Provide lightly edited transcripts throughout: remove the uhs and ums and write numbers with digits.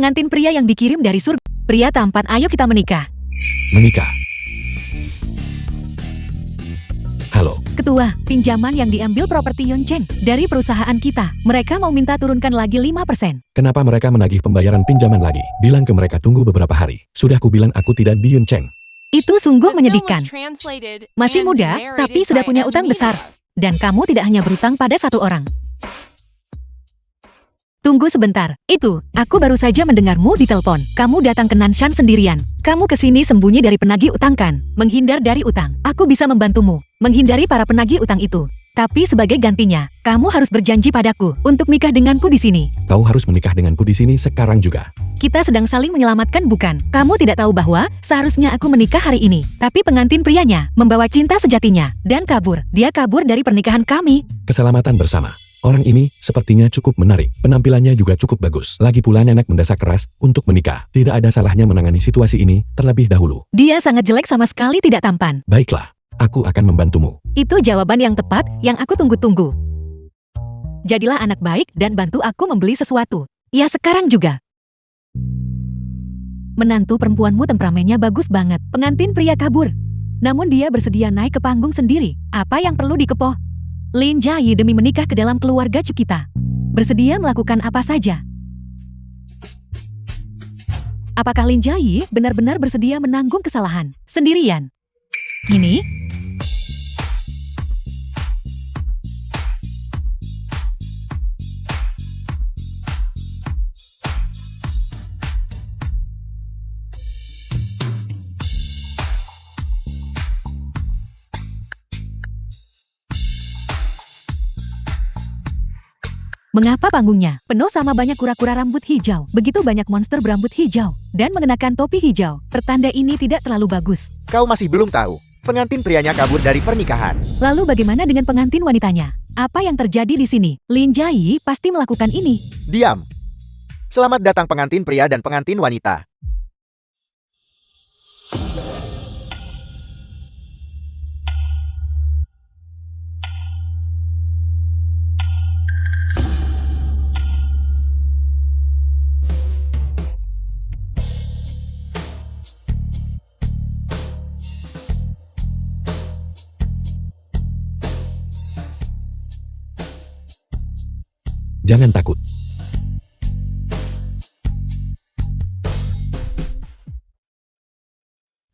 Pengantin pria yang dikirim dari surga. Pria tampan, ayo kita menikah. Menikah. Halo. Ketua, pinjaman yang diambil properti Yuncheng dari perusahaan kita. Mereka mau minta turunkan lagi 5%. Kenapa mereka menagih pembayaran pinjaman lagi? Bilang ke mereka tunggu beberapa hari. Sudah kubilang aku tidak di Yuncheng. Itu sungguh menyedihkan. Masih muda, tapi sudah punya utang besar. Dan kamu tidak hanya berutang pada satu orang. Tunggu sebentar. Itu, aku baru saja mendengarmu di telepon. Kamu datang ke Nanshan sendirian. Kamu kesini sembunyi dari penagih utang kan? Menghindar dari utang. Aku bisa membantumu menghindari para penagih utang itu. Tapi sebagai gantinya, kamu harus berjanji padaku untuk nikah denganku di sini. Kau harus menikah denganku di sini sekarang juga. Kita sedang saling menyelamatkan bukan? Kamu tidak tahu bahwa seharusnya aku menikah hari ini. Tapi pengantin prianya membawa cinta sejatinya dan kabur. Dia kabur dari pernikahan kami. Keselamatan bersama. Orang ini sepertinya cukup menarik. Penampilannya juga cukup bagus. Lagi pula nenek mendesak keras untuk menikah. Tidak ada salahnya menangani situasi ini terlebih dahulu. Dia sangat jelek, sama sekali tidak tampan. Baiklah, aku akan membantumu. Itu jawaban yang tepat yang aku tunggu-tunggu. Jadilah anak baik dan bantu aku membeli sesuatu. Ya, sekarang juga. Menantu perempuanmu temperamennya bagus banget. Pengantin pria kabur. Namun dia bersedia naik ke panggung sendiri. Apa yang perlu dikepoh? Lin Jiayi demi menikah ke dalam keluarga Chu kita. Bersedia melakukan apa saja. Apakah Lin Jiayi benar-benar bersedia menanggung kesalahan sendirian? Ini? Mengapa panggungnya penuh sama banyak kura-kura rambut hijau? Begitu banyak monster berambut hijau dan mengenakan topi hijau. Pertanda ini tidak terlalu bagus. Kau masih belum tahu. Pengantin prianya kabur dari pernikahan. Lalu bagaimana dengan pengantin wanitanya? Apa yang terjadi di sini? Lin Jiayi pasti melakukan ini. Diam. Selamat datang pengantin pria dan pengantin wanita. Jangan takut.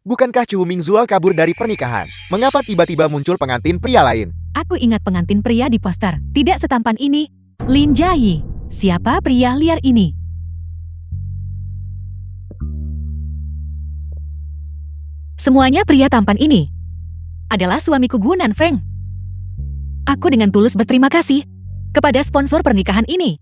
Bukankah Chu Mingzuo kabur dari pernikahan? Mengapa tiba-tiba muncul pengantin pria lain? Aku ingat pengantin pria di poster. Tidak setampan ini. Lin Jiayi. Siapa pria liar ini? Semuanya pria tampan ini adalah suamiku Gu Nanfeng. Aku dengan tulus berterima kasih kepada sponsor pernikahan ini.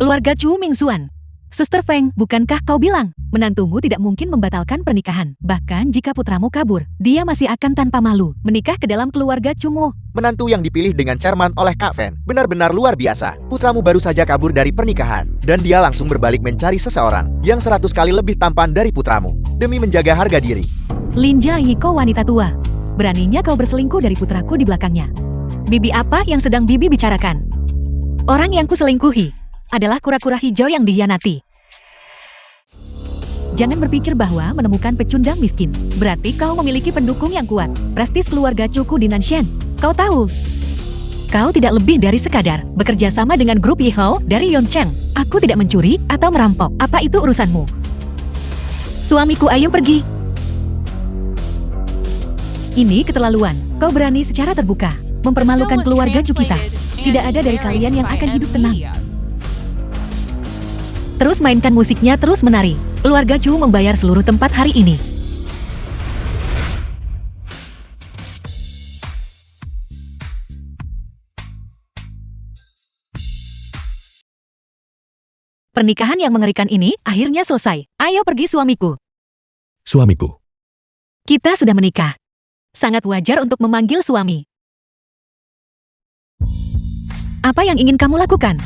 Keluarga Chu Mingzuan. Suster Feng, bukankah kau bilang menantumu tidak mungkin membatalkan pernikahan? Bahkan jika putramu kabur, dia masih akan tanpa malu menikah ke dalam keluarga Chumo. Menantu yang dipilih dengan cermat oleh Kak Fen benar-benar luar biasa. Putramu baru saja kabur dari pernikahan, dan dia langsung berbalik mencari seseorang yang 100 kali lebih tampan dari putramu, demi menjaga harga diri. Lin Jiayi, kau wanita tua. Beraninya kau berselingkuh dari putraku di belakangnya. Bibi apa yang sedang Bibi bicarakan? Orang yang kuselingkuhi adalah kura-kura hijau yang dihianati. Jangan berpikir bahwa menemukan pecundang miskin berarti kau memiliki pendukung yang kuat. Prestis keluarga Cuku di Nanshan. Kau tahu, kau tidak lebih dari sekadar bekerja sama dengan grup Yihao dari Yongcheng. Aku tidak mencuri atau merampok. Apa itu urusanmu? Suamiku, ayo pergi. Ini keterlaluan. Kau berani secara terbuka mempermalukan keluarga Chu kita. Tidak ada dari kalian yang akan hidup tenang. Terus mainkan musiknya, terus menari. Keluarga Chu membayar seluruh tempat hari ini. Pernikahan yang mengerikan ini akhirnya selesai. Ayo pergi suamiku. Suamiku. Kita sudah menikah. Sangat wajar untuk memanggil suami. Apa yang ingin kamu lakukan?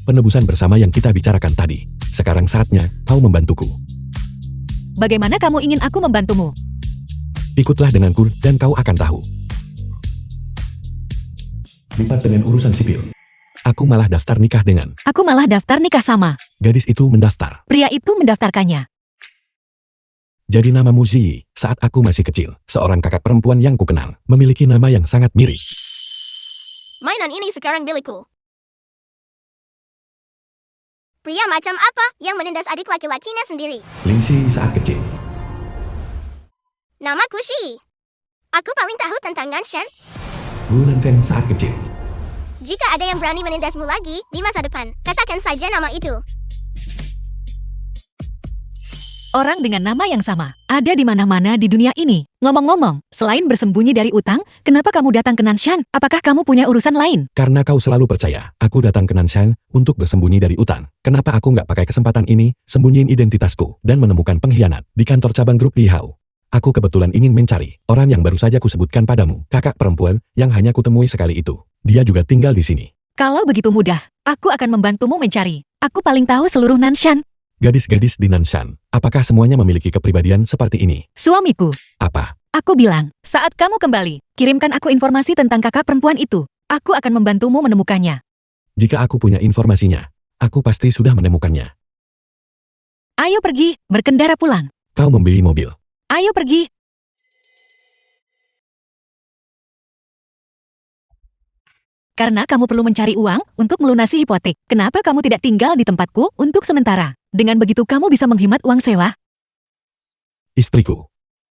Penebusan bersama yang kita bicarakan tadi. Sekarang saatnya kau membantuku. Bagaimana kamu ingin aku membantumu? Ikutlah denganku dan kau akan tahu. Lipat dengan urusan sipil. Aku malah daftar nikah dengan. Aku malah daftar nikah sama. Gadis itu mendaftar. Pria itu mendaftarkannya. Jadi namamu Ziyi. Saat aku masih kecil, seorang kakak perempuan yang kukenal memiliki nama yang sangat mirip. Mainan ini sekarang milikku. Pria macam apa yang menindas adik laki-lakinya sendiri? Lingxi saat kecil. Namaku Shi. Aku paling tahu tentang Nanshan. Wu Nanfeng saat kecil. Jika ada yang berani menindasmu lagi di masa depan, katakan saja nama itu. Orang dengan nama yang sama ada di mana-mana di dunia ini. Ngomong-ngomong, selain bersembunyi dari utang, kenapa kamu datang ke Nanshan? Apakah kamu punya urusan lain? Karena kau selalu percaya, aku datang ke Nanshan untuk bersembunyi dari utang. Kenapa aku nggak pakai kesempatan ini, sembunyiin identitasku, dan menemukan pengkhianat di kantor cabang grup Lihao? Aku kebetulan ingin mencari orang yang baru saja kusebutkan padamu, kakak perempuan yang hanya kutemui sekali itu. Dia juga tinggal di sini. Kalau begitu mudah, aku akan membantumu mencari. Aku paling tahu seluruh Nanshan. Gadis-gadis di Nanshan, apakah semuanya memiliki kepribadian seperti ini? Suamiku. Apa? Aku bilang, saat kamu kembali, kirimkan aku informasi tentang kakak perempuan itu. Aku akan membantumu menemukannya. Jika aku punya informasinya, aku pasti sudah menemukannya. Ayo pergi, berkendara pulang. Kau membeli mobil. Ayo pergi. Karena kamu perlu mencari uang untuk melunasi hipotek. Kenapa kamu tidak tinggal di tempatku untuk sementara? Dengan begitu kamu bisa menghemat uang sewa. Istriku,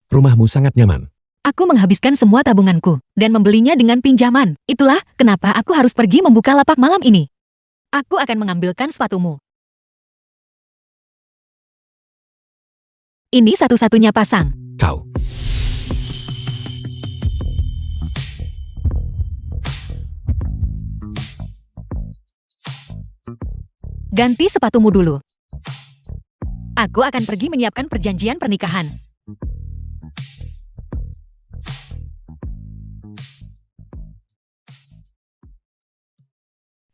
rumahmu sangat nyaman. Aku menghabiskan semua tabunganku dan membelinya dengan pinjaman. Itulah kenapa aku harus pergi membuka lapak malam ini. Aku akan mengambilkan sepatumu. Ini satu-satunya pasang. Kau. Ganti sepatumu dulu. Aku akan pergi menyiapkan perjanjian pernikahan.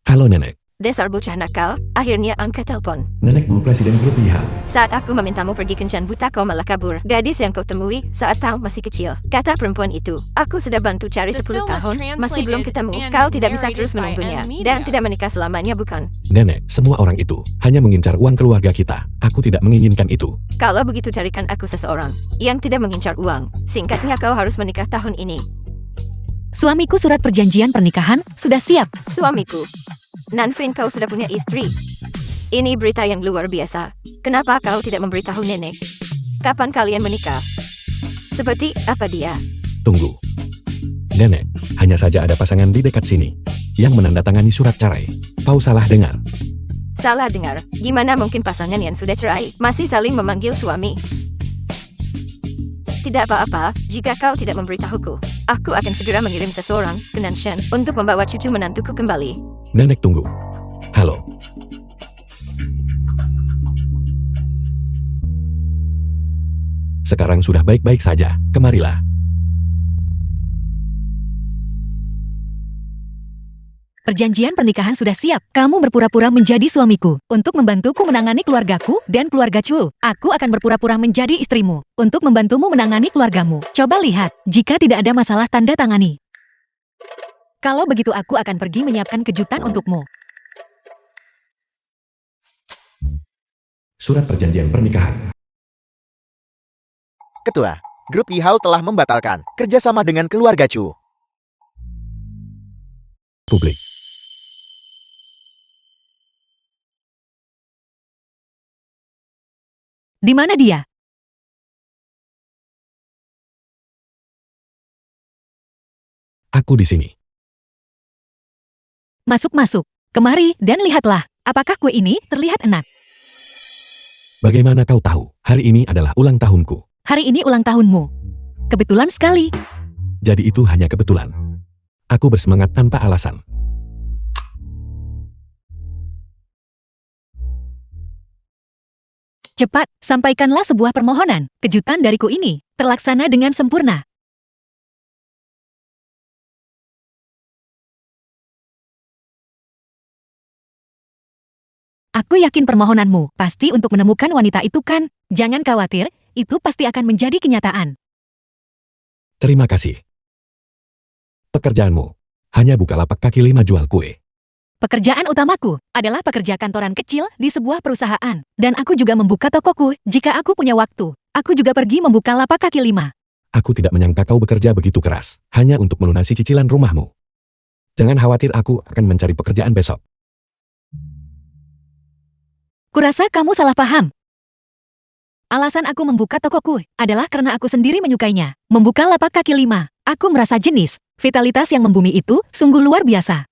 Halo nenek. Dasar bocah nakal, akhirnya angkat telepon. Nenek Bu Presiden Grup Lihao. Saat aku memintamu pergi kencan buta kau malah kabur. Gadis yang kau temui saat kau masih kecil. Kata perempuan itu, aku sudah bantu cari 10 tahun, masih belum ketemu. Kau tidak bisa terus menunggunya. Dan tidak menikah selamanya bukan? Nenek, semua orang itu hanya mengincar uang keluarga kita. Aku tidak menginginkan itu. Kalau begitu carikan aku seseorang yang tidak mengincar uang. Singkatnya kau harus menikah tahun ini. Suamiku surat perjanjian pernikahan sudah siap. Suamiku. Nanfeng kau sudah punya istri. Ini berita yang luar biasa. Kenapa kau tidak memberitahu nenek? Kapan kalian menikah? Seperti apa dia? Tunggu. Nenek, hanya saja ada pasangan di dekat sini yang menandatangani surat cerai. Kau salah dengar. Salah dengar. Gimana mungkin pasangan yang sudah cerai masih saling memanggil suami? Tidak apa-apa, jika kau tidak memberitahuku. Aku akan segera mengirim seseorang ke Nanshan untuk membawa cucu menantuku kembali. Nenek tunggu. Halo. Sekarang sudah baik-baik saja. Kemarilah. Perjanjian pernikahan sudah siap. Kamu berpura-pura menjadi suamiku untuk membantuku menangani keluargaku dan keluarga Chu. Aku akan berpura-pura menjadi istrimu untuk membantumu menangani keluargamu. Coba lihat, jika tidak ada masalah tanda tangani. Kalau begitu aku akan pergi menyiapkan kejutan untukmu. Surat perjanjian pernikahan. Ketua, Grup Lihao telah membatalkan kerjasama dengan keluarga Chu. Publik. Di mana dia? Aku di sini. Masuk-masuk. Kemari dan lihatlah. Apakah kue ini terlihat enak? Bagaimana kau tahu? Hari ini adalah ulang tahunku. Hari ini ulang tahunmu. Kebetulan sekali. Jadi itu hanya kebetulan. Aku bersemangat tanpa alasan. Cepat, sampaikanlah sebuah permohonan. Kejutan dariku ini terlaksana dengan sempurna. Aku yakin permohonanmu pasti untuk menemukan wanita itu kan? Jangan khawatir, itu pasti akan menjadi kenyataan. Terima kasih. Pekerjaanmu hanya buka lapak kaki lima jual kue. Pekerjaan utamaku adalah pekerja kantoran kecil di sebuah perusahaan. Dan aku juga membuka tokoku jika aku punya waktu. Aku juga pergi membuka lapak kaki lima. Aku tidak menyangka kau bekerja begitu keras, hanya untuk melunasi cicilan rumahmu. Jangan khawatir, aku akan mencari pekerjaan besok. Kurasa kamu salah paham. Alasan aku membuka tokoku adalah karena aku sendiri menyukainya. Membuka lapak kaki lima, aku merasa jenis. Vitalitas yang membumi itu sungguh luar biasa.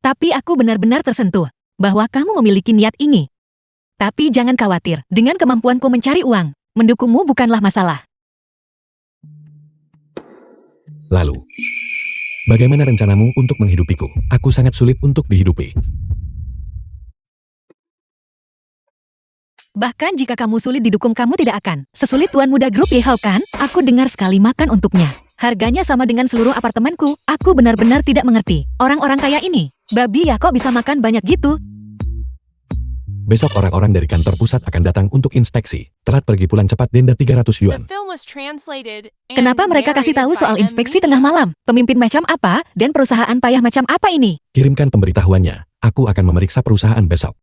Tapi aku benar-benar tersentuh bahwa kamu memiliki niat ini. Tapi jangan khawatir, dengan kemampuanku mencari uang, mendukungmu bukanlah masalah. Lalu, bagaimana rencanamu untuk menghidupiku? Aku sangat sulit untuk dihidupi. Bahkan jika kamu sulit didukung, kamu tidak akan sesulit Tuan Muda Grup Yehao kan? Aku dengar sekali makan untuknya. Harganya sama dengan seluruh apartemenku. Aku benar-benar tidak mengerti orang-orang kaya ini. Babi ya, kok bisa makan banyak gitu? Besok orang-orang dari kantor pusat akan datang untuk inspeksi. Telat pergi pulang cepat, denda 300 yuan. Kenapa mereka kasih tahu soal inspeksi tengah malam? Pemimpin macam apa dan perusahaan payah macam apa ini? Kirimkan pemberitahuannya. Aku akan memeriksa perusahaan besok.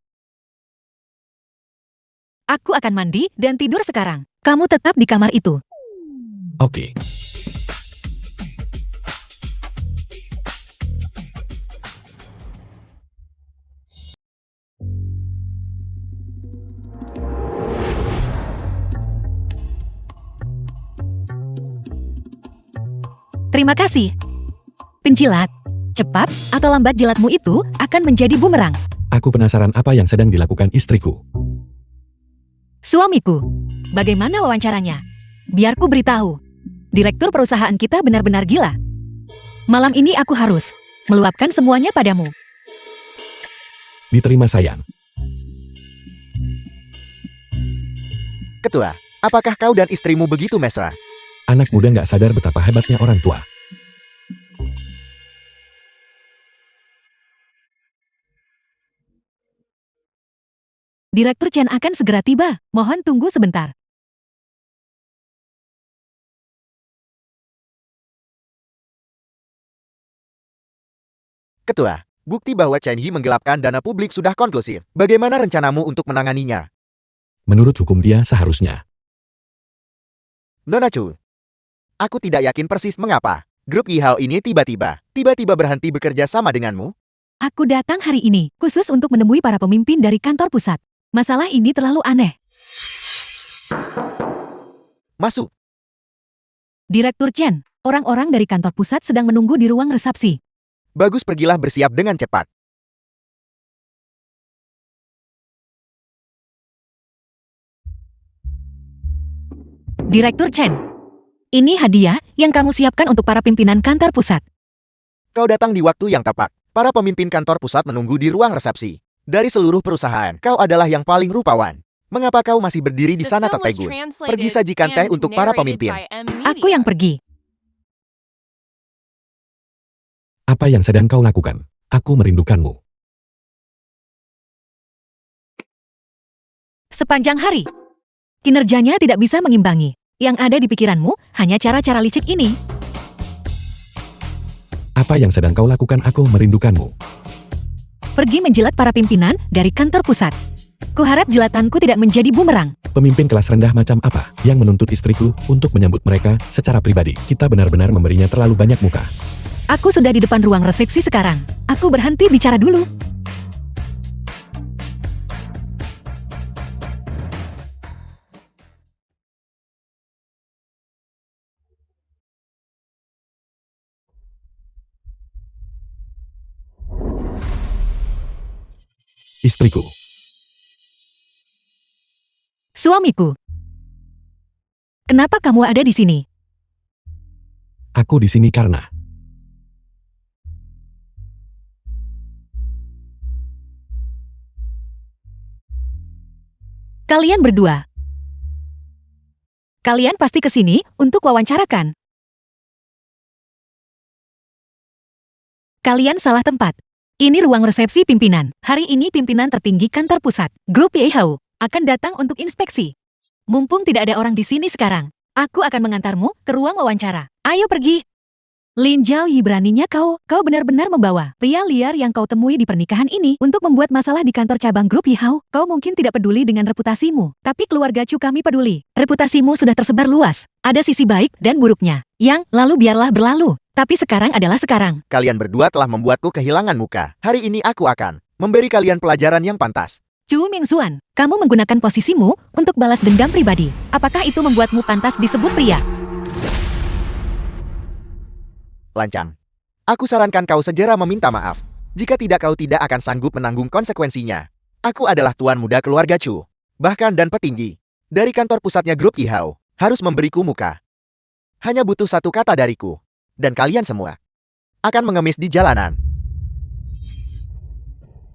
Aku akan mandi dan tidur sekarang. Kamu tetap di kamar itu. Oke. Terima kasih. Penjilat, cepat atau lambat jilatmu itu akan menjadi bumerang. Aku penasaran apa yang sedang dilakukan istriku. Suamiku, bagaimana wawancaranya? Biar ku beritahu. Direktur perusahaan kita benar-benar gila. Malam ini aku harus meluapkan semuanya padamu. Diterima, sayang. Ketua, apakah kau dan istrimu begitu mesra? Anak muda nggak sadar betapa hebatnya orang tua. Direktur Chen akan segera tiba. Mohon tunggu sebentar. Ketua, bukti bahwa Chen Yi menggelapkan dana publik sudah konklusif. Bagaimana rencanamu untuk menanganinya? Menurut hukum dia seharusnya. Nona Chu, aku tidak yakin persis mengapa grup Yihao ini tiba-tiba berhenti bekerja sama denganmu. Aku datang hari ini khusus untuk menemui para pemimpin dari kantor pusat. Masalah ini terlalu aneh. Masuk. Direktur Chen, orang-orang dari kantor pusat sedang menunggu di ruang resepsi. Bagus, pergilah bersiap dengan cepat. Direktur Chen, ini hadiah yang kamu siapkan untuk para pimpinan kantor pusat. Kau datang di waktu yang tepat. Para pemimpin kantor pusat menunggu di ruang resepsi. Dari seluruh perusahaan, kau adalah yang paling rupawan. Mengapa kau masih berdiri di sana, Tetegun? Pergi sajikan teh untuk para pemimpin. Aku yang pergi. Apa yang sedang kau lakukan? Aku merindukanmu. Sepanjang hari, kinerjanya tidak bisa mengimbangi. Yang ada di pikiranmu hanya cara-cara licik ini. Apa yang sedang kau lakukan? Aku merindukanmu. Pergi menjilat para pimpinan dari kantor pusat. Kuharap jilatanku tidak menjadi bumerang. Pemimpin kelas rendah macam apa yang menuntut istriku untuk menyambut mereka secara pribadi? Kita benar-benar memberinya terlalu banyak muka. Aku sudah di depan ruang resepsi sekarang. Aku berhenti bicara dulu. Istriku. Suamiku. Kenapa kamu ada di sini? Aku di sini karena kalian berdua. Kalian pasti ke sini untuk wawancarakan. Kalian salah tempat. Ini ruang resepsi pimpinan. Hari ini pimpinan tertinggi kantor pusat, Grup Yehao, akan datang untuk inspeksi. Mumpung tidak ada orang di sini sekarang, aku akan mengantarmu ke ruang wawancara. Ayo pergi. Lin Jiaoyi, beraninya kau benar-benar membawa pria liar yang kau temui di pernikahan ini untuk membuat masalah di kantor cabang grup Yihao. Kau mungkin tidak peduli dengan reputasimu, tapi keluarga Chu kami peduli. Reputasimu sudah tersebar luas. Ada sisi baik dan buruknya. Yang lalu biarlah berlalu. Tapi sekarang adalah sekarang. Kalian berdua telah membuatku kehilangan muka. Hari ini aku akan memberi kalian pelajaran yang pantas. Chu Mingxuan, kamu menggunakan posisimu untuk balas dendam pribadi. Apakah itu membuatmu pantas disebut pria? Lancang. Aku sarankan kau segera meminta maaf. Jika tidak, kau tidak akan sanggup menanggung konsekuensinya. Aku adalah tuan muda keluarga Chu. Bahkan dan petinggi dari kantor pusatnya grup Yihao harus memberiku muka. Hanya butuh satu kata dariku. Dan kalian semua akan mengemis di jalanan.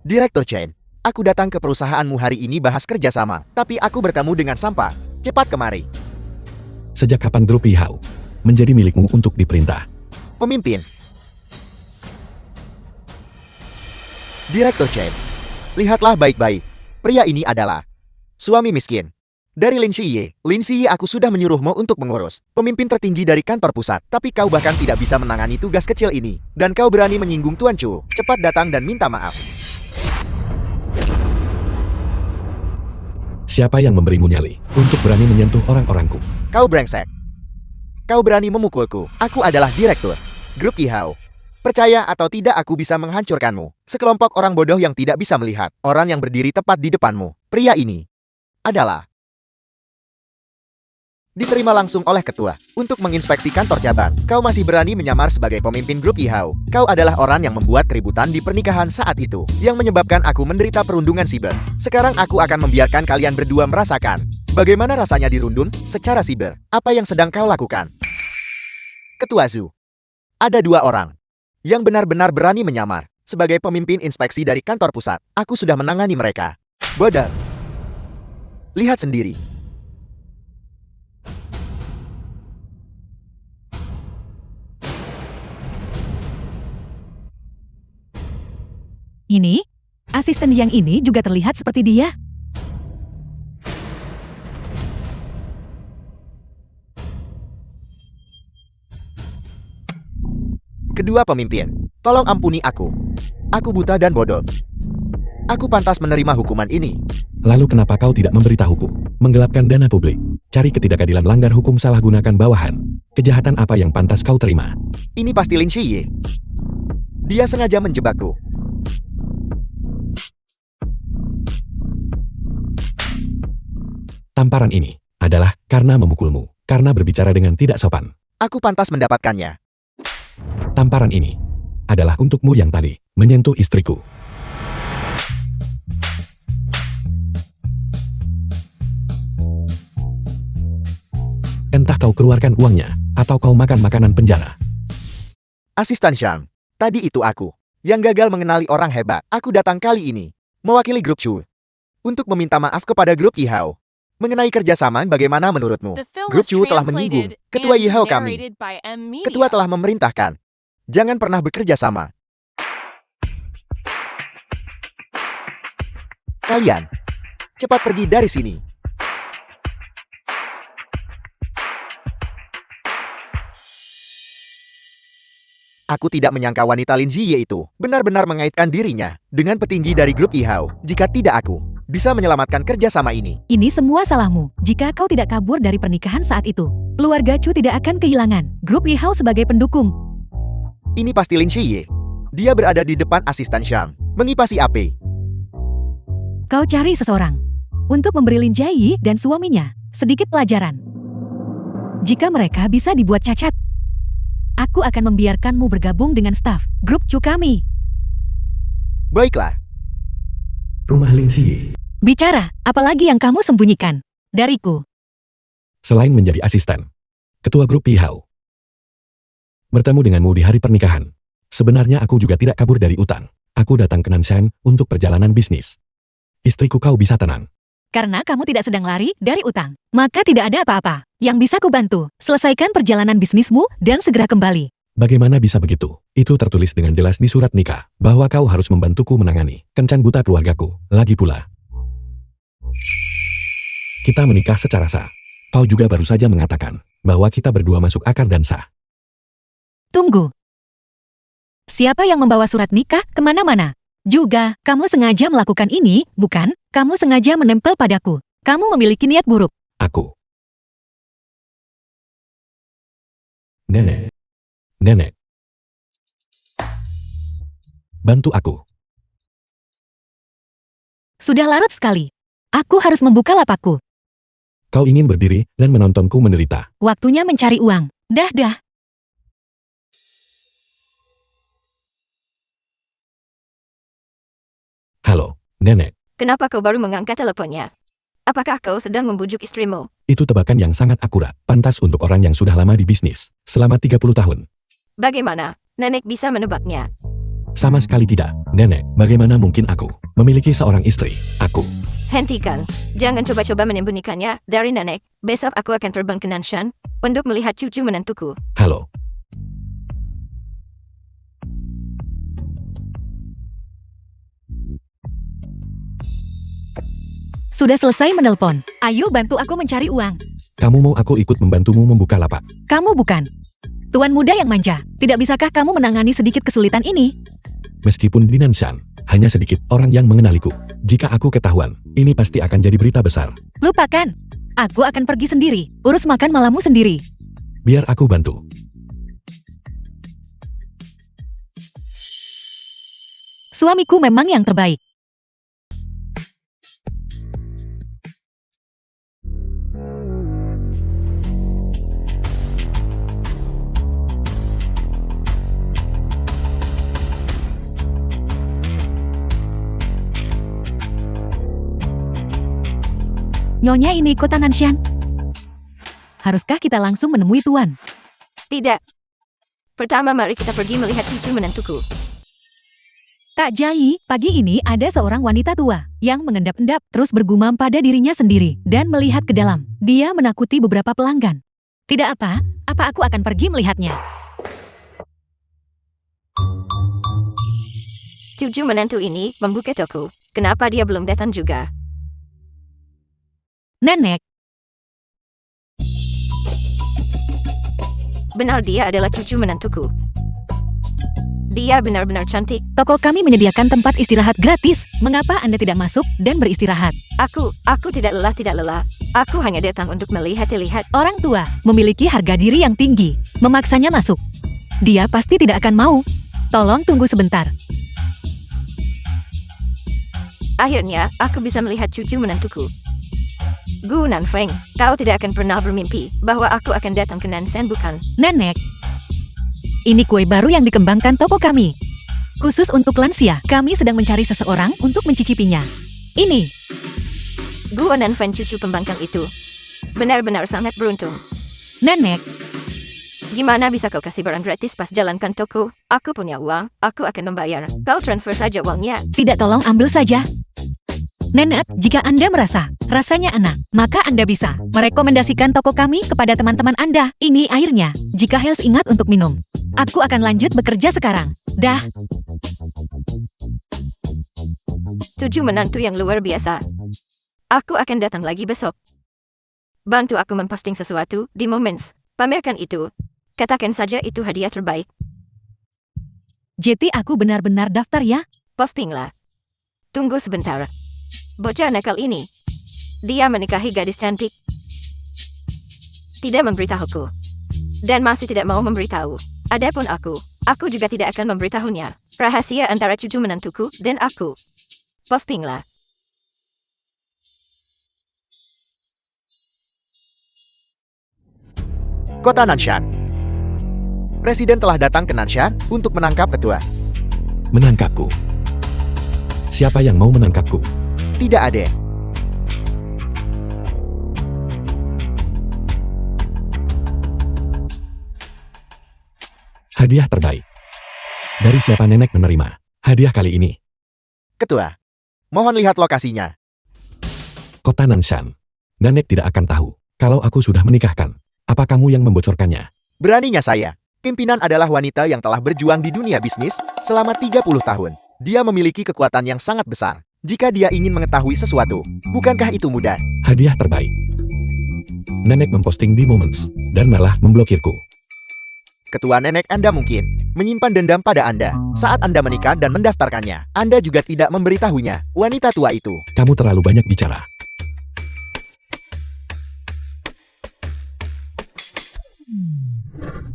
Direktur Chen, aku datang ke perusahaanmu hari ini bahas kerjasama. Tapi aku bertemu dengan sampah. Cepat kemari. Sejak kapan grup Yihao menjadi milikmu untuk diperintah? Pemimpin. Direktur Chen, lihatlah baik-baik. Pria ini adalah suami miskin dari Lin Xiye. Lin Xiye, aku sudah menyuruhmu untuk mengurus pemimpin tertinggi dari kantor pusat. Tapi kau bahkan tidak bisa menangani tugas kecil ini. Dan kau berani menyinggung Tuan Chu. Cepat datang dan minta maaf. Siapa yang memberimu nyali untuk berani menyentuh orang-orangku? Kau brengsek. Kau berani memukulku. Aku adalah direktur grup Yihao. Percaya atau tidak, aku bisa menghancurkanmu. Sekelompok orang bodoh yang tidak bisa melihat orang yang berdiri tepat di depanmu. Pria ini adalah diterima langsung oleh ketua untuk menginspeksi kantor cabang. Kau masih berani menyamar sebagai pemimpin grup Yihao. Kau adalah orang yang membuat keributan di pernikahan saat itu, yang menyebabkan aku menderita perundungan siber. Sekarang aku akan membiarkan kalian berdua merasakan bagaimana rasanya dirundung secara siber. Apa yang sedang kau lakukan? Ketua Zhu, ada dua orang yang benar-benar berani menyamar sebagai pemimpin inspeksi dari kantor pusat. Aku sudah menangani mereka. Bodoh. Lihat sendiri. Ini, asisten yang ini juga terlihat seperti dia. Kedua pemimpin, tolong ampuni aku. Aku buta dan bodoh. Aku pantas menerima hukuman ini. Lalu kenapa kau tidak memberitahuku? Menggelapkan dana publik, cari ketidakadilan, langgar hukum, salah gunakan bawahan. Kejahatan apa yang pantas kau terima? Ini pasti Lin Xiye. Dia sengaja menjebakku. Tamparan ini adalah karena memukulmu, karena berbicara dengan tidak sopan. Aku pantas mendapatkannya. Tamparan ini adalah untukmu yang tadi menyentuh istriku. Entah kau keluarkan uangnya, atau kau makan makanan penjara. Asisten Shang, tadi itu aku yang gagal mengenali orang hebat. Aku datang kali ini mewakili grup Chu untuk meminta maaf kepada grup Yihao. Mengenai kerjasama, bagaimana menurutmu? Grup Chu telah menyinggung ketua Yihao kami. Ketua telah memerintahkan jangan pernah bekerja sama. Kalian cepat pergi dari sini. Aku tidak menyangka wanita Lin Ziye itu benar-benar mengaitkan dirinya dengan petinggi dari grup Yihao. Jika tidak, aku bisa menyelamatkan kerjasama ini. Ini semua salahmu. Jika kau tidak kabur dari pernikahan saat itu, keluarga Chu tidak akan kehilangan grup Yihao sebagai pendukung. Ini pasti Lin Xiye. Dia berada di depan asisten Shang, mengipasi AP. Kau cari seseorang untuk memberi Lin Jiayi dan suaminya sedikit pelajaran. Jika mereka bisa dibuat cacat, aku akan membiarkanmu bergabung dengan staf grup Chu kami. Baiklah. Rumah Lin Xiye. Bicara, apalagi yang kamu sembunyikan dariku? Selain menjadi asisten ketua grup Yihao, bertemu denganmu di hari pernikahan. Sebenarnya aku juga tidak kabur dari utang. Aku datang ke Nanshan untuk perjalanan bisnis. Istriku, kau bisa tenang. Karena kamu tidak sedang lari dari utang, maka tidak ada apa-apa yang bisa kubantu. Selesaikan perjalanan bisnismu dan segera kembali. Bagaimana bisa begitu? Itu tertulis dengan jelas di surat nikah, bahwa kau harus membantuku menangani kencan buta keluargaku. Lagi pula, kita menikah secara sah. Kau juga baru saja mengatakan bahwa kita berdua masuk akar dan sah. Tunggu. Siapa yang membawa surat nikah kemana-mana? Juga, kamu sengaja melakukan ini, bukan? Kamu sengaja menempel padaku. Kamu memiliki niat buruk. Aku. Nenek. Nenek. Bantu aku. Sudah larut sekali. Aku harus membuka lapakku. Kau ingin berdiri dan menontonku menderita. Waktunya mencari uang. Dah. Halo, Nenek. Kenapa kau baru mengangkat teleponnya? Apakah kau sedang membujuk istrimu? Itu tebakan yang sangat akurat. Pantas untuk orang yang sudah lama di bisnis. Selama 30 tahun. Bagaimana? Nenek bisa menebaknya. Sama sekali tidak. Nenek, bagaimana mungkin aku memiliki seorang istri? Aku. Hentikan. Jangan coba-coba menyembunyikannya dari nenek. Besok aku akan terbang ke Nanshan untuk melihat cucu menantuku. Halo. Sudah selesai menelpon. Ayo bantu aku mencari uang. Kamu mau aku ikut membantumu membuka lapak? Kamu bukan. Tuan muda yang manja. Tidak bisakah kamu menangani sedikit kesulitan ini? Meskipun di Nanshan, hanya sedikit orang yang mengenaliku. Jika aku ketahuan, ini pasti akan jadi berita besar. Lupakan. Aku akan pergi sendiri. Urus makan malammu sendiri. Biar aku bantu. Suamiku memang yang terbaik. Nyonya, ini kota Nanshan. Haruskah kita langsung menemui tuan? Tidak. Pertama mari kita pergi melihat cucu menantuku. Kak Jai, pagi ini ada seorang wanita tua yang mengendap-endap terus bergumam pada dirinya sendiri dan melihat ke dalam. Dia menakuti beberapa pelanggan. Tidak apa aku akan pergi melihatnya. Cucu menantu ini membuka toko. Kenapa dia belum datang juga? Nenek, Benar dia adalah cucu menantuku. Dia benar-benar cantik. toko kami menyediakan tempat istirahat gratis. Mengapa Anda tidak masuk dan beristirahat? Aku tidak lelah. Aku hanya datang untuk melihat-lihat. Orang tua memiliki harga diri yang tinggi. Memaksanya masuk. Dia pasti tidak akan mau. Tolong tunggu sebentar. Akhirnya, aku bisa melihat cucu menantuku. Gu Nanfeng, kau tidak akan pernah bermimpi bahwa aku akan datang ke Nanshan, bukan? Nenek, ini kue baru yang dikembangkan toko kami. Khusus untuk lansia, kami sedang mencari seseorang untuk mencicipinya. Ini, Gu Nanfeng cucu pembangkang itu. Benar-benar sangat beruntung. Nenek, Gimana bisa kau kasih barang gratis pas jalankan toko? Aku punya uang, aku akan membayar. Kau transfer saja uangnya. tidak, tolong ambil saja. Nenek, jika Anda merasa rasanya enak, maka Anda bisa merekomendasikan toko kami kepada teman-teman Anda. Ini airnya. Jika Hels ingat untuk minum. Aku akan lanjut bekerja sekarang. Dah. Cucu menantu yang luar biasa. Aku akan datang lagi besok. Bantu aku memposting sesuatu di Moments. Pamerkan itu. Katakan saja itu hadiah terbaik. JT, aku benar-benar daftar ya. Postinglah. Tunggu sebentar. Bocah nakal ini. Dia menikahi gadis cantik. Tidak memberitahuku. Dan masih tidak mau memberitahu. Adapun aku juga tidak akan memberitahunya. Rahasia antara cucu menantuku dan aku. Postinglah. Kota Nanshan. Presiden telah datang ke Nanshan untuk menangkap ketua. Menangkapku. Siapa yang mau menangkapku? Tidak ada. Hadiah terbaik. Dari siapa nenek menerima hadiah kali ini? Ketua, mohon lihat lokasinya. Kota Nanshan. Nenek tidak akan tahu kalau aku sudah menikahkan. Apa kamu yang membocorkannya? Beraninya saya. Pimpinan adalah wanita yang telah berjuang di dunia bisnis selama 30 tahun. Dia memiliki kekuatan yang sangat besar. Jika dia ingin mengetahui sesuatu, bukankah itu mudah? Hadiah terbaik. Nenek memposting di Moments dan malah memblokirku. Ketua nenek Anda mungkin menyimpan dendam pada Anda saat Anda menikah dan mendaftarkannya. Anda juga tidak memberitahunya, wanita tua itu. Kamu terlalu banyak bicara.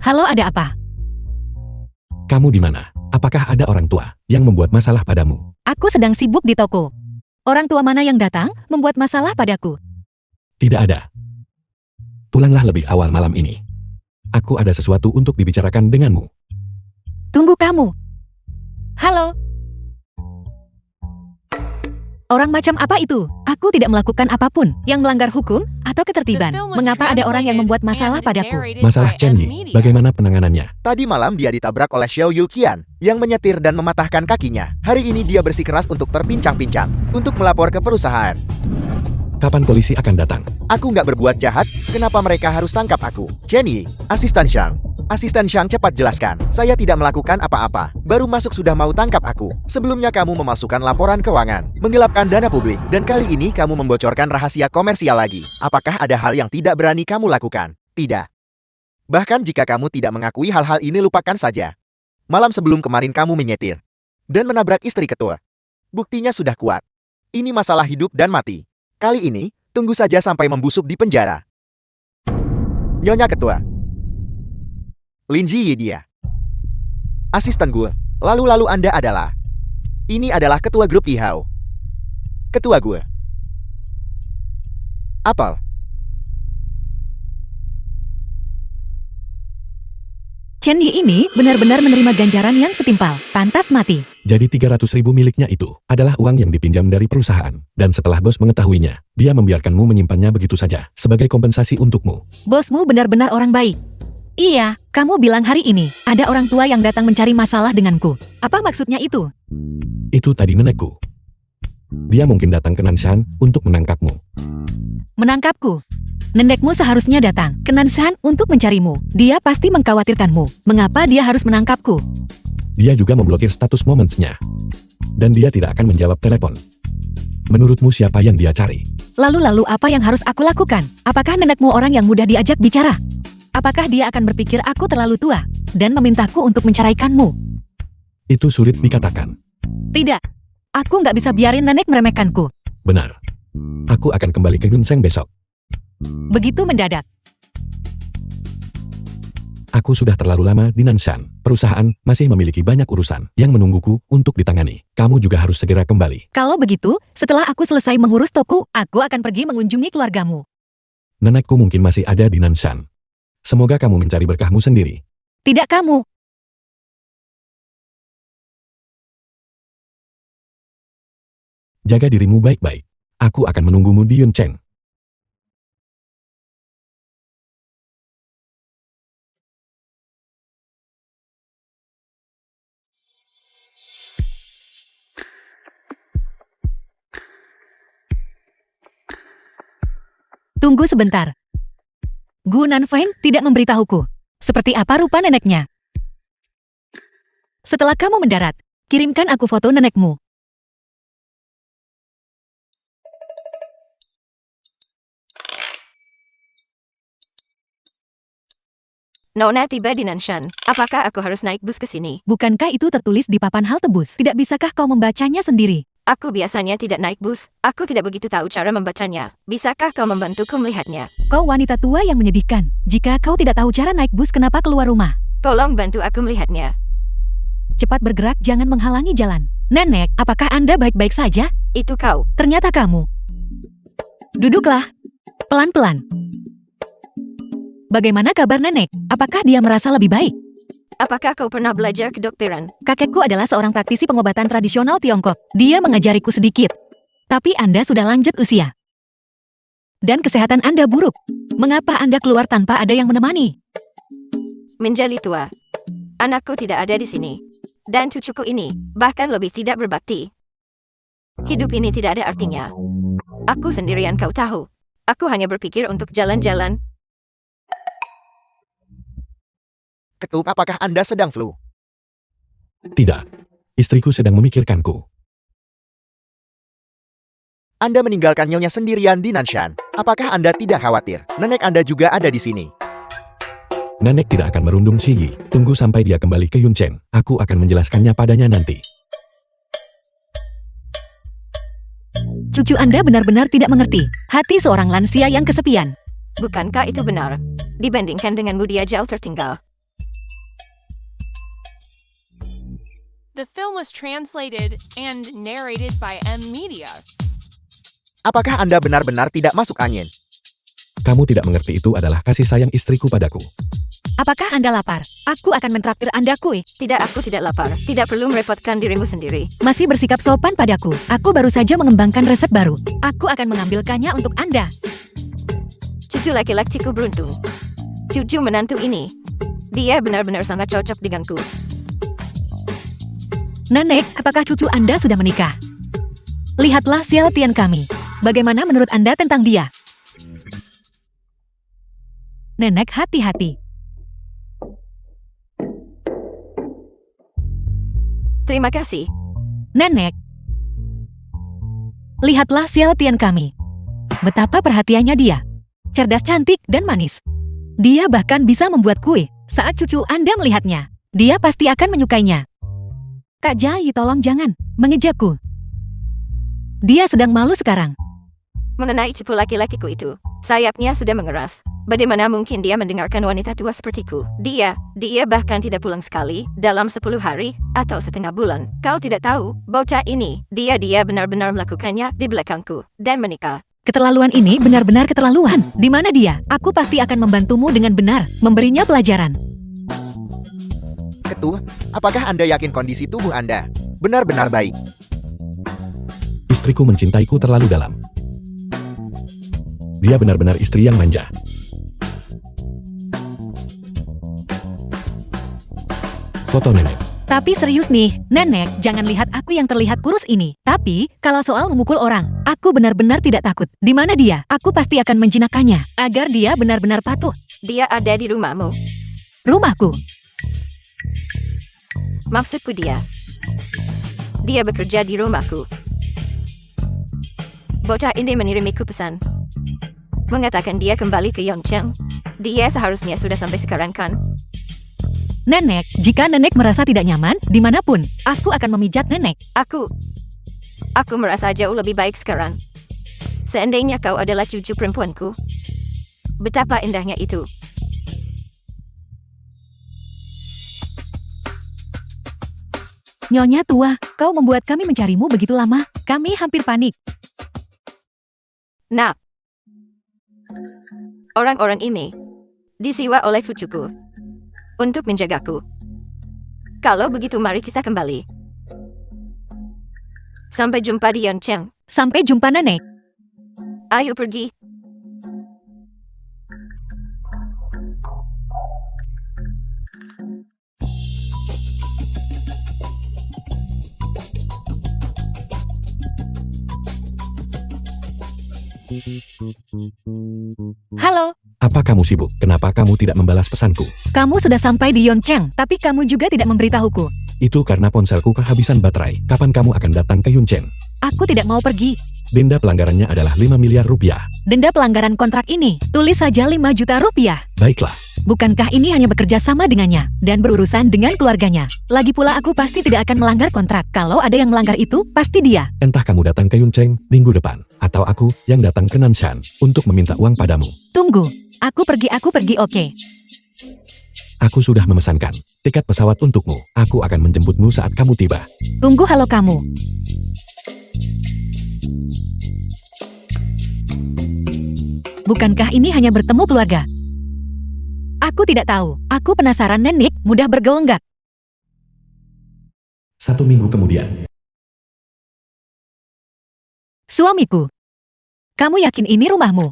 Halo, ada apa? Kamu di mana? Apakah ada orang tua yang membuat masalah padamu? Aku sedang sibuk di toko. Orang tua mana yang datang membuat masalah padaku? Tidak ada. Pulanglah lebih awal malam ini. Aku ada sesuatu untuk dibicarakan denganmu. Tunggu kamu. Halo. Orang macam apa itu? Aku tidak melakukan apapun yang melanggar hukum atau ketertiban. Mengapa ada orang yang membuat masalah padaku? Masalah Chen Yi, bagaimana penanganannya? Tadi malam dia ditabrak oleh Xiao Yuqian yang menyetir dan mematahkan kakinya. Hari ini dia bersikeras untuk terpincang-pincang untuk melapor ke perusahaan. Kapan polisi akan datang? Aku nggak berbuat jahat, kenapa mereka harus tangkap aku? Chen Yi, asisten Shang. Asisten Shang, cepat jelaskan. Saya tidak melakukan apa-apa. Baru masuk sudah mau tangkap aku. Sebelumnya kamu memasukkan laporan keuangan, menggelapkan dana publik, dan kali ini kamu membocorkan rahasia komersial lagi. Apakah ada hal yang tidak berani kamu lakukan? Tidak. Bahkan jika kamu tidak mengakui hal-hal ini, lupakan saja. Malam sebelum kemarin kamu menyetir dan menabrak istri ketua. Buktinya sudah kuat. Ini masalah hidup dan mati. Kali ini, tunggu saja sampai membusuk di penjara. Nyonya Ketua. Lin Ji dia. Asisten gue. Lalu Anda adalah. Ini adalah ketua grup Lihao. Ketua gue. Apel. Chen Yi ini benar-benar menerima ganjaran yang setimpal. Pantas mati. Jadi 300.000 miliknya itu adalah uang yang dipinjam dari perusahaan. Dan setelah bos mengetahuinya, dia membiarkanmu menyimpannya begitu saja sebagai kompensasi untukmu. Bosmu benar-benar orang baik. Iya, kamu bilang hari ini ada orang tua yang datang mencari masalah denganku. Apa maksudnya itu? Itu tadi nenekku. Dia mungkin datang ke Nanshan untuk menangkapmu. Menangkapku? Nenekmu seharusnya datang ke Nanshan untuk mencarimu. Dia pasti mengkhawatirkanmu. Mengapa dia harus menangkapku? Dia juga memblokir status Moments-nya. Dan dia tidak akan menjawab telepon. Menurutmu siapa yang dia cari? Lalu apa yang harus aku lakukan? Apakah nenekmu orang yang mudah diajak bicara? Apakah dia akan berpikir aku terlalu tua dan memintaku untuk menceraikanmu? Itu sulit dikatakan. Tidak. Aku nggak bisa biarin nenek meremehkanku. Benar. Aku akan kembali ke Gunseng besok. Begitu mendadak. Aku sudah terlalu lama di Nanshan. Perusahaan masih memiliki banyak urusan yang menungguku untuk ditangani. Kamu juga harus segera kembali. Kalau begitu, setelah aku selesai mengurus toko, aku akan pergi mengunjungi keluargamu. Nenekku mungkin masih ada di Nanshan. Semoga kamu mencari berkahmu sendiri. Tidak kamu. Jaga dirimu baik-baik. Aku akan menunggumu di Yuncheng. Tunggu sebentar. Gu Nanfeng tidak memberitahuku. Seperti apa rupa neneknya? Setelah kamu mendarat, kirimkan aku foto nenekmu. Nona tiba di Nanshan. Apakah aku harus naik bus ke sini? Bukankah itu tertulis di papan halte bus? Tidak bisakah kau membacanya sendiri? Aku biasanya tidak naik bus. Aku tidak begitu tahu cara membacanya. Bisakah kau membantuku melihatnya? Kau wanita tua yang menyedihkan. Jika kau tidak tahu cara naik bus, kenapa keluar rumah? Tolong bantu aku melihatnya. Cepat bergerak, jangan menghalangi jalan. Nenek, apakah Anda baik-baik saja? Itu kau. Ternyata kamu. Duduklah. Pelan-pelan. Bagaimana kabar nenek? Apakah dia merasa lebih baik? Apakah kau pernah belajar kedokteran? Kakekku adalah seorang praktisi pengobatan tradisional Tiongkok. Dia mengajariku sedikit. Tapi Anda sudah lanjut usia. Dan kesehatan Anda buruk. Mengapa Anda keluar tanpa ada yang menemani? Menjadi tua. Anakku tidak ada di sini. Dan cucuku ini, bahkan lebih tidak berbakti. Hidup ini tidak ada artinya. Aku sendirian, kau tahu. Aku hanya berpikir untuk jalan-jalan. Ketuk, apakah Anda sedang flu? Tidak. Istriku sedang memikirkanku. Anda meninggalkan nyonya sendirian di Nanshan. Apakah Anda tidak khawatir? Nenek Anda juga ada di sini. Nenek tidak akan merundung Si Yi. Tunggu sampai dia kembali ke Yunchen. Aku akan menjelaskannya padanya nanti. Cucu Anda benar-benar tidak mengerti hati seorang lansia yang kesepian. Bukankah itu benar? Dibandingkan denganmu dia jauh tertinggal. The film was translated and narrated by M Media. Apakah Anda benar-benar tidak masuk angin? Kamu tidak mengerti itu adalah kasih sayang istriku padaku. Apakah Anda lapar? Aku akan mentraktir Anda kue. Tidak, aku tidak lapar. Tidak perlu merepotkan dirimu sendiri. Masih bersikap sopan padaku. Aku baru saja mengembangkan resep baru. Aku akan mengambilkannya untuk Anda. Cucu laki-lakiku beruntung. Cucu menantu ini. Dia benar-benar sangat cocok denganku. Nenek, apakah cucu Anda sudah menikah? Lihatlah Xiao Tian kami. Bagaimana menurut Anda tentang dia? Nenek, hati-hati. Terima kasih. Nenek. Lihatlah Xiao Tian kami. Betapa perhatiannya dia. Cerdas, cantik, dan manis. Dia bahkan bisa membuat kue. Saat cucu Anda melihatnya, dia pasti akan menyukainya. Kak Jai, tolong jangan mengejakku. Dia sedang malu sekarang. Mengenai cupu laki-lakiku itu, sayapnya sudah mengeras. Bagaimana mungkin dia mendengarkan wanita tua sepertiku? Dia bahkan tidak pulang sekali dalam 10 hari atau setengah bulan. Kau tidak tahu, bocah ini, dia benar-benar melakukannya di belakangku dan menikah. Keterlaluan ini benar-benar keterlaluan. Di mana dia? Aku pasti akan membantumu dengan benar, memberinya pelajaran. Ketua, apakah Anda yakin kondisi tubuh Anda benar-benar baik? Istriku mencintaiku terlalu dalam. Dia benar-benar istri yang manja. Foto nenek. Tapi serius nih, Nenek, jangan lihat aku yang terlihat kurus ini. Tapi, kalau soal memukul orang, aku benar-benar tidak takut. Di mana dia? Aku pasti akan menjinakkannya, agar dia benar-benar patuh. Dia ada di rumahmu. Rumahku. Maksudku dia. Dia bekerja di rumahku. Bocah ini menirimiku pesan. Mengatakan dia kembali ke Yongcheng. Dia seharusnya sudah sampai sekarang kan? Nenek, jika Nenek merasa tidak nyaman, dimanapun, aku akan memijat Nenek. Aku merasa jauh lebih baik sekarang. Seandainya kau adalah cucu perempuanku. Betapa indahnya itu. Nyonya tua, kau membuat kami mencarimu begitu lama. Kami hampir panik. Nah, orang-orang ini disiwa oleh cucuku untuk menjagaku. Kalau begitu mari kita kembali. Sampai jumpa di Yongcheng. Sampai jumpa Nenek. Ayo pergi. Halo, Apa kamu sibuk? Kenapa kamu tidak membalas pesanku? kamu sudah sampai di Yongcheng, tapi kamu juga tidak memberitahuku. Itu karena ponselku kehabisan baterai. Kapan kamu akan datang ke Yunchen? Aku tidak mau pergi. Denda pelanggarannya adalah 5 miliar rupiah. Denda pelanggaran kontrak ini, tulis saja 5 juta rupiah. Baiklah. Bukankah ini hanya bekerja sama dengannya, dan berurusan dengan keluarganya? Lagi pula aku pasti tidak akan melanggar kontrak. Kalau ada yang melanggar itu, pasti dia. Entah kamu datang ke Yunchen minggu depan, atau aku yang datang ke Nanshan untuk meminta uang padamu. Tunggu, aku pergi, oke. Aku sudah memesankan tiket pesawat untukmu. Aku akan menjemputmu saat kamu tiba. Tunggu, halo kamu. Bukankah ini hanya bertemu keluarga? Aku tidak tahu. Aku penasaran Nenek mudah bergaul enggak? 1 minggu kemudian. Suamiku. Kamu yakin ini rumahmu?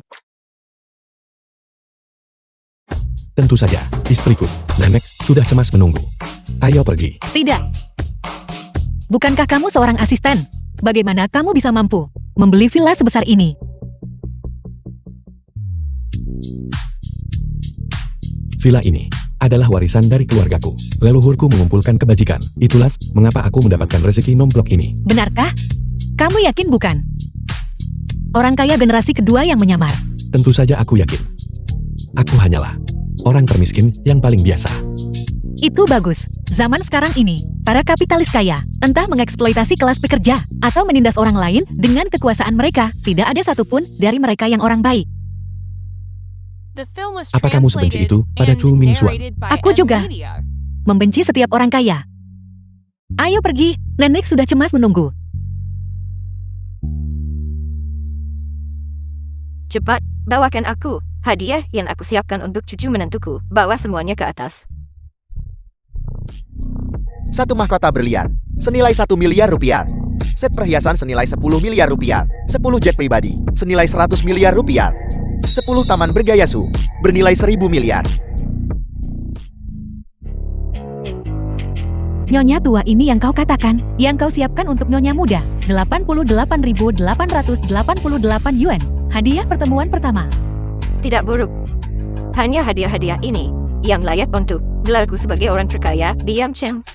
Tentu saja, istriku. Nenek sudah cemas menunggu. Ayo pergi. Tidak. Bukankah kamu seorang asisten? Bagaimana kamu bisa mampu membeli villa sebesar ini? Villa ini adalah warisan dari keluargaku. Leluhurku mengumpulkan kebajikan. Itulah mengapa aku mendapatkan rezeki nomplok ini. Benarkah? Kamu yakin bukan? Orang kaya generasi kedua yang menyamar. Tentu saja aku yakin. Aku hanyalah orang termiskin yang paling biasa. Itu bagus. Zaman sekarang ini, para kapitalis kaya, entah mengeksploitasi kelas pekerja, atau menindas orang lain dengan kekuasaan mereka, tidak ada satupun dari mereka yang orang baik. The film was Apa kamu sebenci translated itu pada and Chu Ming-suan? narrated by Aku juga. M-Media. Membenci setiap orang kaya. Ayo pergi, nenek sudah cemas menunggu. Cepat, bawakan aku hadiah yang aku siapkan untuk cucu menantuku. Bawa semuanya ke atas. Satu mahkota berlian, senilai 1 miliar rupiah. Set perhiasan senilai 10 miliar rupiah. 10 jet pribadi, senilai 100 miliar rupiah. 10 taman bergaya su, bernilai 1.000 miliar. Nyonya tua ini yang kau katakan, yang kau siapkan untuk nyonya muda, 88.888 yuan. Hadiah pertemuan pertama. Tidak buruk. Hanya hadiah-hadiah ini yang layak untuk gelarku sebagai orang terkaya. Diam, Cheng.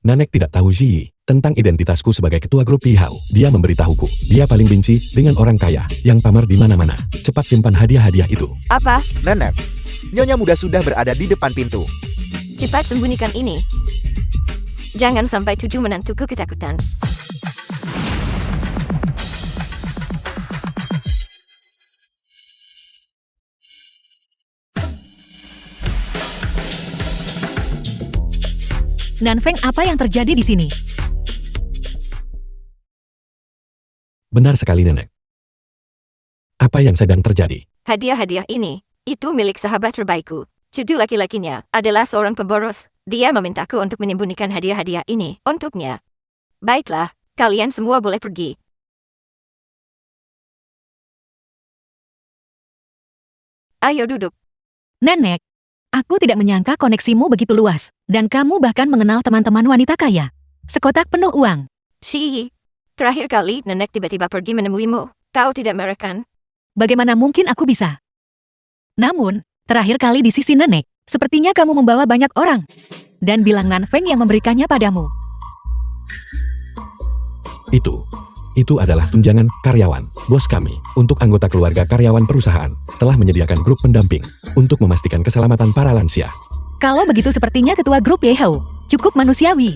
Nanek tidak tahu Ziyi tentang identitasku sebagai ketua grup Lihao. Dia memberitahuku, dia paling benci dengan orang kaya yang pamer di mana-mana. Cepat simpan hadiah-hadiah itu. Apa? Nenek, nyonya muda sudah berada di depan pintu. Cepat sembunyikan ini. Jangan sampai cucu menantuku ketakutan. Nanfeng, apa yang terjadi di sini? Benar sekali Nenek. Apa yang sedang terjadi? Hadiah-hadiah ini, itu milik sahabat terbaikku. Cucu laki-lakinya adalah seorang pemboros. Dia memintaku untuk menyembunyikan hadiah-hadiah ini untuknya. Baiklah, kalian semua boleh pergi. Ayo duduk. Nenek, aku tidak menyangka koneksimu begitu luas, dan kamu bahkan mengenal teman-teman wanita kaya. Sekotak penuh uang. Shi, terakhir kali nenek tiba-tiba pergi menemuimu. Kau tidak marah kan? Bagaimana mungkin aku bisa? Namun, terakhir kali di sisi nenek, sepertinya kamu membawa banyak orang. Dan bilang Nanfeng yang memberikannya padamu. Itu adalah tunjangan karyawan, bos kami, untuk anggota keluarga karyawan perusahaan, telah menyediakan grup pendamping, untuk memastikan keselamatan para lansia. Kalau begitu sepertinya ketua grup Yehao, cukup manusiawi.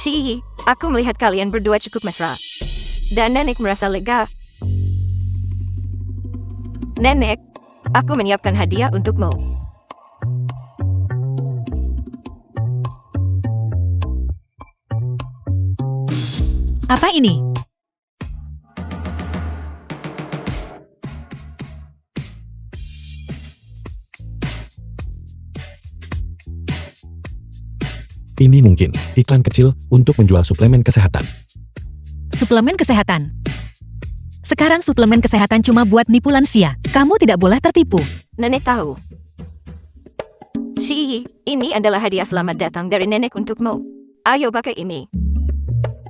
Shi, aku melihat kalian berdua cukup mesra. Dan nenek merasa lega. Nenek, aku menyiapkan hadiah untukmu. Apa ini? Ini mungkin iklan kecil untuk menjual suplemen kesehatan. Suplemen kesehatan. Sekarang suplemen kesehatan cuma buat nipu lansia. Kamu tidak boleh tertipu. Nenek tahu. Shi, ini adalah hadiah selamat datang dari nenek untukmu. Ayo pakai ini.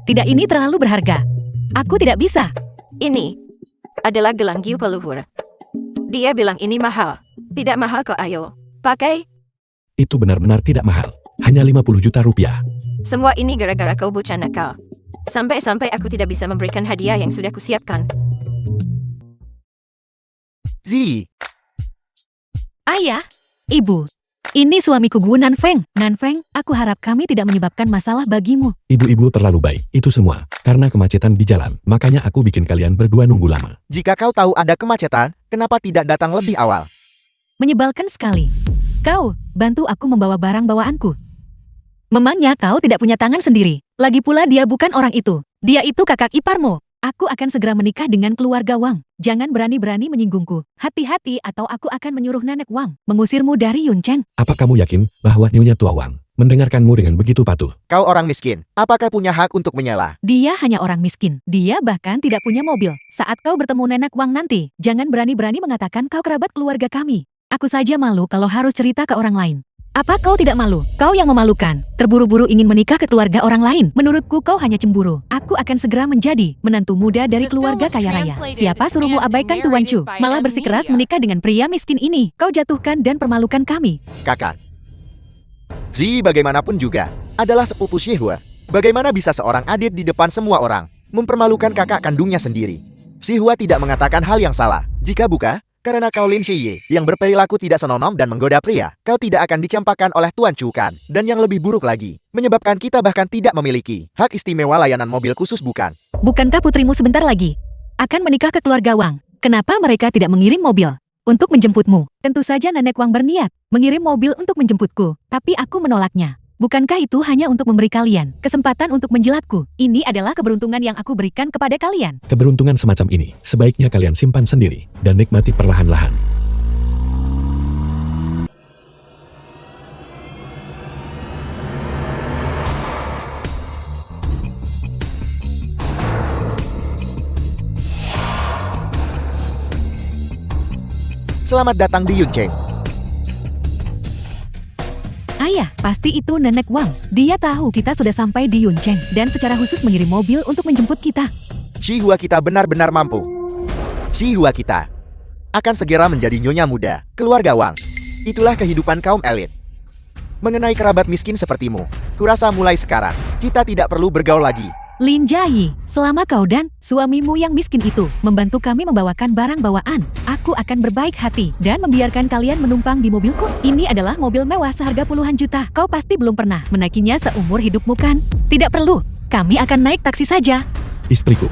Tidak, ini terlalu berharga. Aku tidak bisa. Ini adalah gelang giu peluhur. Dia bilang ini mahal. Tidak mahal kok, ayo. Pakai. Itu benar-benar tidak mahal. Hanya 50 juta rupiah. Semua ini gara-gara kau bocah nakal. Sampai-sampai aku tidak bisa memberikan hadiah yang sudah kusiapkan. Ziyi, Ayah, Ibu, ini suamiku Gu Nanfeng. Nanfeng, aku harap kami tidak menyebabkan masalah bagimu. Ibu-ibu terlalu baik, itu semua. Karena kemacetan di jalan, makanya aku bikin kalian berdua nunggu lama. jika kau tahu ada kemacetan, kenapa tidak datang lebih awal? Menyebalkan sekali. Kau, bantu aku membawa barang bawaanku. Memangnya kau tidak punya tangan sendiri? Lagi pula dia bukan orang itu. Dia itu kakak iparmu. Aku akan segera menikah dengan keluarga Wang. Jangan berani-berani menyinggungku. Hati-hati atau aku akan menyuruh nenek Wang mengusirmu dari Yuncheng. Apa kamu yakin bahwa Nyonya Tua Wang mendengarkanmu dengan begitu patuh? Kau orang miskin, apakah punya hak untuk menyela? Dia hanya orang miskin. Dia bahkan tidak punya mobil. Saat kau bertemu nenek Wang nanti, jangan berani-berani mengatakan kau kerabat keluarga kami. Aku saja malu kalau harus cerita ke orang lain. Apa kau tidak malu? Kau yang memalukan. Terburu-buru ingin menikah ke keluarga orang lain. Menurutku kau hanya cemburu. Aku akan segera menjadi menantu muda dari keluarga kaya raya. Siapa suruhmu abaikan Tuan Chu? Malah bersikeras menikah dengan pria miskin ini. Kau jatuhkan dan permalukan kami. Kakak. Ziyi bagaimanapun juga adalah sepupu Xihua. Bagaimana bisa seorang adik di depan semua orang mempermalukan kakak kandungnya sendiri? Xihua tidak mengatakan hal yang salah. Jika buka, Karena kau Lin Shiye, yang berperilaku tidak senonoh dan menggoda pria, kau tidak akan dicampakkan oleh Tuan Chu Kan. Dan yang lebih buruk lagi, menyebabkan kita bahkan tidak memiliki hak istimewa layanan mobil khusus bukan? Bukankah putrimu sebentar lagi akan menikah ke keluarga Wang? Kenapa mereka tidak mengirim mobil untuk menjemputmu? Tentu saja nenek Wang berniat mengirim mobil untuk menjemputku, tapi aku menolaknya. Bukankah itu hanya untuk memberi kalian kesempatan untuk menjilatku? Ini adalah keberuntungan yang aku berikan kepada kalian. Keberuntungan semacam ini sebaiknya kalian simpan sendiri dan nikmati perlahan-lahan. Selamat datang di Yuncheng. Ayah, pasti itu nenek Wang. Dia tahu kita sudah sampai di Yuncheng dan secara khusus mengirim mobil untuk menjemput kita. Si Hua kita benar-benar mampu. Si Hua kita akan segera menjadi nyonya muda, keluarga Wang. Itulah kehidupan kaum elit. Mengenai kerabat miskin sepertimu, kurasa mulai sekarang, kita tidak perlu bergaul lagi. Lin Jayi, selama kau dan suamimu yang miskin itu membantu kami membawakan barang bawaan, aku akan berbaik hati dan membiarkan kalian menumpang di mobilku. Ini adalah mobil mewah seharga puluhan juta. Kau pasti belum pernah menaikinya seumur hidupmu kan? Tidak perlu, kami akan naik taksi saja. Istriku,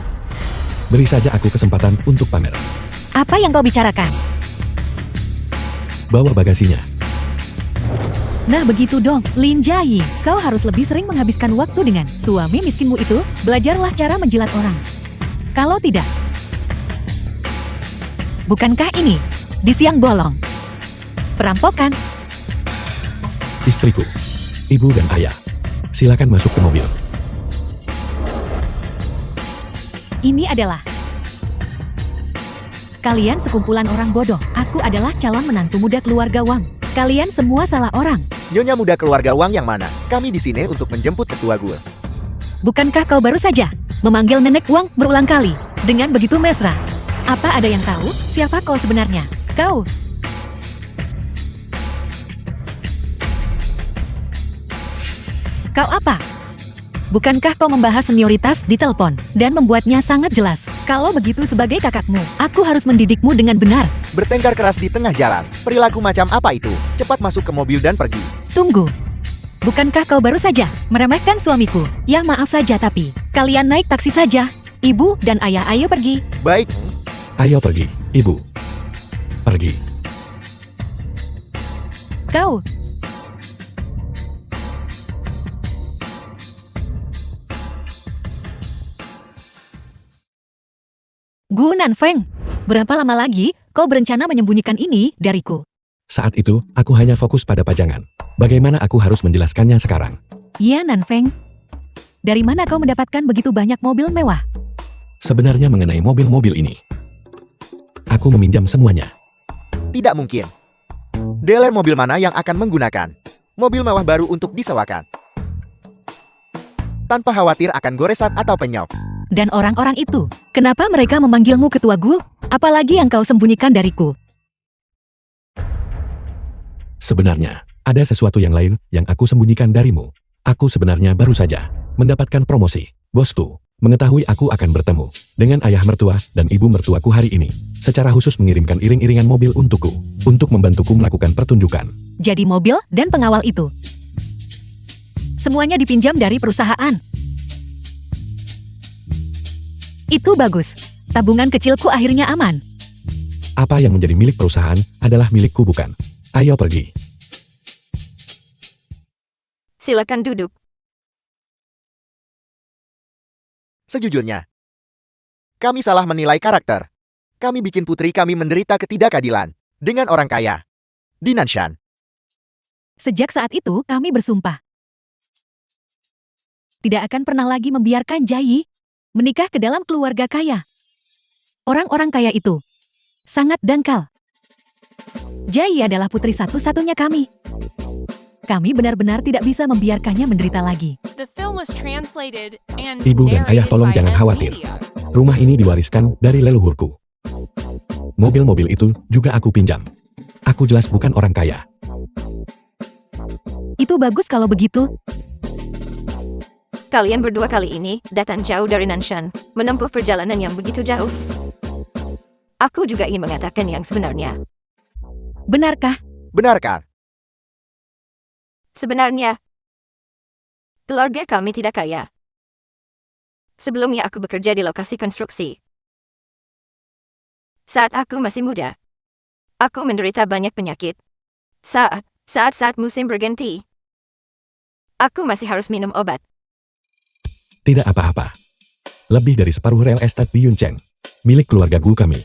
beri saja aku kesempatan untuk pamer. Apa yang kau bicarakan? Bawa bagasinya. Nah begitu dong, Lin Jayi. Kau harus lebih sering menghabiskan waktu dengan suami miskinmu itu. Belajarlah cara menjilat orang. Kalau tidak, bukankah ini di siang bolong? Perampokan? Istriku, ibu dan ayah, silakan masuk ke mobil. Ini adalah kalian sekumpulan orang bodoh. Aku adalah calon menantu muda keluarga Wang. Kalian semua salah orang. Nyonya muda keluarga Wang yang mana? Kami di sini untuk menjemput tetua gue. Bukankah kau baru saja memanggil nenek Wang berulang kali dengan begitu mesra? Apa ada yang tahu siapa kau sebenarnya? Kau apa? Bukankah kau membahas senioritas di telepon dan membuatnya sangat jelas? Kalau begitu sebagai kakakmu, aku harus mendidikmu dengan benar. Bertengkar keras di tengah jalan. Perilaku macam apa itu? Cepat masuk ke mobil dan pergi. Tunggu. Bukankah kau baru saja meremehkan suamiku? Ya maaf saja tapi, kalian naik taksi saja. Ibu dan ayah ayo pergi. Baik. Ayo pergi, ibu. Pergi. Kau. Gu Nanfeng, berapa lama lagi kau berencana menyembunyikan ini dariku? Saat itu, aku hanya fokus pada pajangan. Bagaimana aku harus menjelaskannya sekarang? Ya Nanfeng, dari mana kau mendapatkan begitu banyak mobil mewah? Sebenarnya mengenai mobil-mobil ini, aku meminjam semuanya. Tidak mungkin. Dealer mobil mana yang akan menggunakan mobil mewah baru untuk disewakan? Tanpa khawatir akan goresan atau penyok. Dan orang-orang itu, kenapa mereka memanggilmu ketua Gu? Apalagi yang kau sembunyikan dariku? Sebenarnya, ada sesuatu yang lain yang aku sembunyikan darimu. Aku sebenarnya baru saja mendapatkan promosi. Bosku mengetahui aku akan bertemu dengan ayah mertua dan ibu mertuaku hari ini. Secara khusus mengirimkan iring-iringan mobil untukku, untuk membantuku melakukan pertunjukan. Jadi mobil dan pengawal itu semuanya dipinjam dari perusahaan. Itu bagus. Tabungan kecilku akhirnya aman. Apa yang menjadi milik perusahaan adalah milikku bukan. Ayo pergi. Silakan duduk. Sejujurnya, kami salah menilai karakter. Kami bikin putri kami menderita ketidakadilan dengan orang kaya di Nanshan. Sejak saat itu kami bersumpah tidak akan pernah lagi membiarkan Jayi menikah ke dalam keluarga kaya. Orang-orang kaya itu sangat dangkal. Jayi adalah putri satu-satunya kami. Kami benar-benar tidak bisa membiarkannya menderita lagi. The film was translated and Ibu dan ayah narrated tolong by jangan M khawatir. Media. Rumah ini diwariskan dari leluhurku. Mobil-mobil itu juga aku pinjam. Aku jelas bukan orang kaya. Itu bagus kalau begitu. Kalian berdua kali ini datang jauh dari Nanshan, menempuh perjalanan yang begitu jauh. Aku juga ingin mengatakan yang sebenarnya. Benarkah? Benarkah? Sebenarnya, keluarga kami tidak kaya. Sebelumnya aku bekerja di lokasi konstruksi. Saat aku masih muda, aku menderita banyak penyakit. Saat musim berganti, aku masih harus minum obat. Tidak apa-apa. Lebih dari separuh real estate di Yuncheng, milik keluarga Gu kami.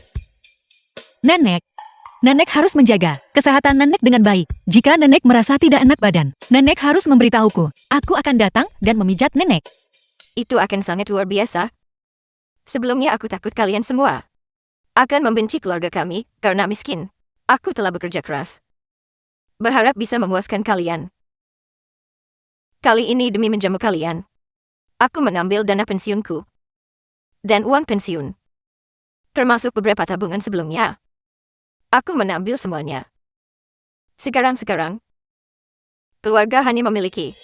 Nenek harus menjaga kesehatan nenek dengan baik. Jika nenek merasa tidak enak badan, nenek harus memberitahuku. Aku akan datang dan memijat nenek. Itu akan sangat luar biasa. Sebelumnya aku takut kalian semua akan membenci keluarga kami karena miskin. Aku telah bekerja keras, berharap bisa memuaskan kalian. Kali ini demi menjamu kalian, aku mengambil dana pensiunku dan uang pensiun, termasuk beberapa tabungan sebelumnya. Aku menambil semuanya. Sekarang, keluarga hanya memiliki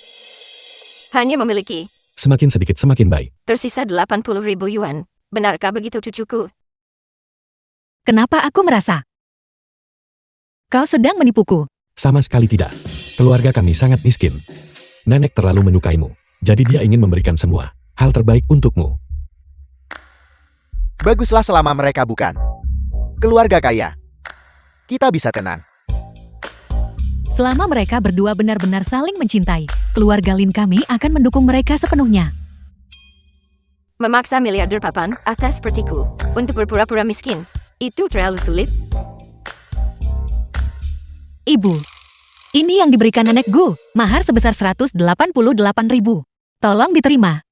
Semakin sedikit semakin baik. tersisa 80.000 yuan. Benarkah begitu cucuku? Kenapa aku merasa kau sedang menipuku? Sama sekali tidak. Keluarga kami sangat miskin. Nenek terlalu menyukaimu. Jadi dia ingin memberikan semua hal terbaik untukmu. Baguslah selama mereka bukan keluarga kaya. Kita bisa tenang. Selama mereka berdua benar-benar saling mencintai, keluarga Lin kami akan mendukung mereka sepenuhnya. Memaksa miliarder papan atas sepertiku untuk berpura-pura miskin, itu terlalu sulit. Ibu, ini yang diberikan nenek Gu, mahar sebesar 188.000. Tolong diterima.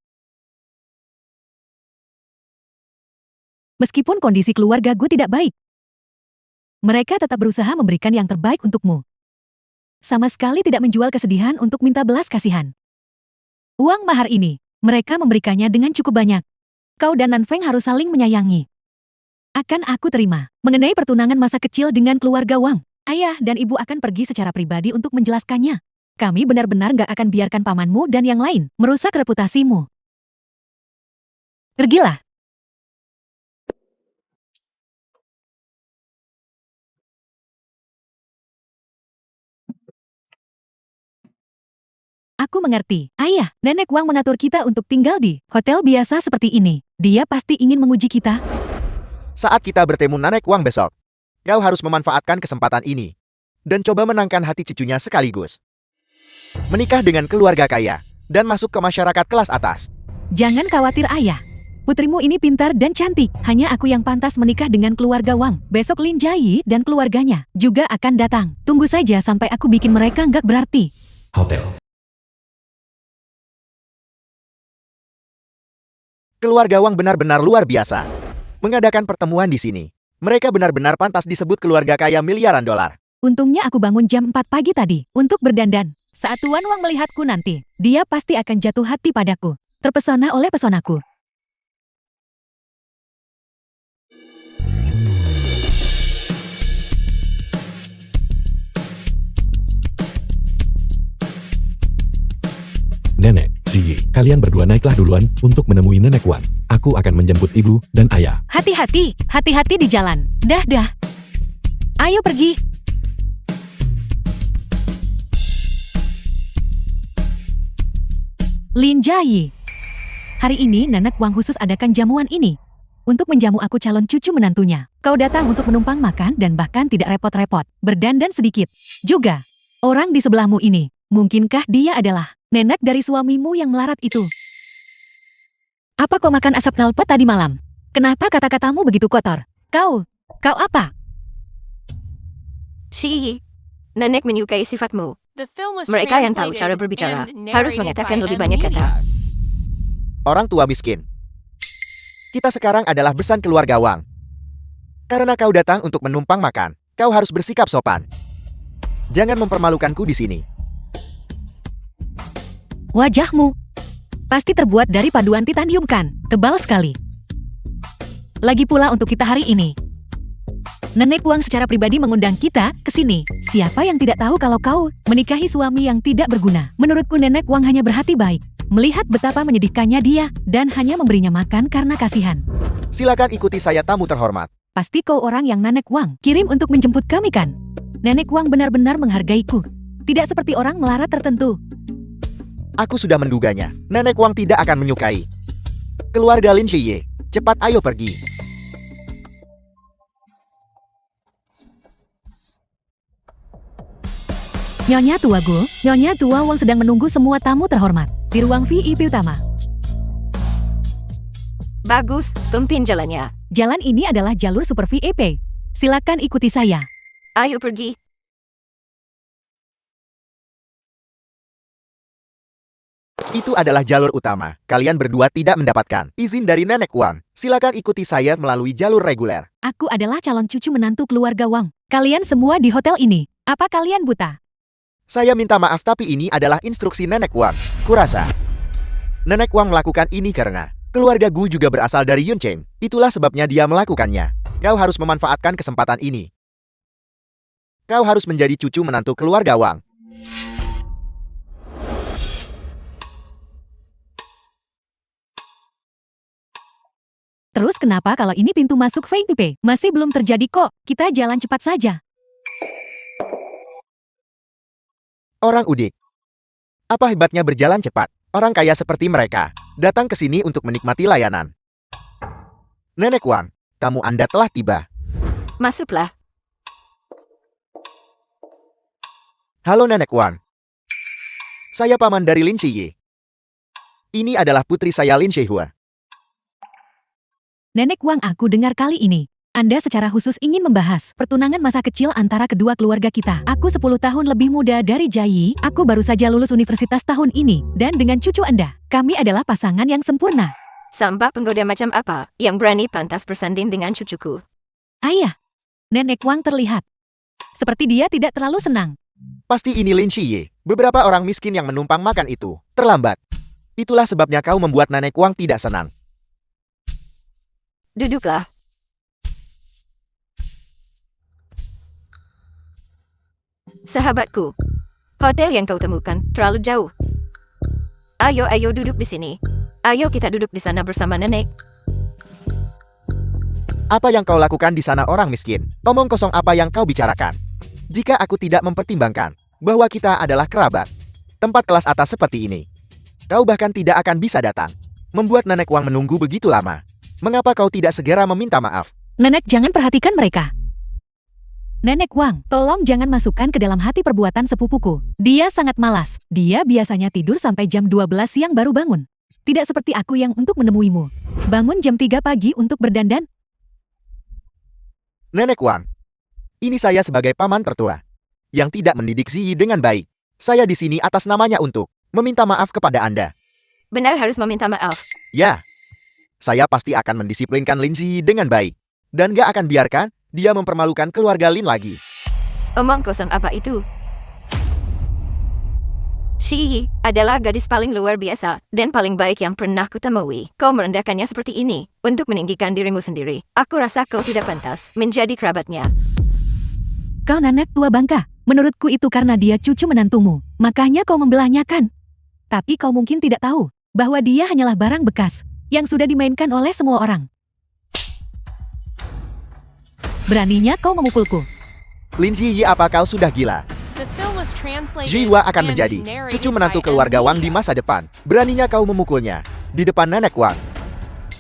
Meskipun kondisi keluarga Gu tidak baik, mereka tetap berusaha memberikan yang terbaik untukmu. Sama sekali tidak menjual kesedihan untuk minta belas kasihan. Uang mahar ini, mereka memberikannya dengan cukup banyak. Kau dan Nan Feng harus saling menyayangi. Akan aku terima. Mengenai pertunangan masa kecil dengan keluarga Wang, ayah dan ibu akan pergi secara pribadi untuk menjelaskannya. Kami benar-benar gak akan biarkan pamanmu dan yang lain merusak reputasimu. Pergilah. Aku mengerti. Ayah, nenek Wang mengatur kita untuk tinggal di hotel biasa seperti ini. Dia pasti ingin menguji kita. Saat kita bertemu Nenek Wang besok, kau harus memanfaatkan kesempatan ini dan coba menangkan hati cucunya sekaligus. Menikah dengan keluarga kaya dan masuk ke masyarakat kelas atas. Jangan khawatir ayah. Putrimu ini pintar dan cantik. Hanya aku yang pantas menikah dengan keluarga Wang. Besok Lin Jai dan keluarganya juga akan datang. Tunggu saja sampai aku bikin mereka nggak berarti. Hotel. Keluarga Wang benar-benar luar biasa. Mengadakan pertemuan di sini. Mereka benar-benar pantas disebut keluarga kaya miliaran dolar. Untungnya aku bangun jam 4 pagi tadi untuk berdandan. Saat Tuan Wang melihatku nanti, dia pasti akan jatuh hati padaku. Terpesona oleh pesonaku. Nenek, Ziyi, kalian berdua naiklah duluan untuk menemui Nenek Wang. Aku akan menjemput ibu dan ayah. Hati-hati, hati-hati di jalan. Dah. Ayo pergi. Lin Jai. Hari ini Nenek Wang khusus adakan jamuan ini untuk menjamu aku calon cucu menantunya. Kau datang untuk menumpang makan dan bahkan tidak repot-repot. Berdandan sedikit. Juga, orang di sebelahmu ini, mungkinkah dia adalah nenek dari suamimu yang melarat itu? Apa kau makan asap knalpot tadi malam? Kenapa kata-katamu begitu kotor? Kau apa? Si, nenek menyukai sifatmu. The film was Mereka yang tahu cara translated berbicara and harus narrated mengatakan by lebih M. banyak kata. Media. Orang tua miskin. Kita sekarang adalah besan keluarga Wang. Karena kau datang untuk menumpang makan, kau harus bersikap sopan. Jangan mempermalukanku di sini. Wajahmu pasti terbuat dari paduan titanium kan? Tebal sekali. Lagi pula untuk kita hari ini. Nenek Wang secara pribadi mengundang kita ke sini. Siapa yang tidak tahu kalau kau menikahi suami yang tidak berguna? Menurutku Nenek Wang hanya berhati baik. Melihat betapa menyedihkannya dia dan hanya memberinya makan karena kasihan. Silakan ikuti saya tamu terhormat. Pasti kau orang yang Nenek Wang kirim untuk menjemput kami kan? Nenek Wang benar-benar menghargaiku. Tidak seperti orang melarat tertentu. Aku sudah menduganya. Nenek Wang tidak akan menyukai. Keluarga Lin Shiye, cepat ayo pergi. Nyonya Tua Gu, Nyonya Tua Wang sedang menunggu semua tamu terhormat di ruang VIP utama. Bagus, pimpin jalannya. Jalan ini adalah jalur super VIP. Silakan ikuti saya. Ayo pergi. Itu adalah jalur utama. Kalian berdua tidak mendapatkan izin dari Nenek Wang. Silakan ikuti saya melalui jalur reguler. Aku adalah calon cucu menantu keluarga Wang. Kalian semua di hotel ini. Apa kalian buta? Saya minta maaf tapi ini adalah instruksi Nenek Wang. Kurasa Nenek Wang melakukan ini karena keluarga Gu juga berasal dari Yuncheng. Itulah sebabnya dia melakukannya. Kau harus memanfaatkan kesempatan ini. Kau harus menjadi cucu menantu keluarga Wang. Terus kenapa kalau ini pintu masuk VIP? Masih belum terjadi kok. Kita jalan cepat saja. Orang udik. Apa hebatnya berjalan cepat? Orang kaya seperti mereka datang ke sini untuk menikmati layanan. Nenek Wang, tamu Anda telah tiba. Masuklah. Halo Nenek Wang. Saya paman dari Lin Shiye. Ini adalah putri saya Lin Shihua. Nenek Wang, aku dengar kali ini Anda secara khusus ingin membahas pertunangan masa kecil antara kedua keluarga kita. Aku 10 tahun lebih muda dari Jai. Aku baru saja lulus universitas tahun ini. Dan dengan cucu Anda, kami adalah pasangan yang sempurna. Sampai penggoda macam apa yang berani pantas bersanding dengan cucuku? Ayah, Nenek Wang terlihat seperti dia tidak terlalu senang. Pasti ini Lin Shiye. Beberapa orang miskin yang menumpang makan itu terlambat. Itulah sebabnya kau membuat Nenek Wang tidak senang. Duduklah. Sahabatku, hotel yang kau temukan terlalu jauh. Ayo duduk di sini. Ayo kita duduk di sana bersama nenek. Apa yang kau lakukan di sana orang miskin? Omong kosong apa yang kau bicarakan? Jika aku tidak mempertimbangkan bahwa kita adalah kerabat, tempat kelas atas seperti ini, kau bahkan tidak akan bisa datang. Membuat Nenek Wang menunggu begitu lama. Mengapa kau tidak segera meminta maaf? Nenek, jangan perhatikan mereka. Nenek Wang, tolong jangan masukkan ke dalam hati perbuatan sepupuku. Dia sangat malas. Dia biasanya tidur sampai jam 12 siang baru bangun. Tidak seperti aku yang untuk menemuimu. Bangun jam 3 pagi untuk berdandan. Nenek Wang, ini saya sebagai paman tertua yang tidak mendidik Ziyi dengan baik. Saya di sini atas namanya untuk meminta maaf kepada Anda. Benar harus meminta maaf. Ya, saya pasti akan mendisiplinkan Lin Ziyi dengan baik. Dan gak akan biarkan dia mempermalukan keluarga Lin lagi. Omong kosong apa itu? Shi adalah gadis paling luar biasa dan paling baik yang pernah kutemui. Kau merendahkannya seperti ini untuk meninggikan dirimu sendiri. Aku rasa kau tidak pantas menjadi kerabatnya. Kau Nenek tua bangka. Menurutku itu karena dia cucu menantumu. Makanya kau membelahnya kan? Tapi kau mungkin tidak tahu bahwa dia hanyalah barang bekas yang sudah dimainkan oleh semua orang. Beraninya kau memukulku. Lin Ziyi, apa kau sudah gila? The film was translated Jiwa akan and menjadi narrated cucu menantu by keluarga Wang di Emilia. masa depan. Beraninya kau memukulnya di depan Nenek Wang.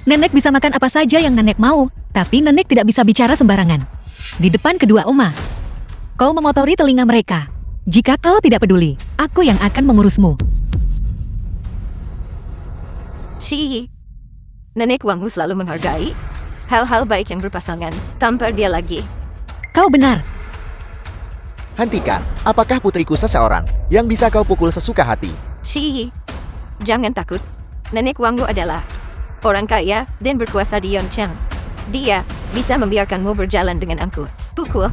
Nenek bisa makan apa saja yang Nenek mau, tapi Nenek tidak bisa bicara sembarangan. Di depan kedua oma, kau mengotori telinga mereka. Jika kau tidak peduli, aku yang akan mengurusmu. Shi, Nenek Wangmu selalu menghargai hal-hal baik yang berpasangan. Tampar dia lagi. Kau benar. Hentikan, apakah putriku seseorang yang bisa kau pukul sesuka hati? Shi, jangan takut. Nenek Wangmu adalah orang kaya dan berkuasa di Yongcheng. Dia bisa membiarkanmu berjalan dengan aku. Pukul.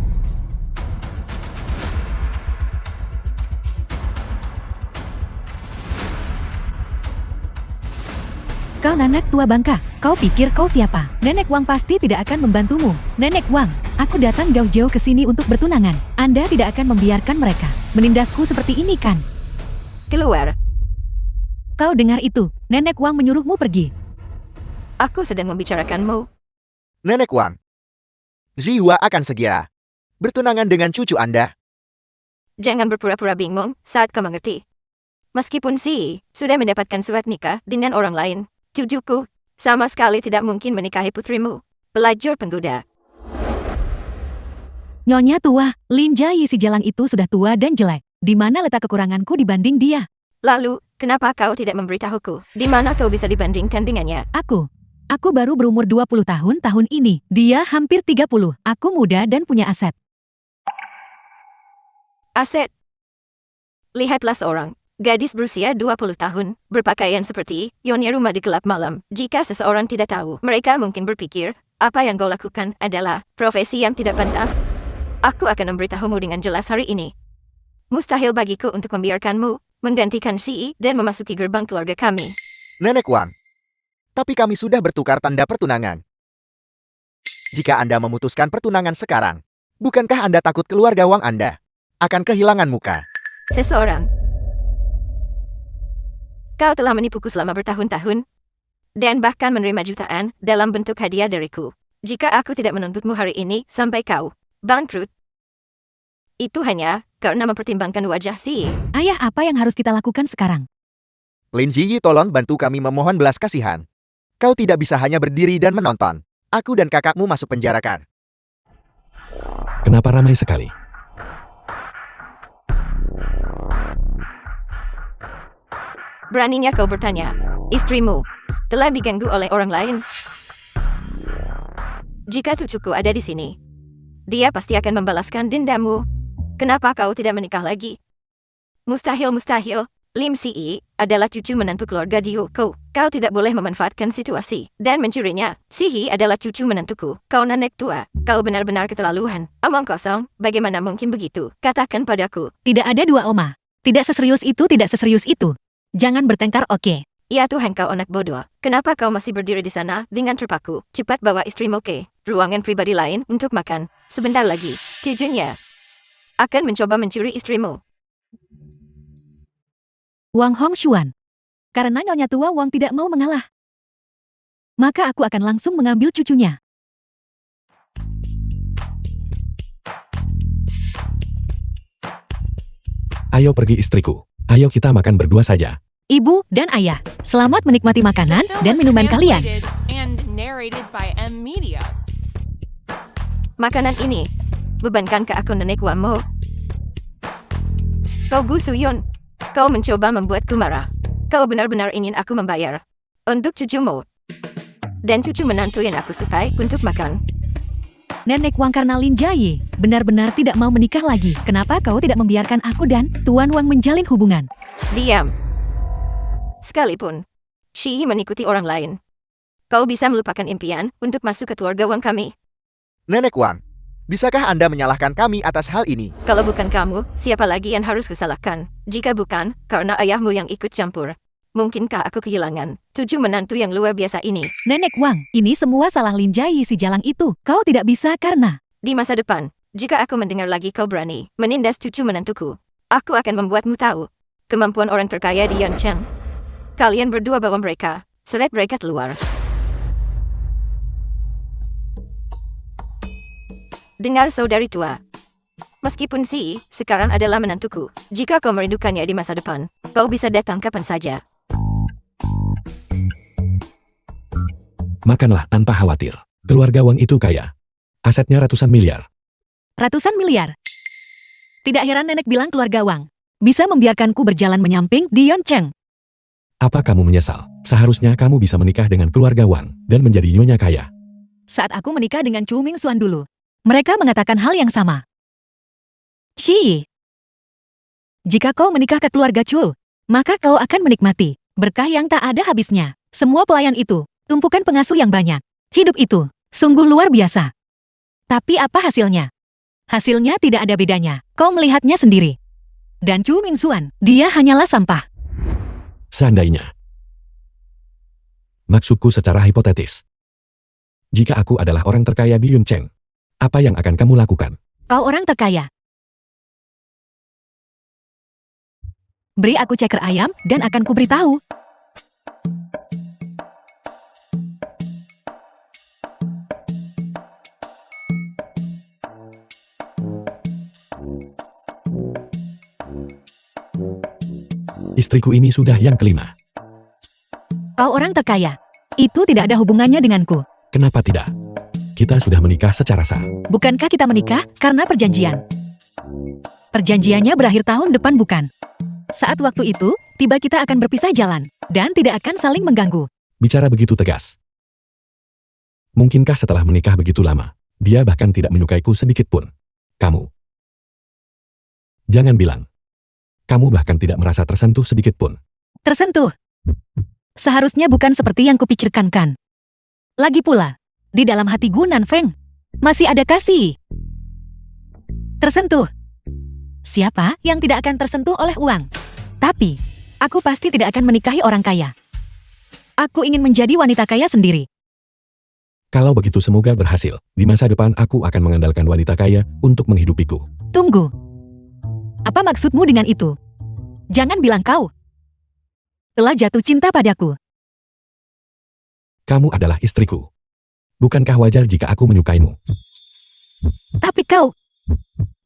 Kau Nenek tua bangka, kau pikir kau siapa? Nenek Wang pasti tidak akan membantumu. Nenek Wang, aku datang jauh-jauh ke sini untuk bertunangan. Anda tidak akan membiarkan mereka menindasku seperti ini kan? Keluar. Kau dengar itu? Nenek Wang menyuruhmu pergi. Aku sedang membicarakanmu. Nenek Wang, Zihua akan segera bertunangan dengan cucu Anda. Jangan berpura-pura bingung saat kau mengerti. Meskipun si sudah mendapatkan surat nikah dengan orang lain, cucuku sama sekali tidak mungkin menikahi putrimu. Pelacur penggoda. Nyonya tua, Lin Jai si jalang itu sudah tua dan jelek. Di mana letak kekuranganku dibanding dia? Lalu, kenapa kau tidak memberitahuku? Di mana kau bisa dibandingkan dengannya? Aku baru berumur 20 tahun ini. Dia hampir 30. Aku muda dan punya aset. Aset. Lihatlah seorang gadis berusia 20 tahun, berpakaian seperti nyonya rumah di gelap malam. Jika seseorang tidak tahu, mereka mungkin berpikir, apa yang kau lakukan adalah profesi yang tidak pantas. Aku akan memberitahumu dengan jelas hari ini. Mustahil bagiku untuk membiarkanmu menggantikan Si dan memasuki gerbang keluarga kami. Nenek Wang. Tapi kami sudah bertukar tanda pertunangan. Jika Anda memutuskan pertunangan sekarang, bukankah Anda takut keluarga Wang Anda akan kehilangan muka? Seseorang. Kau telah menipuku selama bertahun-tahun, dan bahkan menerima jutaan dalam bentuk hadiah dariku. Jika aku tidak menuntutmu hari ini sampai kau bangkrut, itu hanya karena mempertimbangkan wajah Si. Ayah, apa yang harus kita lakukan sekarang? Lin Ziyi, tolong bantu kami memohon belas kasihan. Kau tidak bisa hanya berdiri dan menonton. Aku dan kakakmu masuk penjara kan? Kenapa ramai sekali? Beraninya kau bertanya, istrimu telah diganggu oleh orang lain? Jika cucuku ada di sini, dia pasti akan membalaskan dendammu. Kenapa kau tidak menikah lagi? Mustahil. Lim Si adalah cucu menantu keluarga Diu. Kau tidak boleh memanfaatkan situasi dan mencurinya. Si adalah cucu menantuku. Kau nenek tua. Kau benar-benar keterlaluan. Omong kosong, bagaimana mungkin begitu? Katakan padaku. Tidak ada dua oma. Tidak seserius itu. Jangan bertengkar, oke? Ya Tuhan, kau anak bodoh. Kenapa kau masih berdiri di sana dengan terpaku? Cepat bawa istrimu ke ruangan pribadi lain untuk makan. Sebentar lagi, cucunya akan mencoba mencuri istrimu. Wang Hongshuan. Karena Nyonya tua Wang tidak mau mengalah, maka aku akan langsung mengambil cucunya. Ayo pergi istriku. Ayo kita makan berdua saja. Ibu dan ayah, selamat menikmati makanan The film dan was minuman kalian. translated and narrated by M Media. Makanan ini bebankan ke aku nenek Wamo. Kau Gu Suyun, kau mencoba membuatku marah. Kau benar-benar ingin aku membayar untuk cucumu dan cucu menantu yang aku sukai untuk makan. Nenek Wang karena Lin Jai benar-benar tidak mau menikah lagi. Kenapa kau tidak membiarkan aku dan Tuan Wang menjalin hubungan? Diam. Sekalipun Shi mengikuti orang lain, kau bisa melupakan impian untuk masuk ke keluarga Wang kami. Nenek Wang, bisakah Anda menyalahkan kami atas hal ini? Kalau bukan kamu, siapa lagi yang harus kusalahkan? Jika bukan, karena ayahmu yang ikut campur, mungkinkah aku kehilangan cucu menantu yang luar biasa ini? Nenek Wang, ini semua salah Lin Jai si jalang itu. Kau tidak bisa karena Di masa depan, jika aku mendengar lagi kau berani menindas cucu menantuku, aku akan membuatmu tahu kemampuan orang terkaya di Yancheng. Kalian berdua bawa mereka, seret mereka keluar. Dengar saudari tua. Meskipun Si sekarang adalah menantuku, jika kau merindukannya di masa depan, kau bisa datang kapan saja. Makanlah tanpa khawatir. Keluarga Wang itu kaya. Asetnya ratusan miliar. ratusan miliar. Tidak heran nenek bilang keluarga Wang bisa membiarkanku berjalan menyamping di Yancheng. Apa kamu menyesal? Seharusnya kamu bisa menikah dengan keluarga Wang dan menjadi nyonya kaya. Saat aku menikah dengan Chu Mingxuan dulu, mereka mengatakan hal yang sama. Shi, jika kau menikah ke keluarga Chu, maka kau akan menikmati berkah yang tak ada habisnya. Semua pelayan itu, tumpukan pengasuh yang banyak. Hidup itu sungguh luar biasa. Tapi apa hasilnya? Hasilnya tidak ada bedanya. Kau melihatnya sendiri. Dan Chu Mingxuan, dia hanyalah sampah. Seandainya. Maksudku secara hipotetis. Jika aku adalah orang terkaya di Yuncheng, apa yang akan kamu lakukan? Kau orang terkaya. Beri aku ceker ayam dan akan kuberitahu. Istriku ini sudah yang kelima. Kau orang terkaya. Itu tidak ada hubungannya denganku. Kenapa tidak? Kita sudah menikah secara sah. Bukankah kita menikah karena perjanjian? Perjanjiannya berakhir tahun depan bukan? Saat waktu itu, tiba kita akan berpisah jalan, dan tidak akan saling mengganggu. Bicara begitu tegas. Mungkinkah setelah menikah begitu lama, dia bahkan tidak menyukaiku sedikit pun? Kamu. Jangan bilang. Kamu bahkan tidak merasa tersentuh sedikit pun. Tersentuh. Seharusnya bukan seperti yang kupikirkan kan. Lagi pula, di dalam hati Gu Nanfeng, masih ada kasih. Tersentuh. Siapa yang tidak akan tersentuh oleh uang? Tapi, aku pasti tidak akan menikahi orang kaya. Aku ingin menjadi wanita kaya sendiri. Kalau begitu semoga berhasil. Di masa depan aku akan mengandalkan wanita kaya untuk menghidupiku. Tunggu. Apa maksudmu dengan itu? Jangan bilang kau telah jatuh cinta padaku. Kamu adalah istriku. Bukankah wajar jika aku menyukaimu? Tapi kau,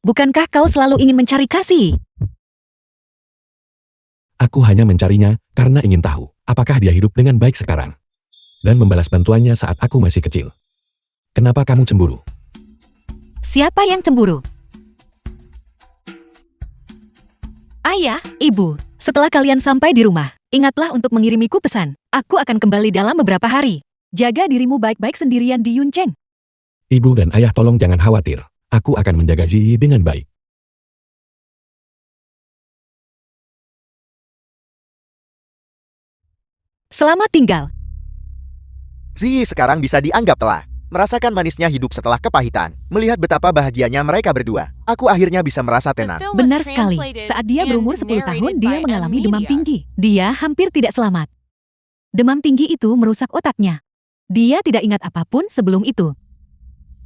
bukankah kau selalu ingin mencari kasih? Aku hanya mencarinya karena ingin tahu apakah dia hidup dengan baik sekarang. Dan membalas bantuannya saat aku masih kecil. Kenapa kamu cemburu? Siapa yang cemburu? Ayah, ibu, setelah kalian sampai di rumah, ingatlah untuk mengirimiku pesan. Aku akan kembali dalam beberapa hari. Jaga dirimu baik-baik sendirian di Yuncheng. Ibu dan ayah tolong jangan khawatir. Aku akan menjaga Ziyi dengan baik. Selamat tinggal. Ziyi sekarang bisa dianggap telah merasakan manisnya hidup setelah kepahitan. Melihat betapa bahagianya mereka berdua, aku akhirnya bisa merasa tenang. Benar sekali. Saat dia berumur 10 tahun, dia mengalami demam tinggi. Dia hampir tidak selamat. Demam tinggi itu merusak otaknya. Dia tidak ingat apapun sebelum itu.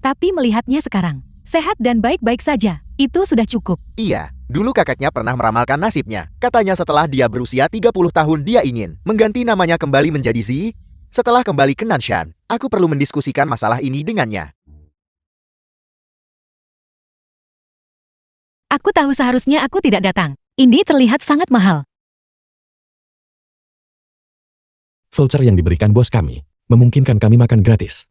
Tapi melihatnya sekarang, sehat dan baik-baik saja. Itu sudah cukup. Iya, dulu kakeknya pernah meramalkan nasibnya. Katanya setelah dia berusia 30 tahun dia ingin mengganti namanya kembali menjadi Ziyi. Setelah kembali ke Nanshan, aku perlu mendiskusikan masalah ini dengannya. Aku tahu seharusnya aku tidak datang. Ini terlihat sangat mahal. Voucher yang diberikan bos kami memungkinkan kami makan gratis.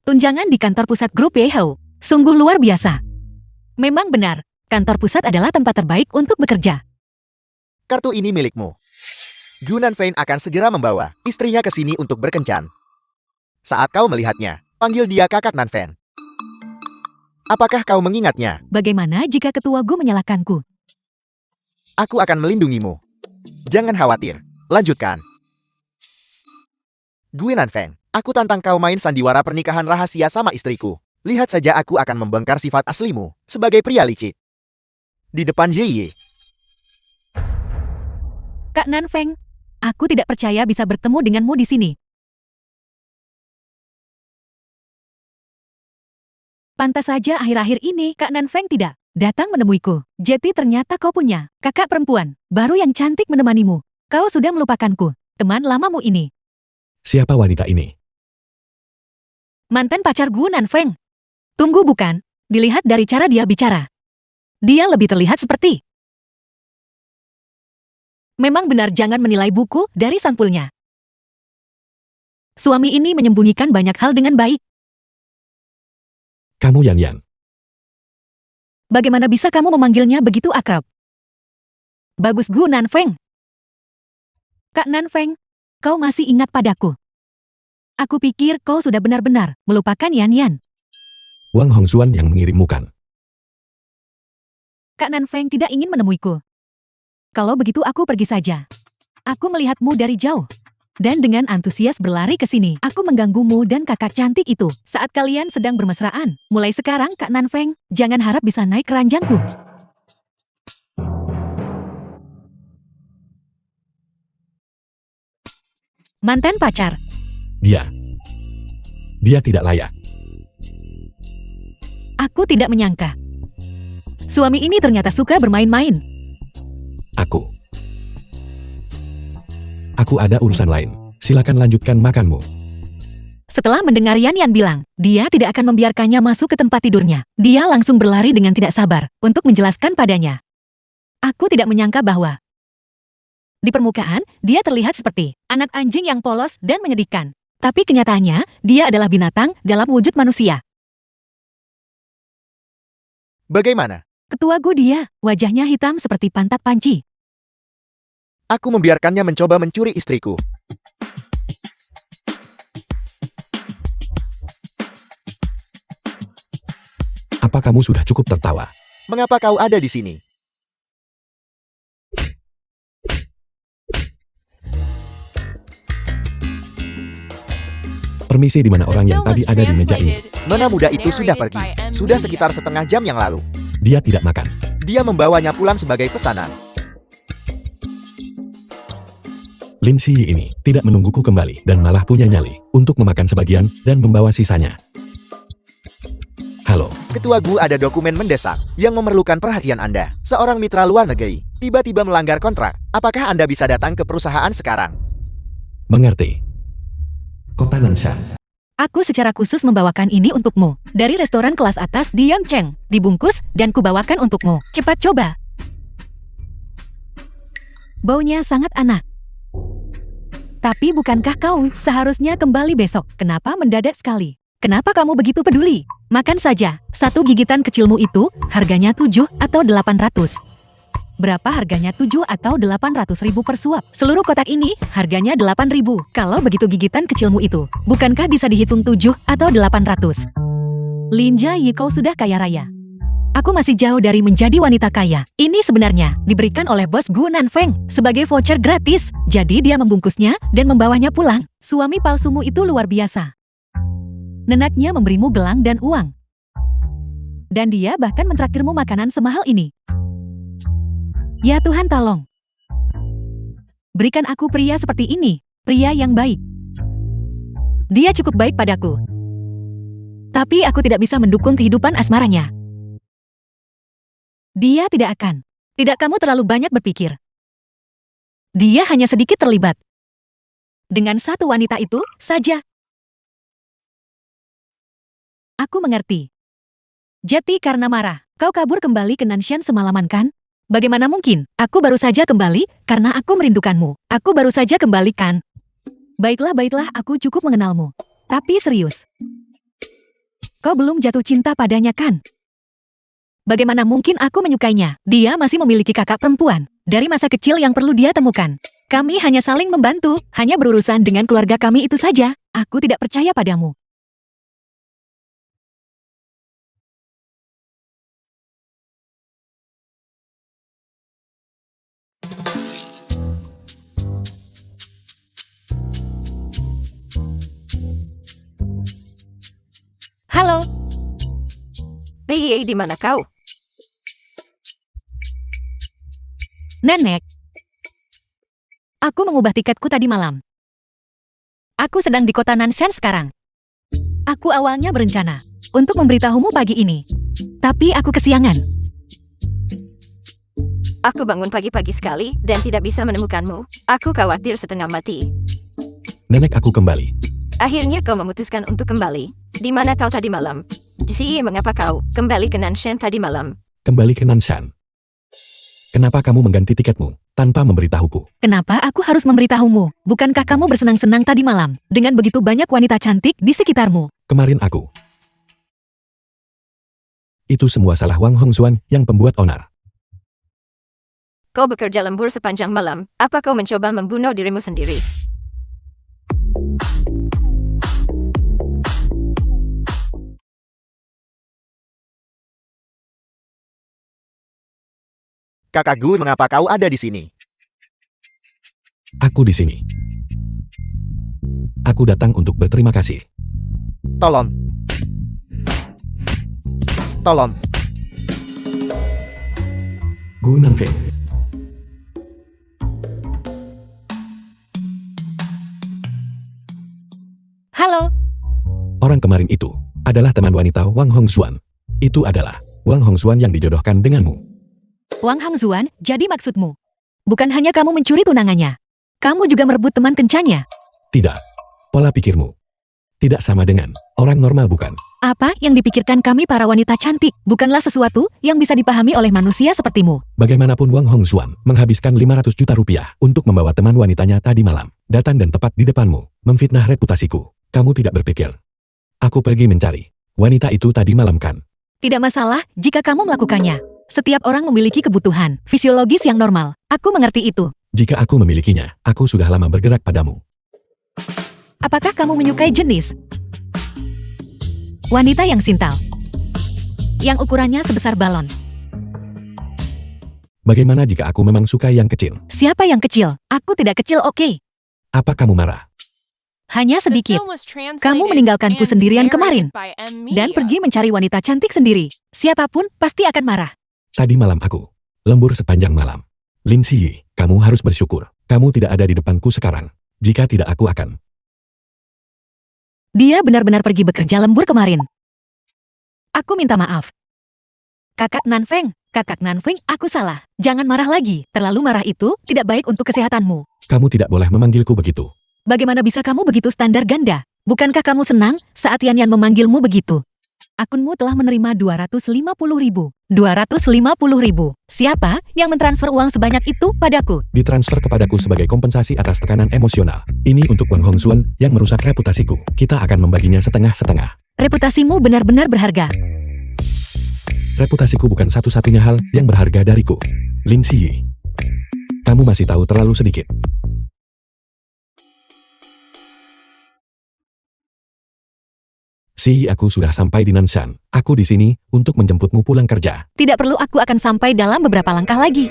Tunjangan di kantor pusat grup Yeahou sungguh luar biasa. Memang benar, kantor pusat adalah tempat terbaik untuk bekerja. Kartu ini milikmu. Gu Nanfeng akan segera membawa istrinya ke sini untuk berkencan. Saat kau melihatnya, panggil dia kakak Nanfeng. Apakah kau mengingatnya? Bagaimana jika ketua Gu menyalahkanku? Aku akan melindungimu. Jangan khawatir. Lanjutkan. Gu Nanfeng, aku tantang kau main sandiwara pernikahan rahasia sama istriku. Lihat saja aku akan membongkar sifat aslimu sebagai pria licik. Di depan Ziyi. Kak Nanfeng, aku tidak percaya bisa bertemu denganmu di sini. Pantas saja akhir-akhir ini Kak Nanfeng tidak datang menemuiku. Jadi ternyata kau punya kakak perempuan baru yang cantik menemanimu. Kau sudah melupakanku, teman lamamu ini. Siapa wanita ini? Mantan pacar Gu Nanfeng. Tunggu bukan, dilihat dari cara dia bicara. Dia lebih terlihat seperti... Memang benar jangan menilai buku dari sampulnya. Suami ini menyembunyikan banyak hal dengan baik. Kamu Yan Yan. Bagaimana bisa kamu memanggilnya begitu akrab? Bagus Gu Nanfeng. Kak Nanfeng, kau masih ingat padaku. Aku pikir kau sudah benar-benar melupakan Yan Yan. Wang Hongxuan yang mengirimmu kan? Kak Nanfeng tidak ingin menemuiku. Kalau begitu aku pergi saja. Aku melihatmu dari jauh. Dan dengan antusias berlari ke sini, aku mengganggumu dan kakak cantik itu saat kalian sedang bermesraan. Mulai sekarang Kak Nanfeng, jangan harap bisa naik ke ranjangku. Mantan pacar. Dia tidak layak. Aku tidak menyangka. Suami ini ternyata suka bermain-main. Aku ada urusan lain. Silakan lanjutkan makanmu. Setelah mendengar Yan Yan bilang, dia tidak akan membiarkannya masuk ke tempat tidurnya. Dia langsung berlari dengan tidak sabar untuk menjelaskan padanya. Aku tidak menyangka bahwa Di permukaan, dia terlihat seperti anak anjing yang polos dan menyedihkan. Tapi kenyataannya, dia adalah binatang dalam wujud manusia. Bagaimana? Ketua Gu dia, wajahnya hitam seperti pantat panci. Aku membiarkannya mencoba mencuri istriku. Apa kamu sudah cukup tertawa? Mengapa kau ada di sini? Permisi, di mana The orang yang film tadi was ada di meja ini? translated Nona and muda itu sudah narrated pergi. by M. Sudah Media. sekitar setengah jam yang lalu. Dia tidak makan. Dia membawanya pulang sebagai pesanan. Lin Si ini tidak menungguku kembali dan malah punya nyali untuk memakan sebagian dan membawa sisanya. Halo, Ketua Gu, ada dokumen mendesak yang memerlukan perhatian Anda. Seorang mitra luar negeri tiba-tiba melanggar kontrak. Apakah Anda bisa datang ke perusahaan sekarang? mengerti. Kota Nanshan. Aku secara khusus membawakan ini untukmu. Dari restoran kelas atas di Yangcheng. Dibungkus dan kubawakan untukmu. Cepat coba. Baunya sangat enak. Tapi bukankah kau seharusnya kembali besok? Kenapa mendadak sekali? Kenapa kamu begitu peduli? Makan saja. Satu gigitan kecilmu itu harganya 7 atau 800. Berapa harganya 7 atau 800 ribu per suap? Seluruh kotak ini harganya 8 ribu. Kalau begitu gigitan kecilmu itu, bukankah bisa dihitung 7 atau 800? Lin Jiayi, kau sudah kaya raya. Aku masih jauh dari menjadi wanita kaya. Ini sebenarnya diberikan oleh bos Gu Nanfeng sebagai voucher gratis. Jadi dia membungkusnya dan membawanya pulang. Suami palsumu itu luar biasa. Neneknya memberimu gelang dan uang. Dan dia bahkan mentraktirmu makanan semahal ini. Ya Tuhan, tolong. Berikan aku pria seperti ini, pria yang baik. Dia cukup baik padaku. Tapi aku tidak bisa mendukung kehidupan asmaranya. Dia tidak akan. Tidak, kamu terlalu banyak berpikir. Dia hanya sedikit terlibat. Dengan satu wanita itu saja. Aku mengerti. Jadi karena marah, kau kabur kembali ke Nanshan semalaman kan? Bagaimana mungkin? Aku baru saja kembali karena aku merindukanmu. Aku baru saja kembali kan? Baiklah, aku cukup mengenalmu. Tapi serius. Kau belum jatuh cinta padanya kan? Bagaimana mungkin aku menyukainya? Dia masih memiliki kakak perempuan. Dari masa kecil yang perlu dia temukan. Kami hanya saling membantu, hanya berurusan dengan keluarga kami itu saja. Aku tidak percaya padamu. Halo, Hei, di mana kau? Nenek. Aku mengubah tiketku tadi malam. Aku sedang di kota Nanshan sekarang. Aku awalnya berencana untuk memberitahumu pagi ini. Tapi aku kesiangan. Aku bangun pagi-pagi sekali dan tidak bisa menemukanmu. Aku khawatir setengah mati. Nenek, aku kembali. Akhirnya kau memutuskan untuk kembali. Di mana kau tadi malam? Mengapa kau kembali ke Nanshan tadi malam? Kembali ke Nanshan. Kenapa kamu mengganti tiketmu tanpa memberitahuku? Kenapa aku harus memberitahumu? Bukankah kamu bersenang-senang tadi malam dengan begitu banyak wanita cantik di sekitarmu? Kemarin aku. Itu semua salah Wang Hongxuan yang pembuat onar. Kau bekerja lembur sepanjang malam. Apa kau mencoba membunuh dirimu sendiri? Kakak Gu, mengapa kau ada di sini? Aku di sini. Aku datang untuk berterima kasih. Tolong. Tolong. Gu Nanfeng. Halo, Orang kemarin itu adalah teman wanita Wang Hongxuan. Itu adalah Wang Hongxuan yang dijodohkan denganmu. Wang Hongxuan, jadi maksudmu? Bukan hanya kamu mencuri tunangannya. Kamu juga merebut teman kencannya. Tidak. Pola pikirmu Tidak sama dengan orang normal bukan? Apa yang dipikirkan kami para wanita cantik bukanlah sesuatu yang bisa dipahami oleh manusia sepertimu. Bagaimanapun Wang Hongxuan menghabiskan 500 juta rupiah untuk membawa teman wanitanya tadi malam. Datang dan tepat di depanmu, memfitnah reputasiku. Kamu tidak berpikir. Aku pergi mencari wanita itu tadi malam kan? Tidak masalah jika kamu melakukannya. Setiap orang memiliki kebutuhan fisiologis yang normal. Aku mengerti itu. Jika aku memilikinya, aku sudah lama bergerak padamu. Apakah kamu menyukai jenis wanita yang sintal, yang ukurannya sebesar balon? Bagaimana jika aku memang suka yang kecil? Siapa yang kecil? Aku tidak kecil, oke? Apa kamu marah? Hanya The sedikit. film was translated Kamu meninggalkanku and sendirian narrated kemarin by M. dan Media. pergi mencari wanita cantik sendiri. Siapapun pasti akan marah. Tadi malam aku lembur sepanjang malam. Lin Xi, kamu harus bersyukur. Kamu tidak ada di depanku sekarang. Jika tidak aku akan. Dia benar-benar pergi bekerja lembur kemarin. Aku minta maaf. Kakak Nanfeng, aku salah. Jangan marah lagi. Terlalu marah itu tidak baik untuk kesehatanmu. Kamu tidak boleh memanggilku begitu. Bagaimana bisa kamu begitu standar ganda? Bukankah kamu senang saat Yan memanggilmu begitu? Akunmu telah menerima 250.000. 250.000. Siapa yang mentransfer uang sebanyak itu padaku? Ditransfer kepadaku sebagai kompensasi atas tekanan emosional. Ini untuk Wang Hongxuan yang merusak reputasiku. Kita akan membaginya setengah-setengah. Reputasimu benar-benar berharga. Reputasiku bukan satu-satunya hal yang berharga dariku. Lin Xi, kamu masih tahu terlalu sedikit. Si, aku sudah sampai di Nanshan. Aku di sini untuk menjemputmu pulang kerja. Tidak perlu, aku akan sampai dalam beberapa langkah lagi.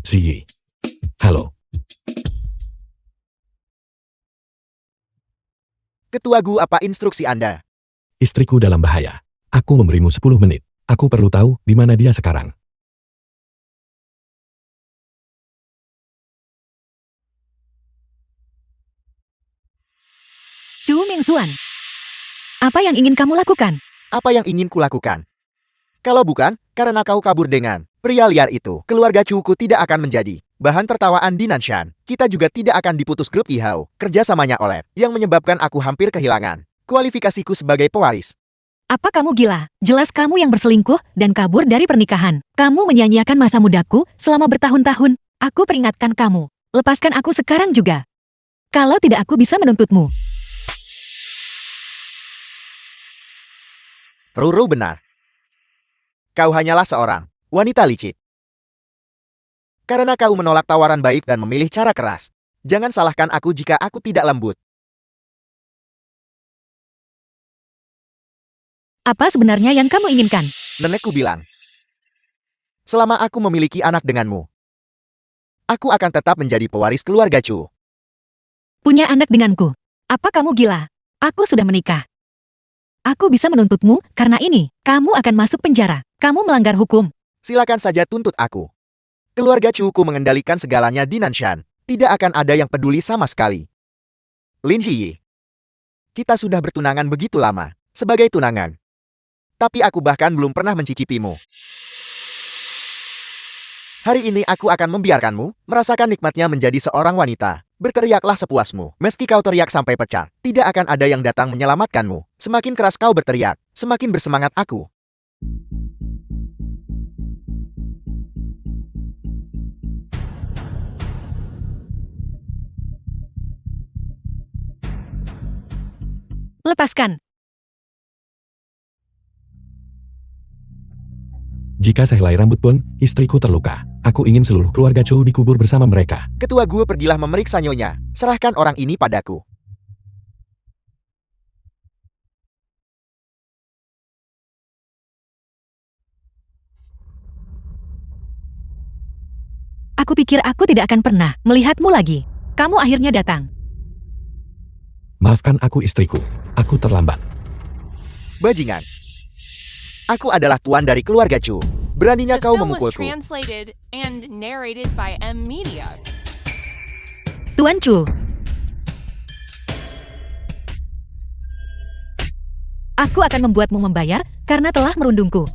Si, halo. Ketua Gu, apa instruksi Anda? Istriku dalam bahaya. Aku memberimu 10 menit. Aku perlu tahu di mana dia sekarang. Chu Mingxuan, apa yang ingin kamu lakukan? Apa yang ingin kulakukan? Kalau bukan, karena kau kabur dengan pria liar itu, keluarga Chuku tidak akan menjadi bahan tertawaan di Nanshan. Kita juga tidak akan diputus grup Yihao. Kerjasamanya oleh yang menyebabkan aku hampir kehilangan kualifikasiku sebagai pewaris. Apa kamu gila? Jelas kamu yang berselingkuh dan kabur dari pernikahan. Kamu menyia-nyiakan masa mudaku selama bertahun-tahun. Aku peringatkan kamu. Lepaskan aku sekarang juga. Kalau tidak, aku bisa menuntutmu. Ruru benar. Kau hanyalah seorang wanita licik. Karena kau menolak tawaran baik dan memilih cara keras. Jangan salahkan aku jika aku tidak lembut. Apa sebenarnya yang kamu inginkan? Nenekku bilang, selama aku memiliki anak denganmu, aku akan tetap menjadi pewaris keluarga Chu. Punya anak denganku. Apa kamu gila? Aku sudah menikah. Aku bisa menuntutmu karena ini. Kamu akan masuk penjara. Kamu melanggar hukum. Silakan saja tuntut aku. Keluarga Chuku mengendalikan segalanya di Nanshan. Tidak akan ada yang peduli sama sekali. Lin Xi, kita sudah bertunangan begitu lama. Sebagai tunangan. Tapi aku bahkan belum pernah mencicipimu. Hari ini aku akan membiarkanmu merasakan nikmatnya menjadi seorang wanita. Berteriaklah sepuasmu. Meski kau teriak sampai pecah, tidak akan ada yang datang menyelamatkanmu. Semakin keras kau berteriak, semakin bersemangat aku. Lepaskan. Jika sehelai rambut pun, istriku terluka. Aku ingin seluruh keluarga Chu dikubur bersama mereka. Ketua Gue, pergilah memeriksa nyonya. Serahkan orang ini padaku. Aku pikir aku tidak akan pernah melihatmu lagi. Kamu akhirnya datang. Maafkan aku istriku. Aku terlambat. Bajingan. Aku adalah tuan dari keluarga Chu. Beraninya The kau film was memukulku. translated and narrated by M. Media. Tuan Chu. Aku akan membuatmu membayar karena telah merundungku.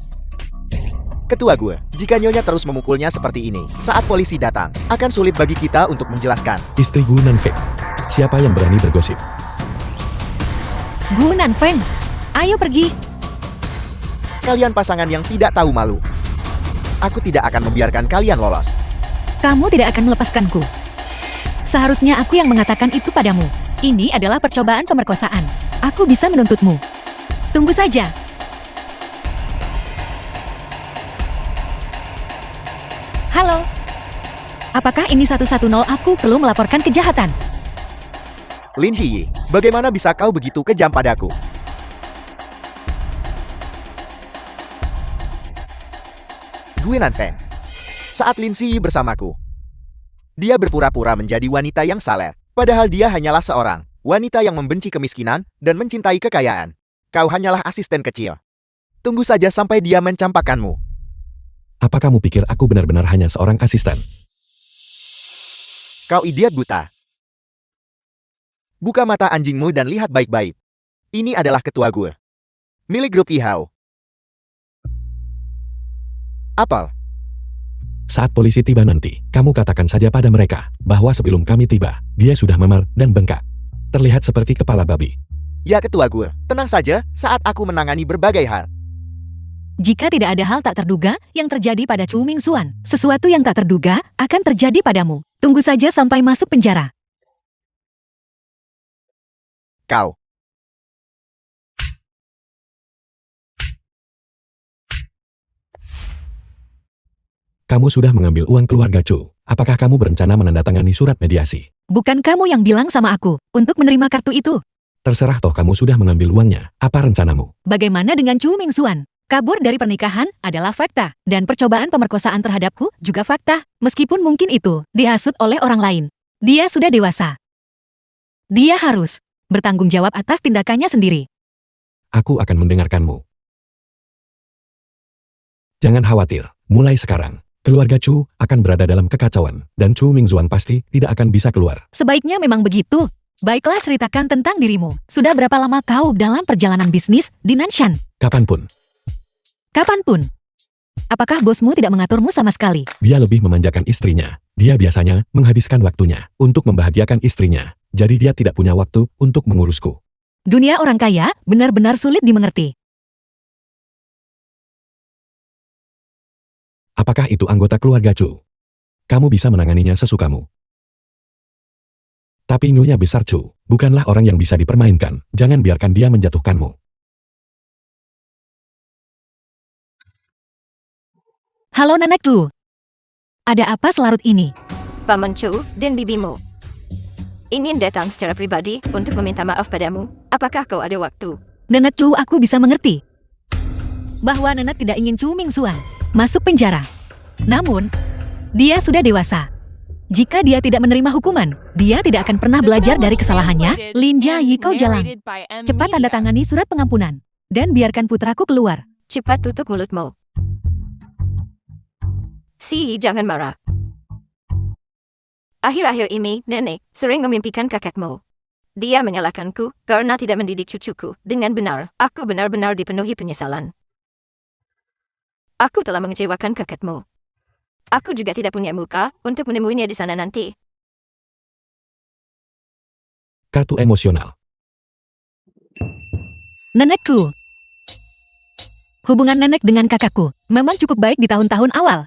Ketua Gue, jika nyonya terus memukulnya seperti ini, saat polisi datang, akan sulit bagi kita untuk menjelaskan. Istri Gu Nanfeng. Siapa yang berani bergosip? Gunan Feng, ayo pergi. Kalian pasangan yang tidak tahu malu. Aku tidak akan membiarkan kalian lolos. Kamu tidak akan melepaskanku. Seharusnya aku yang mengatakan itu padamu. Ini adalah percobaan pemerkosaan. Aku bisa menuntutmu. Tunggu saja. Halo. Apakah ini 110 aku perlu melaporkan kejahatan? Lin Ziyi, bagaimana bisa kau begitu kejam padaku? Guinan Feng. Saat Lin Ziyi bersamaku, dia berpura-pura menjadi wanita yang saleh, padahal dia hanyalah seorang wanita yang membenci kemiskinan dan mencintai kekayaan. Kau hanyalah asisten kecil. Tunggu saja sampai dia mencampakkanmu. Apa kamu pikir aku benar-benar hanya seorang asisten? Kau idiot buta. Buka mata anjingmu dan lihat baik-baik. Ini adalah ketua gue. Milik grup Ihao. Apel. Saat polisi tiba nanti, kamu katakan saja pada mereka bahwa sebelum kami tiba, dia sudah memar dan bengkak. Terlihat seperti kepala babi. Ya ketua gue, tenang saja saat aku menangani berbagai hal. Jika tidak ada hal tak terduga yang terjadi pada Chu Mingxuan, sesuatu yang tak terduga akan terjadi padamu. Tunggu saja sampai masuk penjara. Kau. Kamu sudah mengambil uang keluarga Chu. Apakah kamu berencana menandatangani surat mediasi? Bukan kamu yang bilang sama aku untuk menerima kartu itu. Terserah toh kamu sudah mengambil uangnya. Apa rencanamu? Bagaimana dengan Chu Mingxuan? Kabur dari pernikahan adalah fakta, dan percobaan pemerkosaan terhadapku juga fakta, meskipun mungkin itu dihasut oleh orang lain. Dia sudah dewasa. Dia harus bertanggung jawab atas tindakannya sendiri. Aku akan mendengarkanmu. Jangan khawatir, mulai sekarang, keluarga Chu akan berada dalam kekacauan, dan Chu Mingxuan pasti tidak akan bisa keluar. Sebaiknya memang begitu. Baiklah, ceritakan tentang dirimu. Sudah berapa lama kau dalam perjalanan bisnis di Nanshan? Kapanpun, Kapanpun. Apakah bosmu tidak mengaturmu sama sekali? dia lebih memanjakan istrinya. Dia biasanya menghabiskan waktunya untuk membahagiakan istrinya. Jadi dia tidak punya waktu untuk mengurusku. Dunia orang kaya benar-benar sulit dimengerti. Apakah itu anggota keluarga Chu? Kamu bisa menanganinya sesukamu. Tapi Nyonya Besar Chu bukanlah orang yang bisa dipermainkan. Jangan biarkan dia menjatuhkanmu. Halo Nenek Chu. Ada apa selarut ini? Paman Chu dan bibimu. Ingin datang secara pribadi untuk meminta maaf padamu. Apakah kau ada waktu? Nenek Chu, aku bisa mengerti bahwa Nenek tidak ingin Chu Mingxuan masuk penjara. Namun, dia sudah dewasa. Jika dia tidak menerima hukuman, dia tidak akan pernah belajar dari kesalahannya. Lin Jiayi, kau jalan. Cepat tanda tangani surat pengampunan. Dan biarkan putraku keluar. Cepat tutup mulutmu. Si, jangan marah. Akhir-akhir ini, nenek sering memimpikan kakekmu. Dia menyalahkanku karena tidak mendidik cucuku dengan benar. Aku benar-benar dipenuhi penyesalan. Aku telah mengecewakan kakekmu. Aku juga tidak punya muka untuk menemuinya di sana nanti. Kartu emosional. Nenek Chu. Hubungan nenek dengan kakakku memang cukup baik di tahun-tahun awal.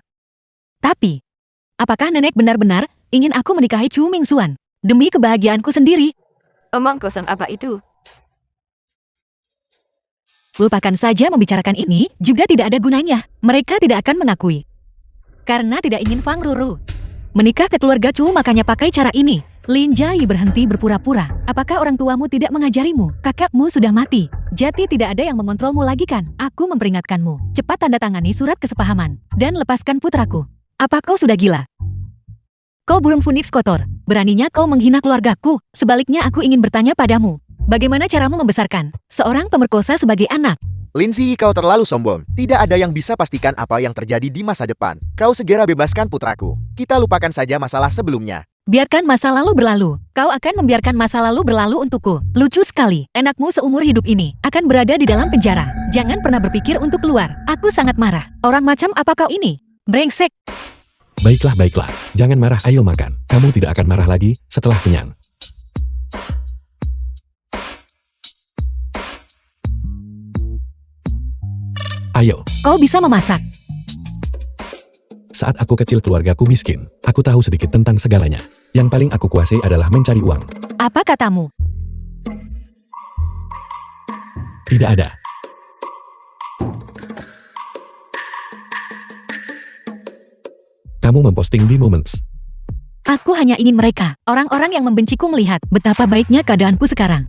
Tapi, apakah nenek benar-benar ingin aku menikahi Chu Mingxuan demi kebahagiaanku sendiri? Omong kosong apa itu? Lupakan saja membicarakan ini, juga tidak ada gunanya. Mereka tidak akan mengakui. Karena tidak ingin Fang Ruru menikah ke keluarga Chu, makanya pakai cara ini. Lin Jiayi berhenti berpura-pura. Apakah orang tuamu tidak mengajarimu? Kakakmu sudah mati. Jadi tidak ada yang mengontrolmu lagi kan? Aku memperingatkanmu. Cepat tanda tangani surat kesepahaman. Dan lepaskan putraku. Apa kau sudah gila? Kau burung Phoenix kotor. Beraninya kau menghina keluargaku. Sebaliknya aku ingin bertanya padamu. Bagaimana caramu membesarkan seorang pemerkosa sebagai anak? Lin Ziyi, kau terlalu sombong. Tidak ada yang bisa pastikan apa yang terjadi di masa depan. Kau segera bebaskan putraku. Kita lupakan saja masalah sebelumnya. Biarkan masa lalu berlalu. Kau akan membiarkan masa lalu berlalu untukku. Lucu sekali. Enakmu seumur hidup ini akan berada di dalam penjara. Jangan pernah berpikir untuk keluar. Aku sangat marah. Orang macam apa kau ini? Brengsek. Baiklah, baiklah. Jangan marah, ayo makan. Kamu tidak akan marah lagi setelah kenyang. Ayo, Kau bisa memasak. saat aku kecil keluargaku miskin, aku tahu sedikit tentang segalanya. Yang paling aku kuasai adalah mencari uang. Apa katamu? Tidak ada. Kamu memposting di Moments. Aku hanya ingin mereka, orang-orang yang membenciku melihat betapa baiknya keadaanku sekarang.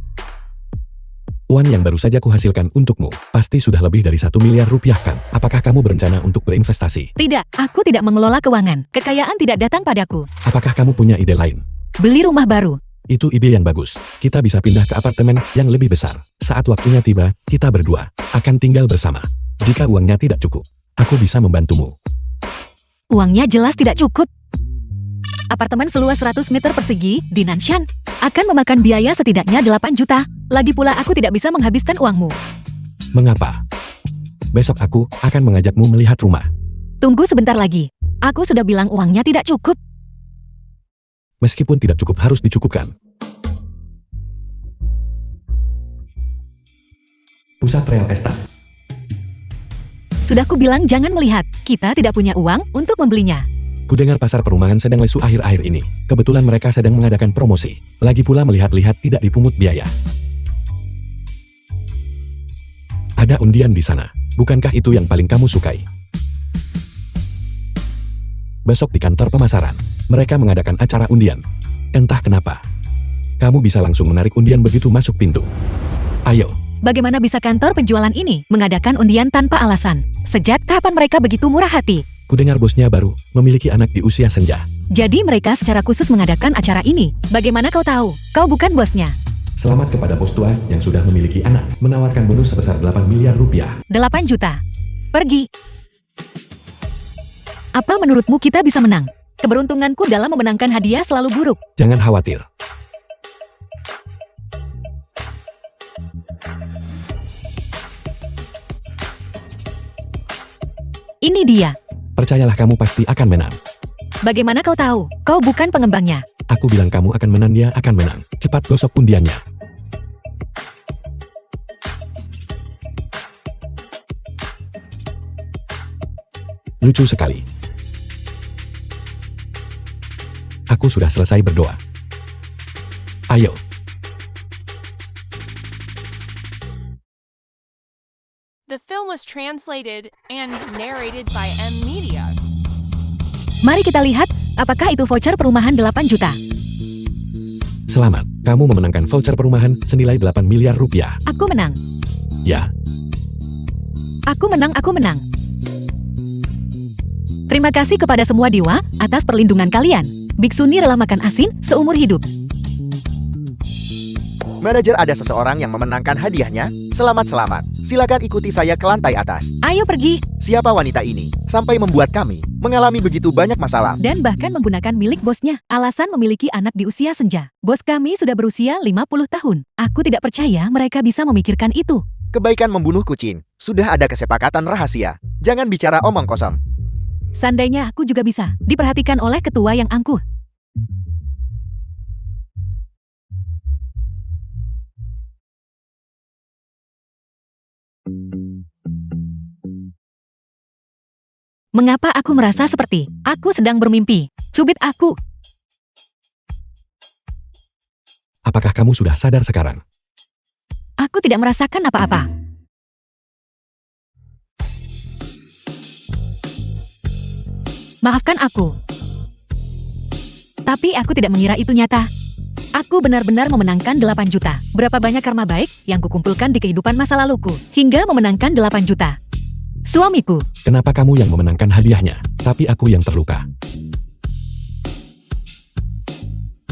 Uang yang baru saja kuhasilkan untukmu, pasti sudah lebih dari 1 miliar rupiah kan? Apakah kamu berencana untuk berinvestasi? Tidak, aku tidak mengelola keuangan. Kekayaan tidak datang padaku. Apakah kamu punya ide lain? Beli rumah baru. Itu ide yang bagus. Kita bisa pindah ke apartemen yang lebih besar. Saat waktunya tiba, kita berdua akan tinggal bersama. Jika uangnya tidak cukup, aku bisa membantumu. Uangnya jelas tidak cukup. Apartemen seluas 100 meter persegi di Nanshan akan memakan biaya setidaknya 8 juta. Lagi pula aku tidak bisa menghabiskan uangmu. Mengapa? Besok aku akan mengajakmu melihat rumah. Tunggu sebentar lagi. Aku sudah bilang uangnya tidak cukup. Meskipun tidak cukup harus dicukupkan. Pusat real estate. Sudah ku bilang jangan melihat. Kita tidak punya uang untuk membelinya. Kudengar pasar perumahan sedang lesu akhir-akhir ini. Kebetulan mereka sedang mengadakan promosi. Lagi pula melihat-lihat tidak dipungut biaya. Ada undian di sana. Bukankah itu yang paling kamu sukai? Besok di kantor pemasaran, mereka mengadakan acara undian. Entah kenapa. Kamu bisa langsung menarik undian begitu masuk pintu. Ayo, Bagaimana bisa kantor penjualan ini mengadakan undian tanpa alasan? Sejak kapan mereka begitu murah hati? kudengar bosnya baru memiliki anak di usia senja. Jadi mereka secara khusus mengadakan acara ini. Bagaimana kau tahu? Kau bukan bosnya. Selamat kepada bos tua yang sudah memiliki anak, menawarkan bonus sebesar 8 miliar rupiah. 8 juta. Pergi. Apa menurutmu kita bisa menang? Keberuntunganku dalam memenangkan hadiah selalu buruk. Jangan khawatir. Ini dia. Percayalah kamu pasti akan menang. Bagaimana kau tahu? Kau bukan pengembangnya. Aku bilang kamu akan menang, dia akan menang. Cepat gosok undiannya. Lucu sekali. Aku sudah selesai berdoa. Ayo. The film was translated and narrated by M Media. Mari kita lihat, apakah itu voucher perumahan 8 juta. Selamat, kamu memenangkan voucher perumahan senilai 8 miliar rupiah. Aku menang. Ya, Aku menang, aku menang. Terima kasih kepada semua dewa atas perlindungan kalian. Biksuni rela makan asin seumur hidup. Manajer, ada seseorang yang memenangkan hadiahnya. Selamat-selamat. Silakan ikuti saya ke lantai atas. Ayo pergi. Siapa wanita ini? Sampai membuat kami mengalami begitu banyak masalah. Dan bahkan menggunakan milik bosnya. Alasan memiliki anak di usia senja. Bos kami sudah berusia 50 tahun. Aku tidak percaya mereka bisa memikirkan itu. Kebaikan membunuh kucing. Sudah ada kesepakatan rahasia. Jangan bicara omong kosong. Seandainya aku juga bisa diperhatikan oleh ketua yang angkuh. Mengapa aku merasa seperti aku sedang bermimpi? Cubit aku. apakah kamu sudah sadar sekarang? Aku tidak merasakan apa-apa. Maafkan aku. Tapi aku tidak mengira itu nyata. Aku benar-benar memenangkan 8 juta. Berapa banyak karma baik yang kukumpulkan di kehidupan masa laluku, hingga memenangkan 8 juta. Suamiku, Kenapa kamu yang memenangkan hadiahnya, tapi aku yang terluka?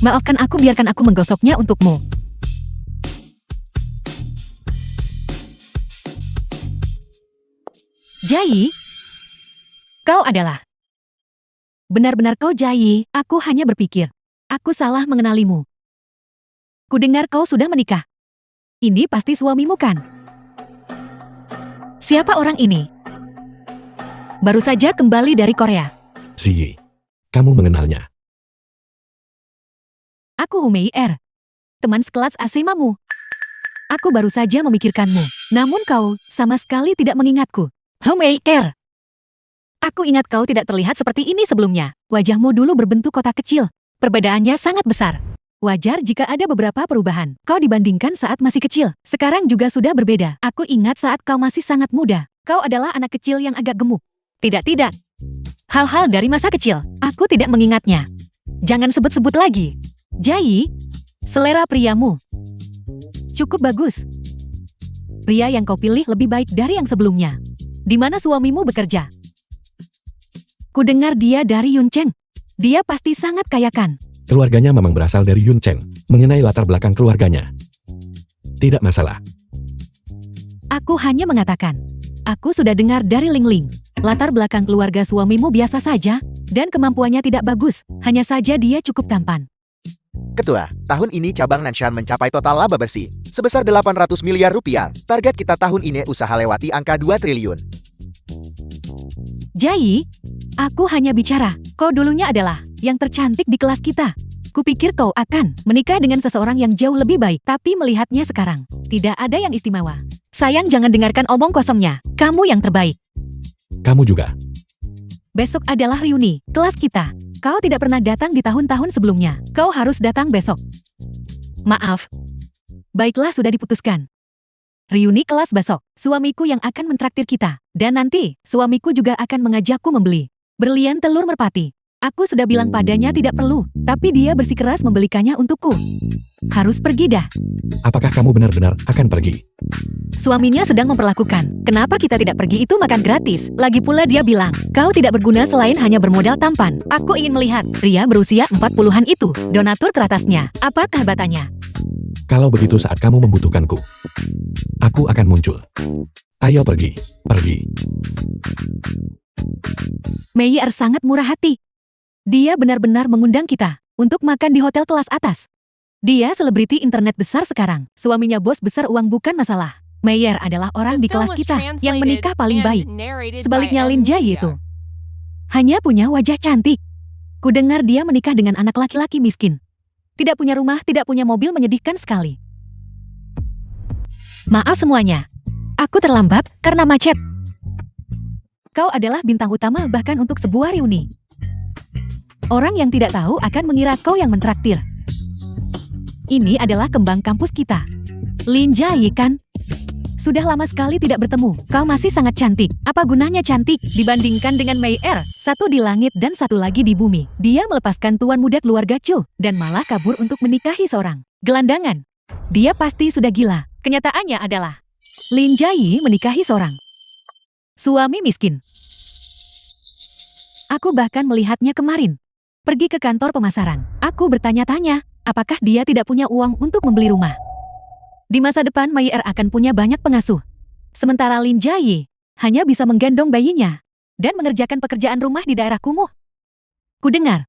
maafkan aku, biarkan aku menggosoknya untukmu. Jai, kau adalah... Benar-benar kau Jai, aku hanya berpikir. Aku salah mengenalimu. Kudengar kau sudah menikah. Ini pasti suamimu kan? Siapa orang ini? Baru saja kembali dari Korea. Ziyi, kamu mengenalnya. Aku Humei Er, teman sekelas Asemamu. Aku baru saja memikirkanmu, namun kau sama sekali tidak mengingatku. Homemaker. Aku ingat kau tidak terlihat seperti ini sebelumnya. Wajahmu dulu berbentuk kotak kecil. Perbedaannya sangat besar. Wajar jika ada beberapa perubahan. Kau dibandingkan saat masih kecil. Sekarang juga sudah berbeda. Aku ingat saat kau masih sangat muda. Kau adalah anak kecil yang agak gemuk. Tidak. Hal-hal dari masa kecil. Aku tidak mengingatnya. Jangan sebut-sebut lagi. Jai, selera priamu cukup bagus. Pria yang kau pilih lebih baik dari yang sebelumnya. Di mana suamimu bekerja? Kudengar dia dari Yun Cheng. Dia pasti sangat kaya kan? Keluarganya memang berasal dari Yun Cheng. Mengenai latar belakang keluarganya, tidak masalah. Aku hanya mengatakan. Aku sudah dengar dari Ling Ling. Latar belakang keluarga suamimu biasa saja, dan kemampuannya tidak bagus. Hanya saja dia cukup tampan. Ketua, tahun ini cabang Nanshan mencapai total laba bersih sebesar 800 miliar rupiah. Target kita tahun ini usaha lewati angka 2 triliun. Jai, aku hanya bicara. Kau dulunya adalah yang tercantik di kelas kita. Kupikir kau akan menikah dengan seseorang yang jauh lebih baik, tapi melihatnya sekarang, tidak ada yang istimewa. Sayang, jangan dengarkan omong kosongnya. Kamu yang terbaik. Kamu juga. Besok adalah reuni kelas kita. Kau tidak pernah datang di tahun-tahun sebelumnya. Kau harus datang besok. Maaf. Baiklah, sudah diputuskan. Reuni kelas besok. Suamiku yang akan mentraktir kita. Dan nanti, suamiku juga akan mengajakku membeli berlian telur merpati. Aku sudah bilang padanya tidak perlu, tapi dia bersikeras membelikannya untukku. Harus pergi dah. Apakah kamu benar-benar akan pergi? Suaminya sedang memperlakukan. Kenapa kita tidak pergi, itu makan gratis. Lagi pula dia bilang, kau tidak berguna selain hanya bermodal tampan. Aku ingin melihat pria berusia 40-an itu, donatur keratasnya. Apa kehebatannya? Kalau begitu saat kamu membutuhkanku, aku akan muncul. Ayo pergi. Meyer sangat murah hati. Dia benar-benar mengundang kita untuk makan di hotel kelas atas. Dia selebriti internet besar sekarang. Suaminya bos besar, uang bukan masalah. Meyer adalah orang di kelas kita yang menikah paling baik. Sebaliknya Lin Jai itu hanya punya wajah cantik. Kudengar dia menikah dengan anak laki-laki miskin. Tidak punya rumah, tidak punya mobil, menyedihkan sekali. Maaf semuanya. Aku terlambat karena macet. Kau adalah bintang utama bahkan untuk sebuah reuni. Orang yang tidak tahu akan mengira kau yang mentraktir. Ini adalah kembang kampus kita. Lin Jai kan? Sudah lama sekali tidak bertemu. Kau masih sangat cantik. Apa gunanya cantik dibandingkan dengan Mei Er? Satu di langit dan satu lagi di bumi. Dia melepaskan tuan muda keluarga Chu dan malah kabur untuk menikahi seorang gelandangan. Dia pasti sudah gila. Kenyataannya adalah Lin Jai menikahi seorang suami miskin. Aku bahkan melihatnya kemarin. Pergi ke kantor pemasaran. Aku bertanya-tanya, apakah dia tidak punya uang untuk membeli rumah? Di masa depan Mei Er akan punya banyak pengasuh. Sementara Lin Jai hanya bisa menggendong bayinya dan mengerjakan pekerjaan rumah di daerah kumuh. Kudengar,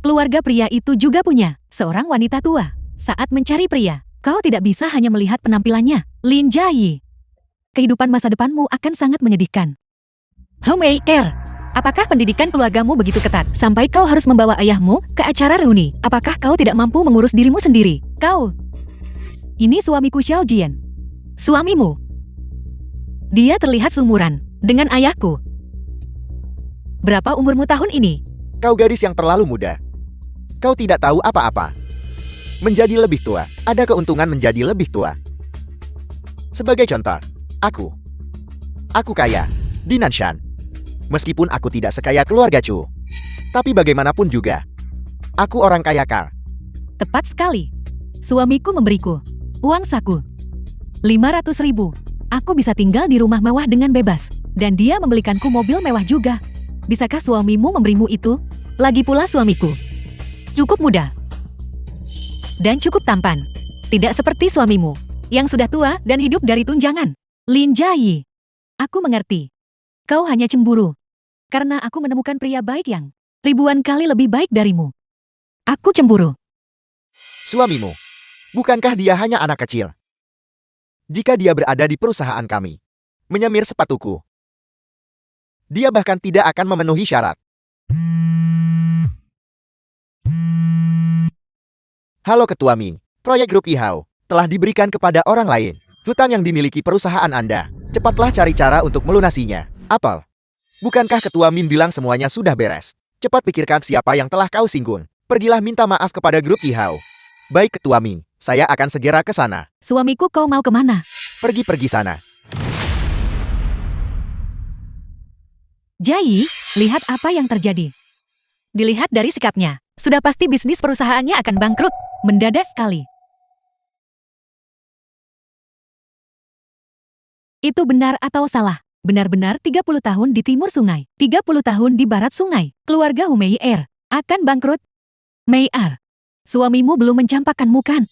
keluarga pria itu juga punya seorang wanita tua. Saat mencari pria, kau tidak bisa hanya melihat penampilannya. Lin Jai, kehidupan masa depanmu akan sangat menyedihkan. Homemaker, apakah pendidikan keluargamu begitu ketat sampai kau harus membawa ayahmu ke acara reuni? Apakah kau tidak mampu mengurus dirimu sendiri? Kau, ini suamiku Xiao Jian. Suamimu. Dia terlihat seumuran dengan ayahku. Berapa umurmu tahun ini? Kau gadis yang terlalu muda. Kau tidak tahu apa-apa. Menjadi lebih tua, ada keuntungan menjadi lebih tua. Sebagai contoh, aku kaya di Nanshan. Meskipun aku tidak sekaya keluarga Chu. Tapi bagaimanapun juga, aku orang kaya kal. Tepat sekali. Suamiku memberiku uang saku 500.000. Aku bisa tinggal di rumah mewah dengan bebas. Dan dia membelikanku mobil mewah juga. Bisakah suamimu memberimu itu? Lagi pula suamiku cukup muda dan cukup tampan. Tidak seperti suamimu yang sudah tua dan hidup dari tunjangan. Lin Jai, aku mengerti. Kau hanya cemburu karena aku menemukan pria baik yang ribuan kali lebih baik darimu. Aku cemburu. Suamimu, bukankah dia hanya anak kecil? Jika dia berada di perusahaan kami, menyemir sepatuku, dia bahkan tidak akan memenuhi syarat. Halo Ketua Ming, proyek Grup Ihao telah diberikan kepada orang lain. Hutang yang dimiliki perusahaan Anda, cepatlah cari cara untuk melunasinya. Apel. Bukankah Ketua Min bilang semuanya sudah beres? Cepat pikirkan siapa yang telah kau singgung. Pergilah minta maaf kepada grup Yihao. Baik Ketua Min, saya akan segera ke sana. Suamiku, kau mau kemana? Pergi sana. Jai, lihat apa yang terjadi. Dilihat dari sikapnya, sudah pasti bisnis perusahaannya akan bangkrut. Mendadak sekali. Itu benar atau salah? Benar-benar 30 tahun di timur sungai, 30 tahun di barat sungai. Keluarga Humei akan bangkrut. Mei suamimu belum mencampakkanmu kan?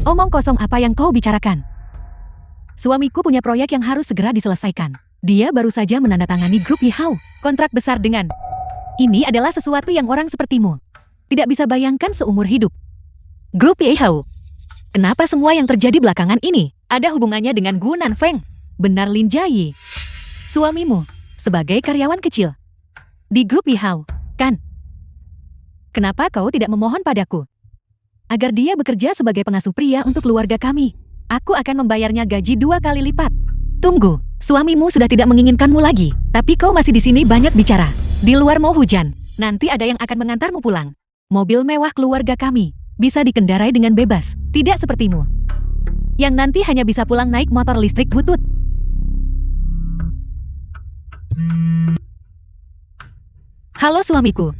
Omong kosong apa yang kau bicarakan? Suamiku punya proyek yang harus segera diselesaikan. Dia baru saja menandatangani grup Yihao, kontrak besar dengan. Ini adalah sesuatu yang orang sepertimu tidak bisa bayangkan seumur hidup. Grup Yihao. Kenapa semua yang terjadi belakangan ini ada hubungannya dengan Gu Nanfeng? Benar Lin Jai, suamimu, sebagai karyawan kecil di grup Yihao, kan? Kenapa kau tidak memohon padaku agar dia bekerja sebagai pengasuh pria untuk keluarga kami? Aku akan membayarnya gaji 2 kali lipat. Tunggu, suamimu sudah tidak menginginkanmu lagi, tapi kau masih di sini banyak bicara. Di luar mau hujan, nanti ada yang akan mengantarmu pulang. Mobil mewah keluarga kami bisa dikendarai dengan bebas, tidak sepertimu yang nanti hanya bisa pulang naik motor listrik butut. Halo suamiku.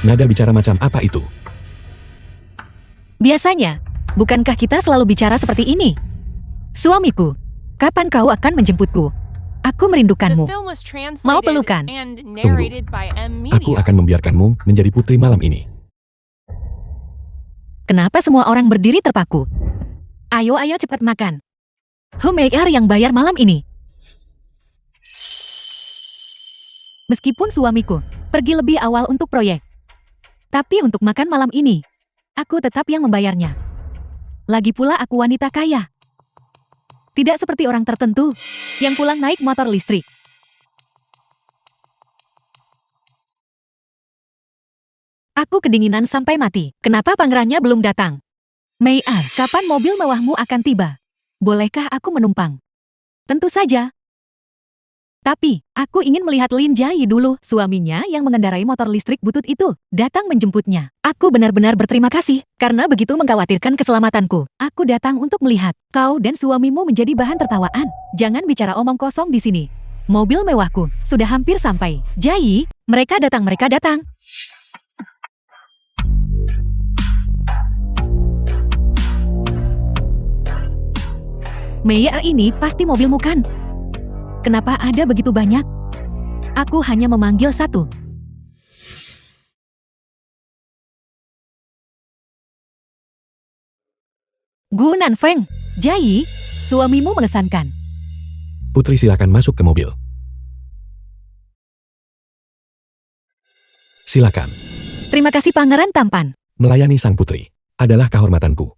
Nada bicara macam apa itu? Biasanya, bukankah kita selalu bicara seperti ini? Suamiku, kapan kau akan menjemputku? Aku merindukanmu. Mau pelukan? Aku akan membiarkanmu menjadi putri malam ini. Kenapa semua orang berdiri terpaku? Ayo cepat makan. Humei yang bayar malam ini. Meskipun suamiku pergi lebih awal untuk proyek, tapi untuk makan malam ini, aku tetap yang membayarnya. Lagi pula aku wanita kaya. Tidak seperti orang tertentu yang pulang naik motor listrik. Aku kedinginan sampai mati. Kenapa pangerannya belum datang? Mei kapan mobil mewahmu akan tiba? Bolehkah aku menumpang? Tentu saja. Tapi, aku ingin melihat Lin Jai dulu, suaminya yang mengendarai motor listrik butut itu, datang menjemputnya. Aku benar-benar berterima kasih, karena begitu mengkhawatirkan keselamatanku. Aku datang untuk melihat, kau dan suamimu menjadi bahan tertawaan. Jangan bicara omong kosong di sini. Mobil mewahku, sudah hampir sampai. Jai, mereka datang. Meyer ini pasti mobilmu kan? Kenapa ada begitu banyak? Aku hanya memanggil satu. Gu Nanfeng, Jai, suamimu mengesankan. Putri silakan masuk ke mobil. Silakan. Terima kasih Pangeran Tampan. Melayani sang putri adalah kehormatanku.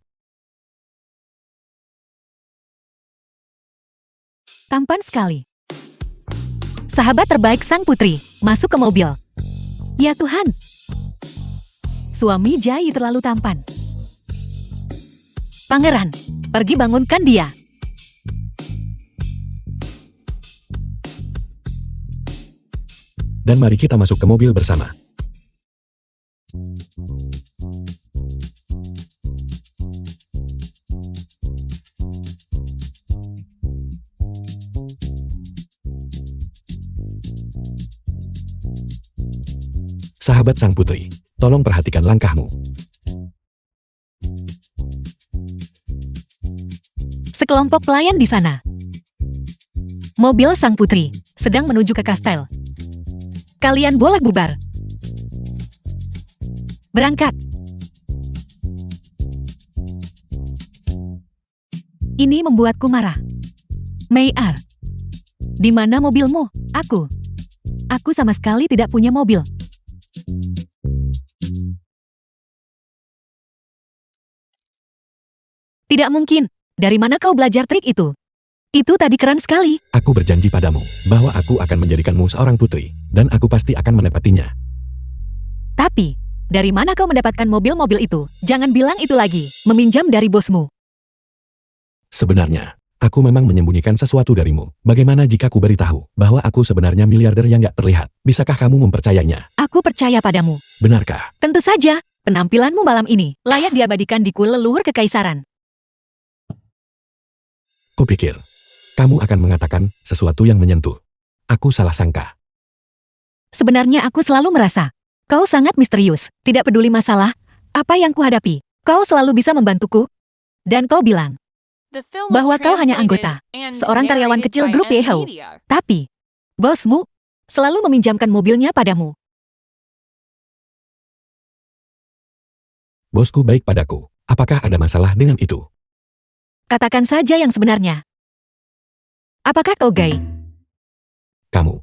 Tampan sekali. Sahabat terbaik sang putri, masuk ke mobil. Ya Tuhan. Suami Jai terlalu tampan. Pangeran, pergi bangunkan dia. Dan mari kita masuk ke mobil bersama. Sahabat sang putri, tolong perhatikan langkahmu. Sekelompok pelayan di sana. Mobil sang putri sedang menuju ke kastel. Kalian boleh bubar. Berangkat. Ini membuatku marah. Mei di mana mobilmu? Aku sama sekali tidak punya mobil. Tidak mungkin. Dari mana kau belajar trik itu? Itu tadi keren sekali. Aku berjanji padamu bahwa aku akan menjadikanmu seorang putri, dan aku pasti akan menepatinya. Tapi, dari mana kau mendapatkan mobil-mobil itu? Jangan bilang itu lagi, meminjam dari bosmu. Sebenarnya, Aku memang menyembunyikan sesuatu darimu. Bagaimana jika ku beritahu bahwa aku sebenarnya miliarder yang gak terlihat? Bisakah kamu mempercayainya? Aku percaya padamu. Benarkah? Tentu saja, penampilanmu malam ini layak diabadikan di kul leluhur kekaisaran. Kupikir, kamu akan mengatakan sesuatu yang menyentuh. Aku salah sangka. Sebenarnya aku selalu merasa, kau sangat misterius, tidak peduli masalah, apa yang kuhadapi. Kau selalu bisa membantuku. Dan kau bilang, The film was bahwa kau hanya translated anggota, and seorang karyawan narrated kecil by grup M Yahoo. Media. Tapi, bosmu selalu meminjamkan mobilnya padamu. Bosku baik padaku. Apakah ada masalah dengan itu? Katakan saja yang sebenarnya. Apakah kau gay? Kamu.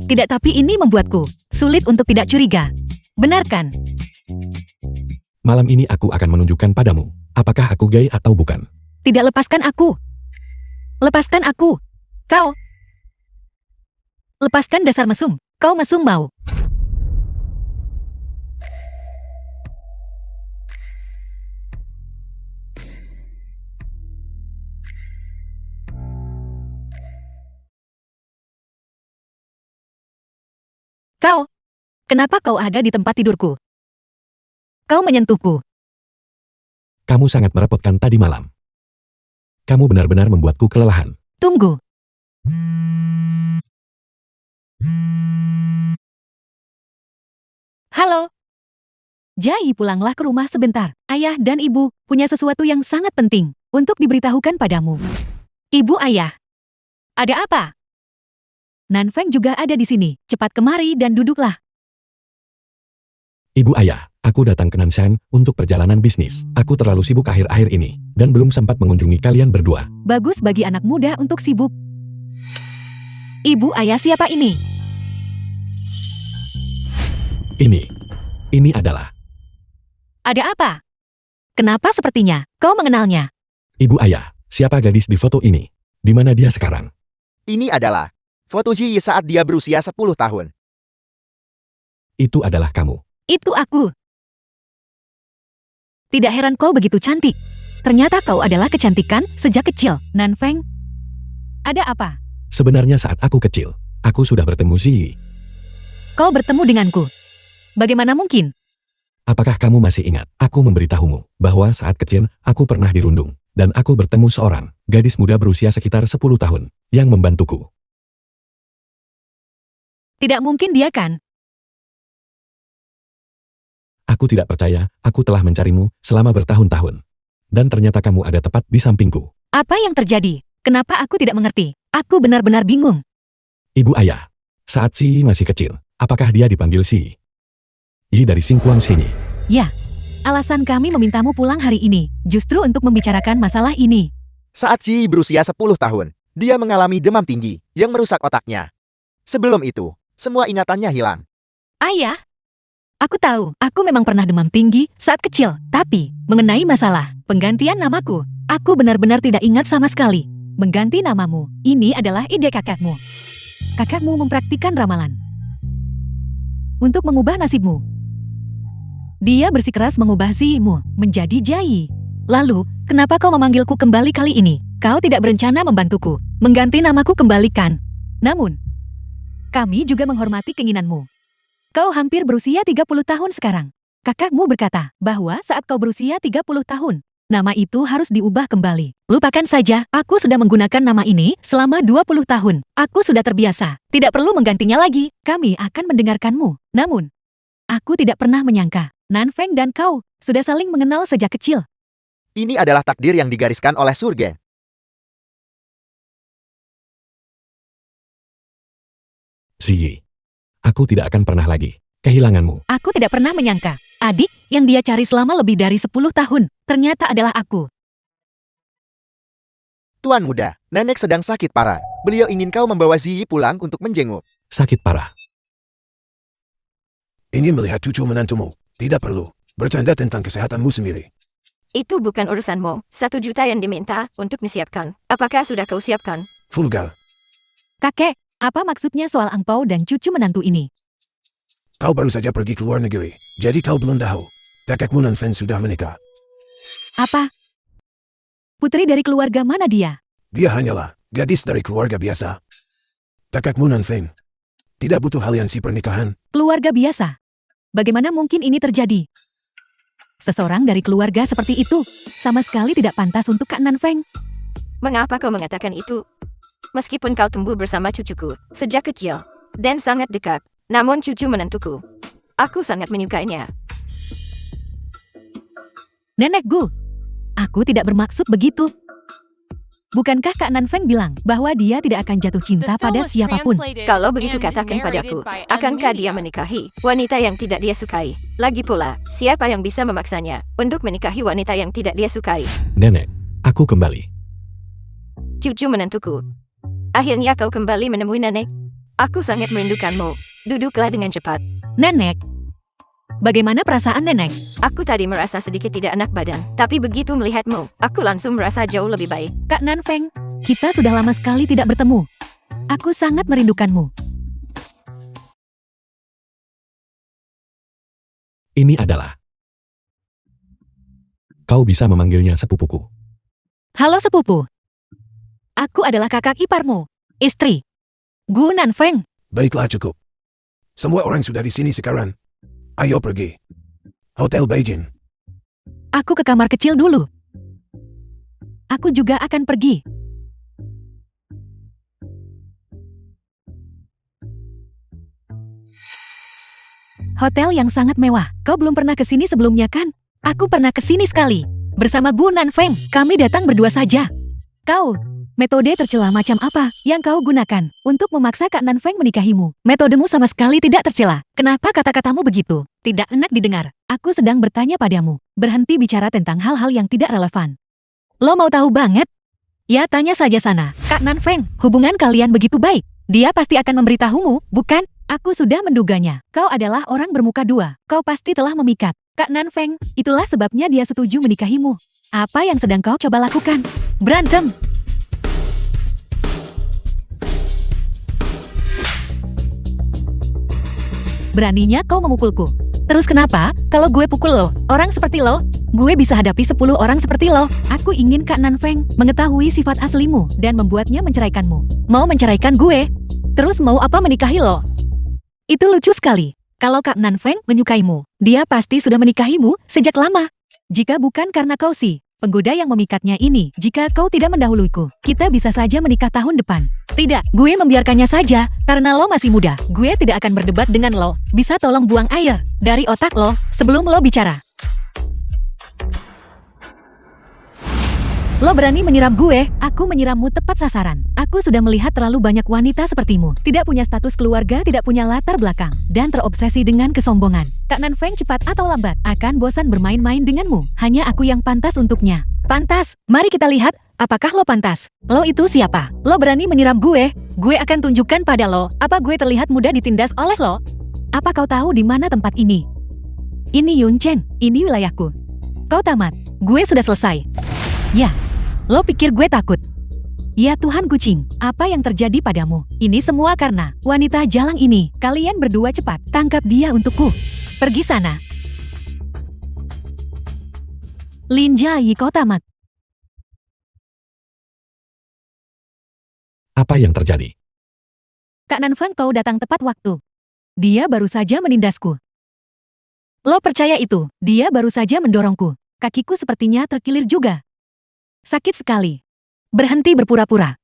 Tidak, tapi ini membuatku sulit untuk tidak curiga. Benar kan? Malam ini aku akan menunjukkan padamu, apakah aku gay atau bukan. Tidak, lepaskan aku. Lepaskan aku. Kau. Lepaskan dasar mesum. Kau mesum mau. Kau. Kenapa kau ada di tempat tidurku? Kau menyentuhku. Kamu sangat merepotkan tadi malam. Kamu benar-benar membuatku kelelahan. Tunggu. Halo. Jai, pulanglah ke rumah sebentar. Ayah dan ibu punya sesuatu yang sangat penting untuk diberitahukan padamu. Ibu, ayah. Ada apa? Nanfeng juga ada di sini. Cepat kemari dan duduklah. Ibu ayah, aku datang ke Nanshan untuk perjalanan bisnis. Aku terlalu sibuk akhir-akhir ini, dan belum sempat mengunjungi kalian berdua. Bagus bagi anak muda untuk sibuk. Ibu, ayah, siapa ini? Ini adalah Ada apa? Kenapa sepertinya kau mengenalnya? ibu ayah. Siapa gadis di foto ini? Di mana dia sekarang? Ini adalah foto Ji saat dia berusia 10 tahun. Itu adalah kamu. Itu aku. Tidak heran kau begitu cantik. Ternyata kau adalah kecantikan sejak kecil, Nanfeng. Ada apa? Sebenarnya saat aku kecil, aku sudah bertemu Zi. Kau bertemu denganku. Bagaimana mungkin? Apakah kamu masih ingat? Aku memberitahumu bahwa saat kecil aku pernah dirundung, dan aku bertemu seorang gadis muda berusia sekitar 10 tahun yang membantuku. Tidak mungkin dia kan? Aku tidak percaya, aku telah mencarimu selama bertahun-tahun. Dan ternyata kamu ada tepat di sampingku. Apa yang terjadi? Kenapa aku tidak mengerti? Aku benar-benar bingung. Ibu ayah, saat Si masih kecil, apakah dia dipanggil Si? I dari Singkuang sini. Ya, alasan kami memintamu pulang hari ini, justru untuk membicarakan masalah ini. Saat Ji berusia 10 tahun, dia mengalami demam tinggi yang merusak otaknya. Sebelum itu, semua ingatannya hilang. Ayah, aku tahu, aku memang pernah demam tinggi saat kecil, tapi mengenai masalah penggantian namaku, aku benar-benar tidak ingat sama sekali. Mengganti namamu, ini adalah ide kakakmu. Kakakmu mempraktikkan ramalan untuk mengubah nasibmu. Dia bersikeras mengubah Zimu menjadi Jai. Lalu, kenapa kau memanggilku kembali kali ini? Kau tidak berencana membantuku, mengganti namaku kembalikan. Namun, kami juga menghormati keinginanmu. Kau hampir berusia 30 tahun sekarang. Kakakmu berkata bahwa saat kau berusia 30 tahun, nama itu harus diubah kembali. Lupakan saja, aku sudah menggunakan nama ini selama 20 tahun. Aku sudah terbiasa, tidak perlu menggantinya lagi. Kami akan mendengarkanmu. Namun, aku tidak pernah menyangka, Nanfeng dan kau sudah saling mengenal sejak kecil. Ini adalah takdir yang digariskan oleh surga. Si, aku tidak akan pernah lagi kehilanganmu. Aku tidak pernah menyangka, adik yang dia cari selama lebih dari 10 tahun, ternyata adalah aku. Tuan muda, nenek sedang sakit parah. Beliau ingin kau membawa Ziyi pulang untuk menjenguk. Sakit parah. Ingin melihat cucu menantumu? Tidak perlu. Bercanda tentang kesehatanmu sendiri. Itu bukan urusanmu. 1 juta yang diminta untuk disiapkan. Apakah sudah kau siapkan? Vulgar. Kakek, apa maksudnya soal angpau dan cucu menantu ini? Kau baru saja pergi ke luar negeri. Jadi kau belum tahu. Kakekmu Nanfen sudah menikah. Apa? Putri dari keluarga mana dia? Dia hanyalah gadis dari keluarga biasa. Kakakmu Nan Feng tidak butuh aliansi pernikahan. Keluarga biasa. Bagaimana mungkin ini terjadi? Seseorang dari keluarga seperti itu sama sekali tidak pantas untuk Kak Nan Feng. Mengapa kau mengatakan itu? Meskipun kau tumbuh bersama cucuku sejak kecil dan sangat dekat, namun cucu menantuku. Aku sangat menyukainya. Nenek Gu, aku tidak bermaksud begitu. Bukankah Kak Nan Feng bilang bahwa dia tidak akan jatuh cinta pada siapapun? Kalau begitu katakan padaku, akankah dia menikahi wanita yang tidak dia sukai? Lagi pula, siapa yang bisa memaksanya untuk menikahi wanita yang tidak dia sukai? Nenek, aku kembali. Cucu menantuku. Akhirnya kau kembali menemui nenek. Aku sangat merindukanmu. Duduklah dengan cepat. Nenek, bagaimana perasaan nenek? Aku tadi merasa sedikit tidak enak badan, tapi begitu melihatmu, aku langsung merasa jauh lebih baik. Kak Nan Feng, kita sudah lama sekali tidak bertemu. Aku sangat merindukanmu. Ini adalah... Kau bisa memanggilnya sepupuku. Halo sepupu. Aku adalah kakak iparmu, istri Gu Nan Feng. Baiklah cukup. Semua orang sudah di sini sekarang. Ayo pergi. Hotel Beijing. Aku ke kamar kecil dulu. Aku juga akan pergi. Hotel yang sangat mewah. Kau belum pernah ke sini sebelumnya kan? Aku pernah ke sini sekali. Bersama Gu Nan Feng, kami datang berdua saja. Kau, metode tercela macam apa yang kau gunakan untuk memaksa Kak Nan Feng menikahimu? Metodemu sama sekali tidak tercela. Kenapa kata-katamu begitu? Tidak enak didengar. Aku sedang bertanya padamu. Berhenti bicara tentang hal-hal yang tidak relevan. Lo mau tahu banget? Ya tanya saja sana. Kak Nan Feng, hubungan kalian begitu baik. Dia pasti akan memberitahumu, bukan? Aku sudah menduganya. Kau adalah orang bermuka dua. Kau pasti telah memikat. Kak Nan Feng, itulah sebabnya dia setuju menikahimu. Apa yang sedang kau coba lakukan? Berantem. Beraninya kau memukulku. Terus kenapa? Kalau gue pukul lo, orang seperti lo, gue bisa hadapi 10 orang seperti lo. Aku ingin Kak Nan Feng mengetahui sifat aslimu dan membuatnya menceraikanmu. Mau menceraikan gue? Terus mau apa menikahi lo? Itu lucu sekali. Kalau Kak Nan Feng menyukaimu, dia pasti sudah menikahimu sejak lama. Jika bukan karena kau sih, penggoda yang memikatnya ini, jika kau tidak mendahuluiku, kita bisa saja menikah tahun depan. Tidak, gue membiarkannya saja, karena lo masih muda. Gue tidak akan berdebat dengan lo. Bisa tolong buang air dari otak lo sebelum lo bicara. Lo berani menyiram gue, aku menyirammu tepat sasaran. Aku sudah melihat terlalu banyak wanita sepertimu. Tidak punya status keluarga, tidak punya latar belakang, dan terobsesi dengan kesombongan. Kak Nan Feng cepat atau lambat akan bosan bermain-main denganmu. Hanya aku yang pantas untuknya. Pantas? Mari kita lihat, apakah lo pantas? Lo itu siapa? Lo berani menyiram gue? Gue akan tunjukkan pada lo, apa gue terlihat mudah ditindas oleh lo? Apa kau tahu di mana tempat ini? Ini Yun Chen, ini wilayahku. Kau tamat, gue sudah selesai. Ya. Lo pikir gue takut? Ya Tuhan kucing, apa yang terjadi padamu? Ini semua karena wanita jalang ini. Kalian berdua cepat, tangkap dia untukku. Pergi sana. Lin Jai, kau tamat. Apa yang terjadi? Kak Nan Feng, kau datang tepat waktu. Dia baru saja menindasku. Lo percaya itu? Dia baru saja mendorongku. Kakiku sepertinya terkilir juga. Sakit sekali. Berhenti berpura-pura.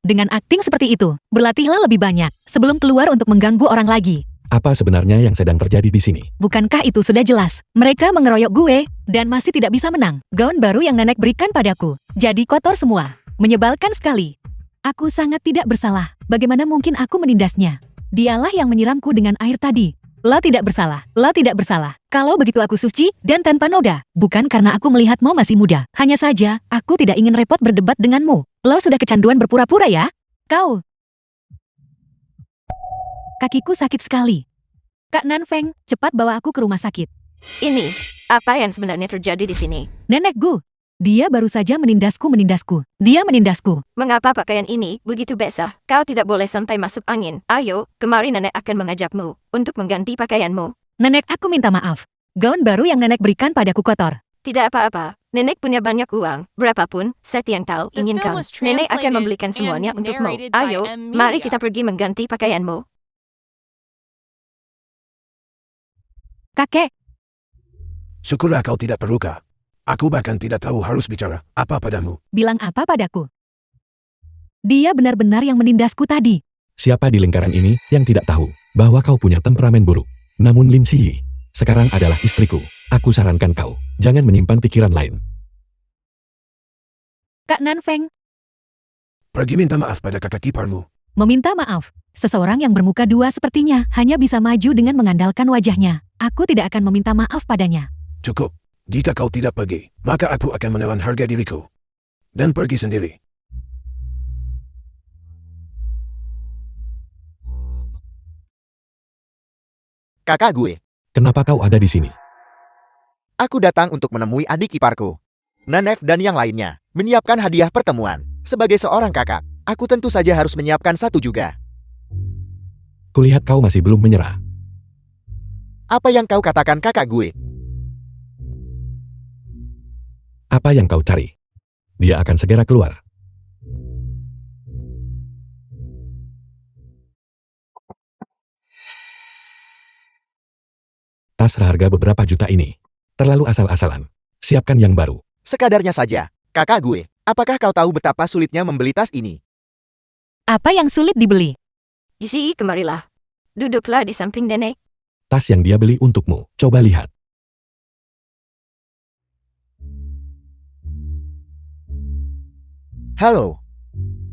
Dengan akting seperti itu, berlatihlah lebih banyak sebelum keluar untuk mengganggu orang lagi. Apa sebenarnya yang sedang terjadi di sini? Bukankah itu sudah jelas? Mereka mengeroyok gue dan masih tidak bisa menang. Gaun baru yang nenek berikan padaku jadi kotor semua. Menyebalkan sekali. Aku sangat tidak bersalah. Bagaimana mungkin aku menindasnya? Dialah yang menyiramku dengan air tadi. Lo tidak bersalah, lo tidak bersalah. Kalau begitu aku suci dan tanpa noda. Bukan karena aku melihatmu masih muda. Hanya saja, aku tidak ingin repot berdebat denganmu. Lo sudah kecanduan berpura-pura ya? Kau. Kakiku sakit sekali. Kak Nan Feng, cepat bawa aku ke rumah sakit. Ini, apa yang sebenarnya terjadi di sini? Nenek Gu, dia baru saja menindasku. Dia menindasku. Mengapa pakaian ini begitu basah? Kau tidak boleh sampai masuk angin. Ayo, kemari nenek akan mengajakmu untuk mengganti pakaianmu. Nenek, aku minta maaf. Gaun baru yang nenek berikan padaku kotor. Tidak apa-apa, Nenek punya banyak uang, berapapun set yang kau The film inginkan. was Nenek akan translated membelikan semuanya and untukmu. narrated by Ayo, M. mari Media. kita pergi mengganti pakaianmu. Kakek, Syukurlah kau tidak terluka. Aku bahkan tidak tahu harus bicara apa padamu. bilang apa padaku? Dia benar-benar yang menindasku tadi. Siapa di lingkaran ini yang tidak tahu bahwa kau punya temperamen buruk? Namun Lin Ziyi sekarang adalah istriku. Aku sarankan kau, jangan menyimpan pikiran lain. Kak Nanfeng, Pergi minta maaf pada kakak iparmu. meminta maaf. Seseorang yang bermuka dua sepertinya hanya bisa maju dengan mengandalkan wajahnya. Aku tidak akan meminta maaf padanya. Cukup. Jika kau tidak pergi, maka aku akan menelan harga diriku. Dan pergi sendiri. Kakak gue, Kenapa kau ada di sini? aku datang untuk menemui adik iparku. Nanef dan yang lainnya menyiapkan hadiah pertemuan. Sebagai seorang kakak, aku tentu saja harus menyiapkan satu juga. Kulihat kau masih belum menyerah. Apa yang kau katakan kakak gue? Apa yang kau cari? Dia akan segera keluar. Tas seharga beberapa juta ini. Terlalu asal-asalan. Siapkan yang baru. Sekadarnya saja, kakak gue. Apakah kau tahu betapa sulitnya membeli tas ini? Apa yang sulit dibeli? Jisi, kemarilah. Duduklah di samping nenek. Tas yang dia beli untukmu. Coba lihat. Halo.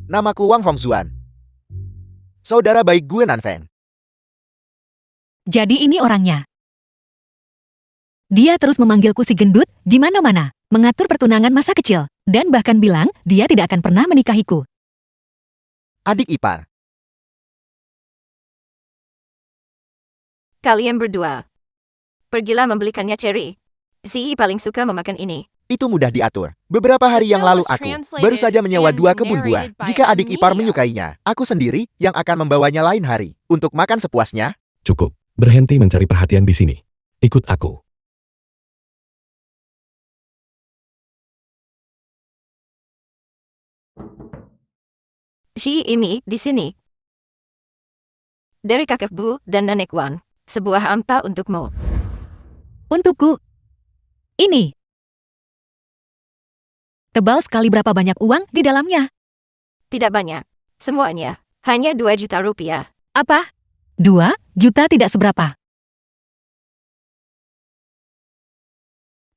Namaku Wang Hongzuan. Saudara baik gue Nanfeng. Jadi ini orangnya. Dia terus memanggilku si gendut di mana-mana, mengatur pertunangan masa kecil, dan bahkan bilang dia tidak akan pernah menikahiku. Adik ipar. Kalian berdua. Pergilah membelikannya cherry. Si paling suka memakan ini. Itu mudah diatur. Beberapa hari yang lalu aku baru saja menyewa 2 kebun buah. Jika adik ipar menyukainya, aku sendiri yang akan membawanya lain hari untuk makan sepuasnya. Cukup. Berhenti mencari perhatian di sini. Ikut aku. Si ini di sini. Dari kakek Bu dan nenek Wan. Sebuah ampa untukmu. Untukku. Ini. Tebal sekali berapa banyak uang di dalamnya. Tidak banyak. Semuanya. Hanya 2 juta rupiah. Apa? 2 juta tidak seberapa.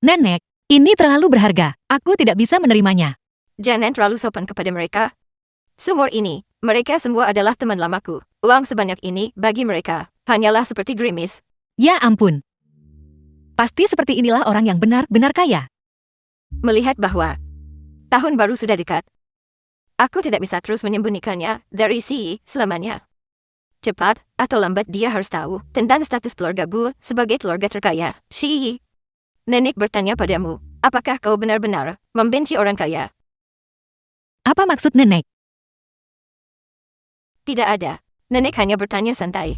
Nenek, ini terlalu berharga. Aku tidak bisa menerimanya. Jangan terlalu sopan kepada mereka. Sumur ini, mereka semua adalah teman lamaku. Uang sebanyak ini bagi mereka hanyalah seperti gerimis. Ya ampun. Pasti seperti inilah orang yang benar-benar kaya. Melihat bahwa tahun baru sudah dekat, aku tidak bisa terus menyembunyikannya dari si selamanya. Cepat atau lambat dia harus tahu tentang status keluarga Bu sebagai keluarga terkaya. Si nenek bertanya padamu, apakah kau benar-benar membenci orang kaya? Apa maksud nenek? Tidak ada. Nenek hanya bertanya santai.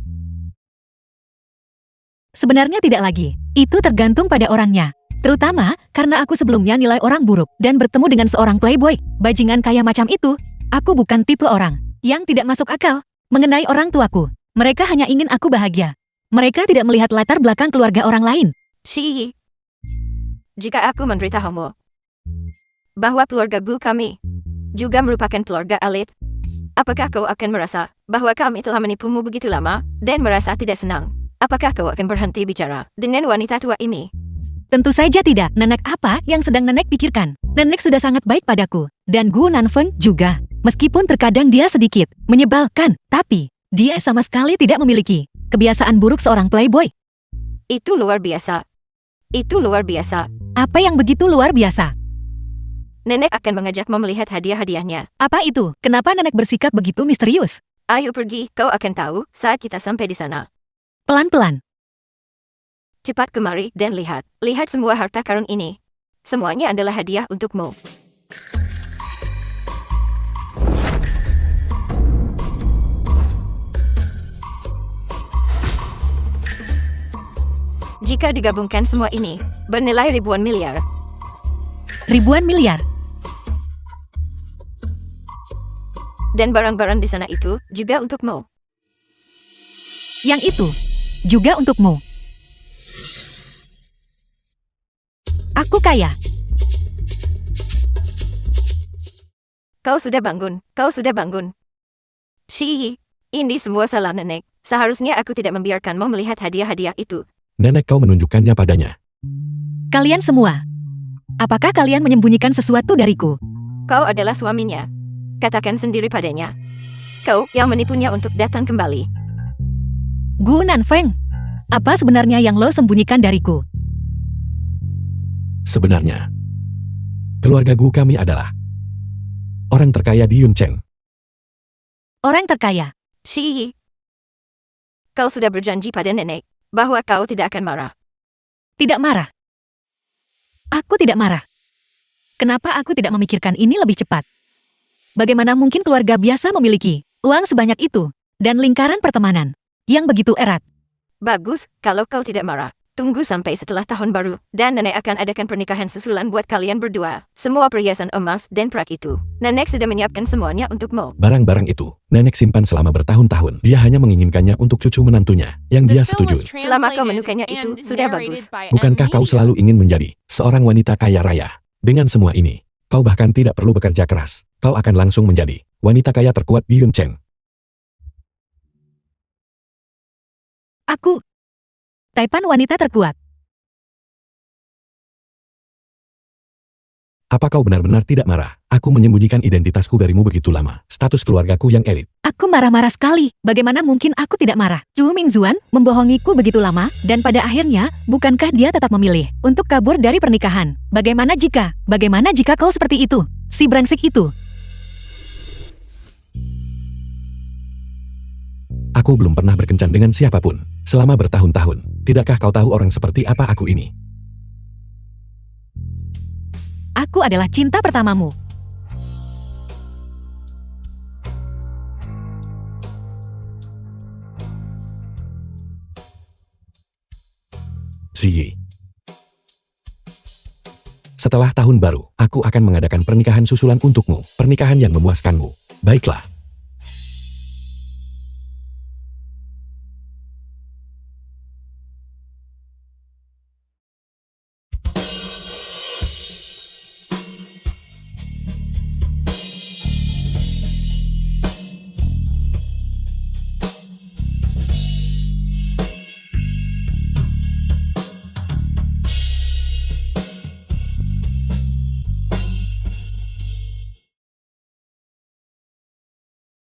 Sebenarnya tidak lagi. Itu tergantung pada orangnya. Terutama karena aku sebelumnya nilai orang buruk dan bertemu dengan seorang playboy, bajingan kaya macam itu. Aku bukan tipe orang yang tidak masuk akal mengenai orang tuaku. Mereka hanya ingin aku bahagia. Mereka tidak melihat latar belakang keluarga orang lain. Si, jika aku memberitahumu bahwa keluarga Bu kami juga merupakan keluarga elit, apakah kau akan merasa bahwa kami telah menipumu begitu lama dan merasa tidak senang? Apakah kau akan berhenti bicara dengan wanita tua ini? Tentu saja tidak. Nenek apa yang sedang nenek pikirkan? Nenek sudah sangat baik padaku. Dan Gu Nanfeng juga. Meskipun terkadang dia sedikit menyebalkan, tapi dia sama sekali tidak memiliki kebiasaan buruk seorang playboy. Itu luar biasa. Itu luar biasa. Apa yang begitu luar biasa? Nenek akan mengajakmu melihat hadiah-hadiahnya. Apa itu? Kenapa nenek bersikap begitu misterius? Ayo pergi, kau akan tahu saat kita sampai di sana. Pelan-pelan. Cepat kemari dan lihat. Lihat semua harta karun ini. Semuanya adalah hadiah untukmu. Jika digabungkan semua ini, bernilai ribuan miliar. Ribuan miliar. Dan barang-barang di sana itu juga untukmu. Yang itu juga untukmu. Aku kaya. Kau sudah bangun, kau sudah bangun. Shi, ini semua salah nenek. Seharusnya aku tidak membiarkanmu melihat hadiah-hadiah itu. Nenek kau menunjukkannya padanya. Kalian semua. Apakah kalian menyembunyikan sesuatu dariku? Kau adalah suaminya. Katakan sendiri padanya. Kau yang menipunya untuk datang kembali. Gu Nanfeng, apa sebenarnya yang lo sembunyikan dariku? Sebenarnya, keluarga Gu kami adalah orang terkaya di Yuncheng. Orang terkaya. Shi, kau sudah berjanji pada nenek bahwa kau tidak akan marah. Tidak marah. Aku tidak marah. Kenapa aku tidak memikirkan ini lebih cepat? Bagaimana mungkin keluarga biasa memiliki uang sebanyak itu dan lingkaran pertemanan yang begitu erat? Bagus, kalau kau tidak marah. Tunggu sampai setelah tahun baru, dan nenek akan adakan pernikahan susulan buat kalian berdua. Semua perhiasan emas dan perak itu. Nenek sudah menyiapkan semuanya untukmu. Barang-barang itu, nenek simpan selama bertahun-tahun. Dia hanya menginginkannya untuk cucu menantunya, yang The dia film was setujui. Selama kau translated menyukainya itu, and sudah narrated bagus. by Bukankah kau M. selalu ingin menjadi seorang wanita kaya raya? Dengan semua ini, kau bahkan tidak perlu bekerja keras. Kau akan langsung menjadi wanita kaya terkuat di Yuncheng. Aku, Taipan wanita terkuat. Apa kau benar-benar tidak marah? Aku menyembunyikan identitasku darimu begitu lama. Status keluargaku yang elit. Aku marah-marah sekali. Bagaimana mungkin aku tidak marah? Chu Mingzuan membohongiku begitu lama, dan pada akhirnya, bukankah dia tetap memilih untuk kabur dari pernikahan? Bagaimana jika kau seperti itu? Si brengsek itu. Aku belum pernah berkencan dengan siapapun selama bertahun-tahun. Tidakkah kau tahu orang seperti apa aku ini? Aku adalah cinta pertamamu. Ziyi. Setelah tahun baru, aku akan mengadakan pernikahan susulan untukmu. Pernikahan yang memuaskanmu. Baiklah.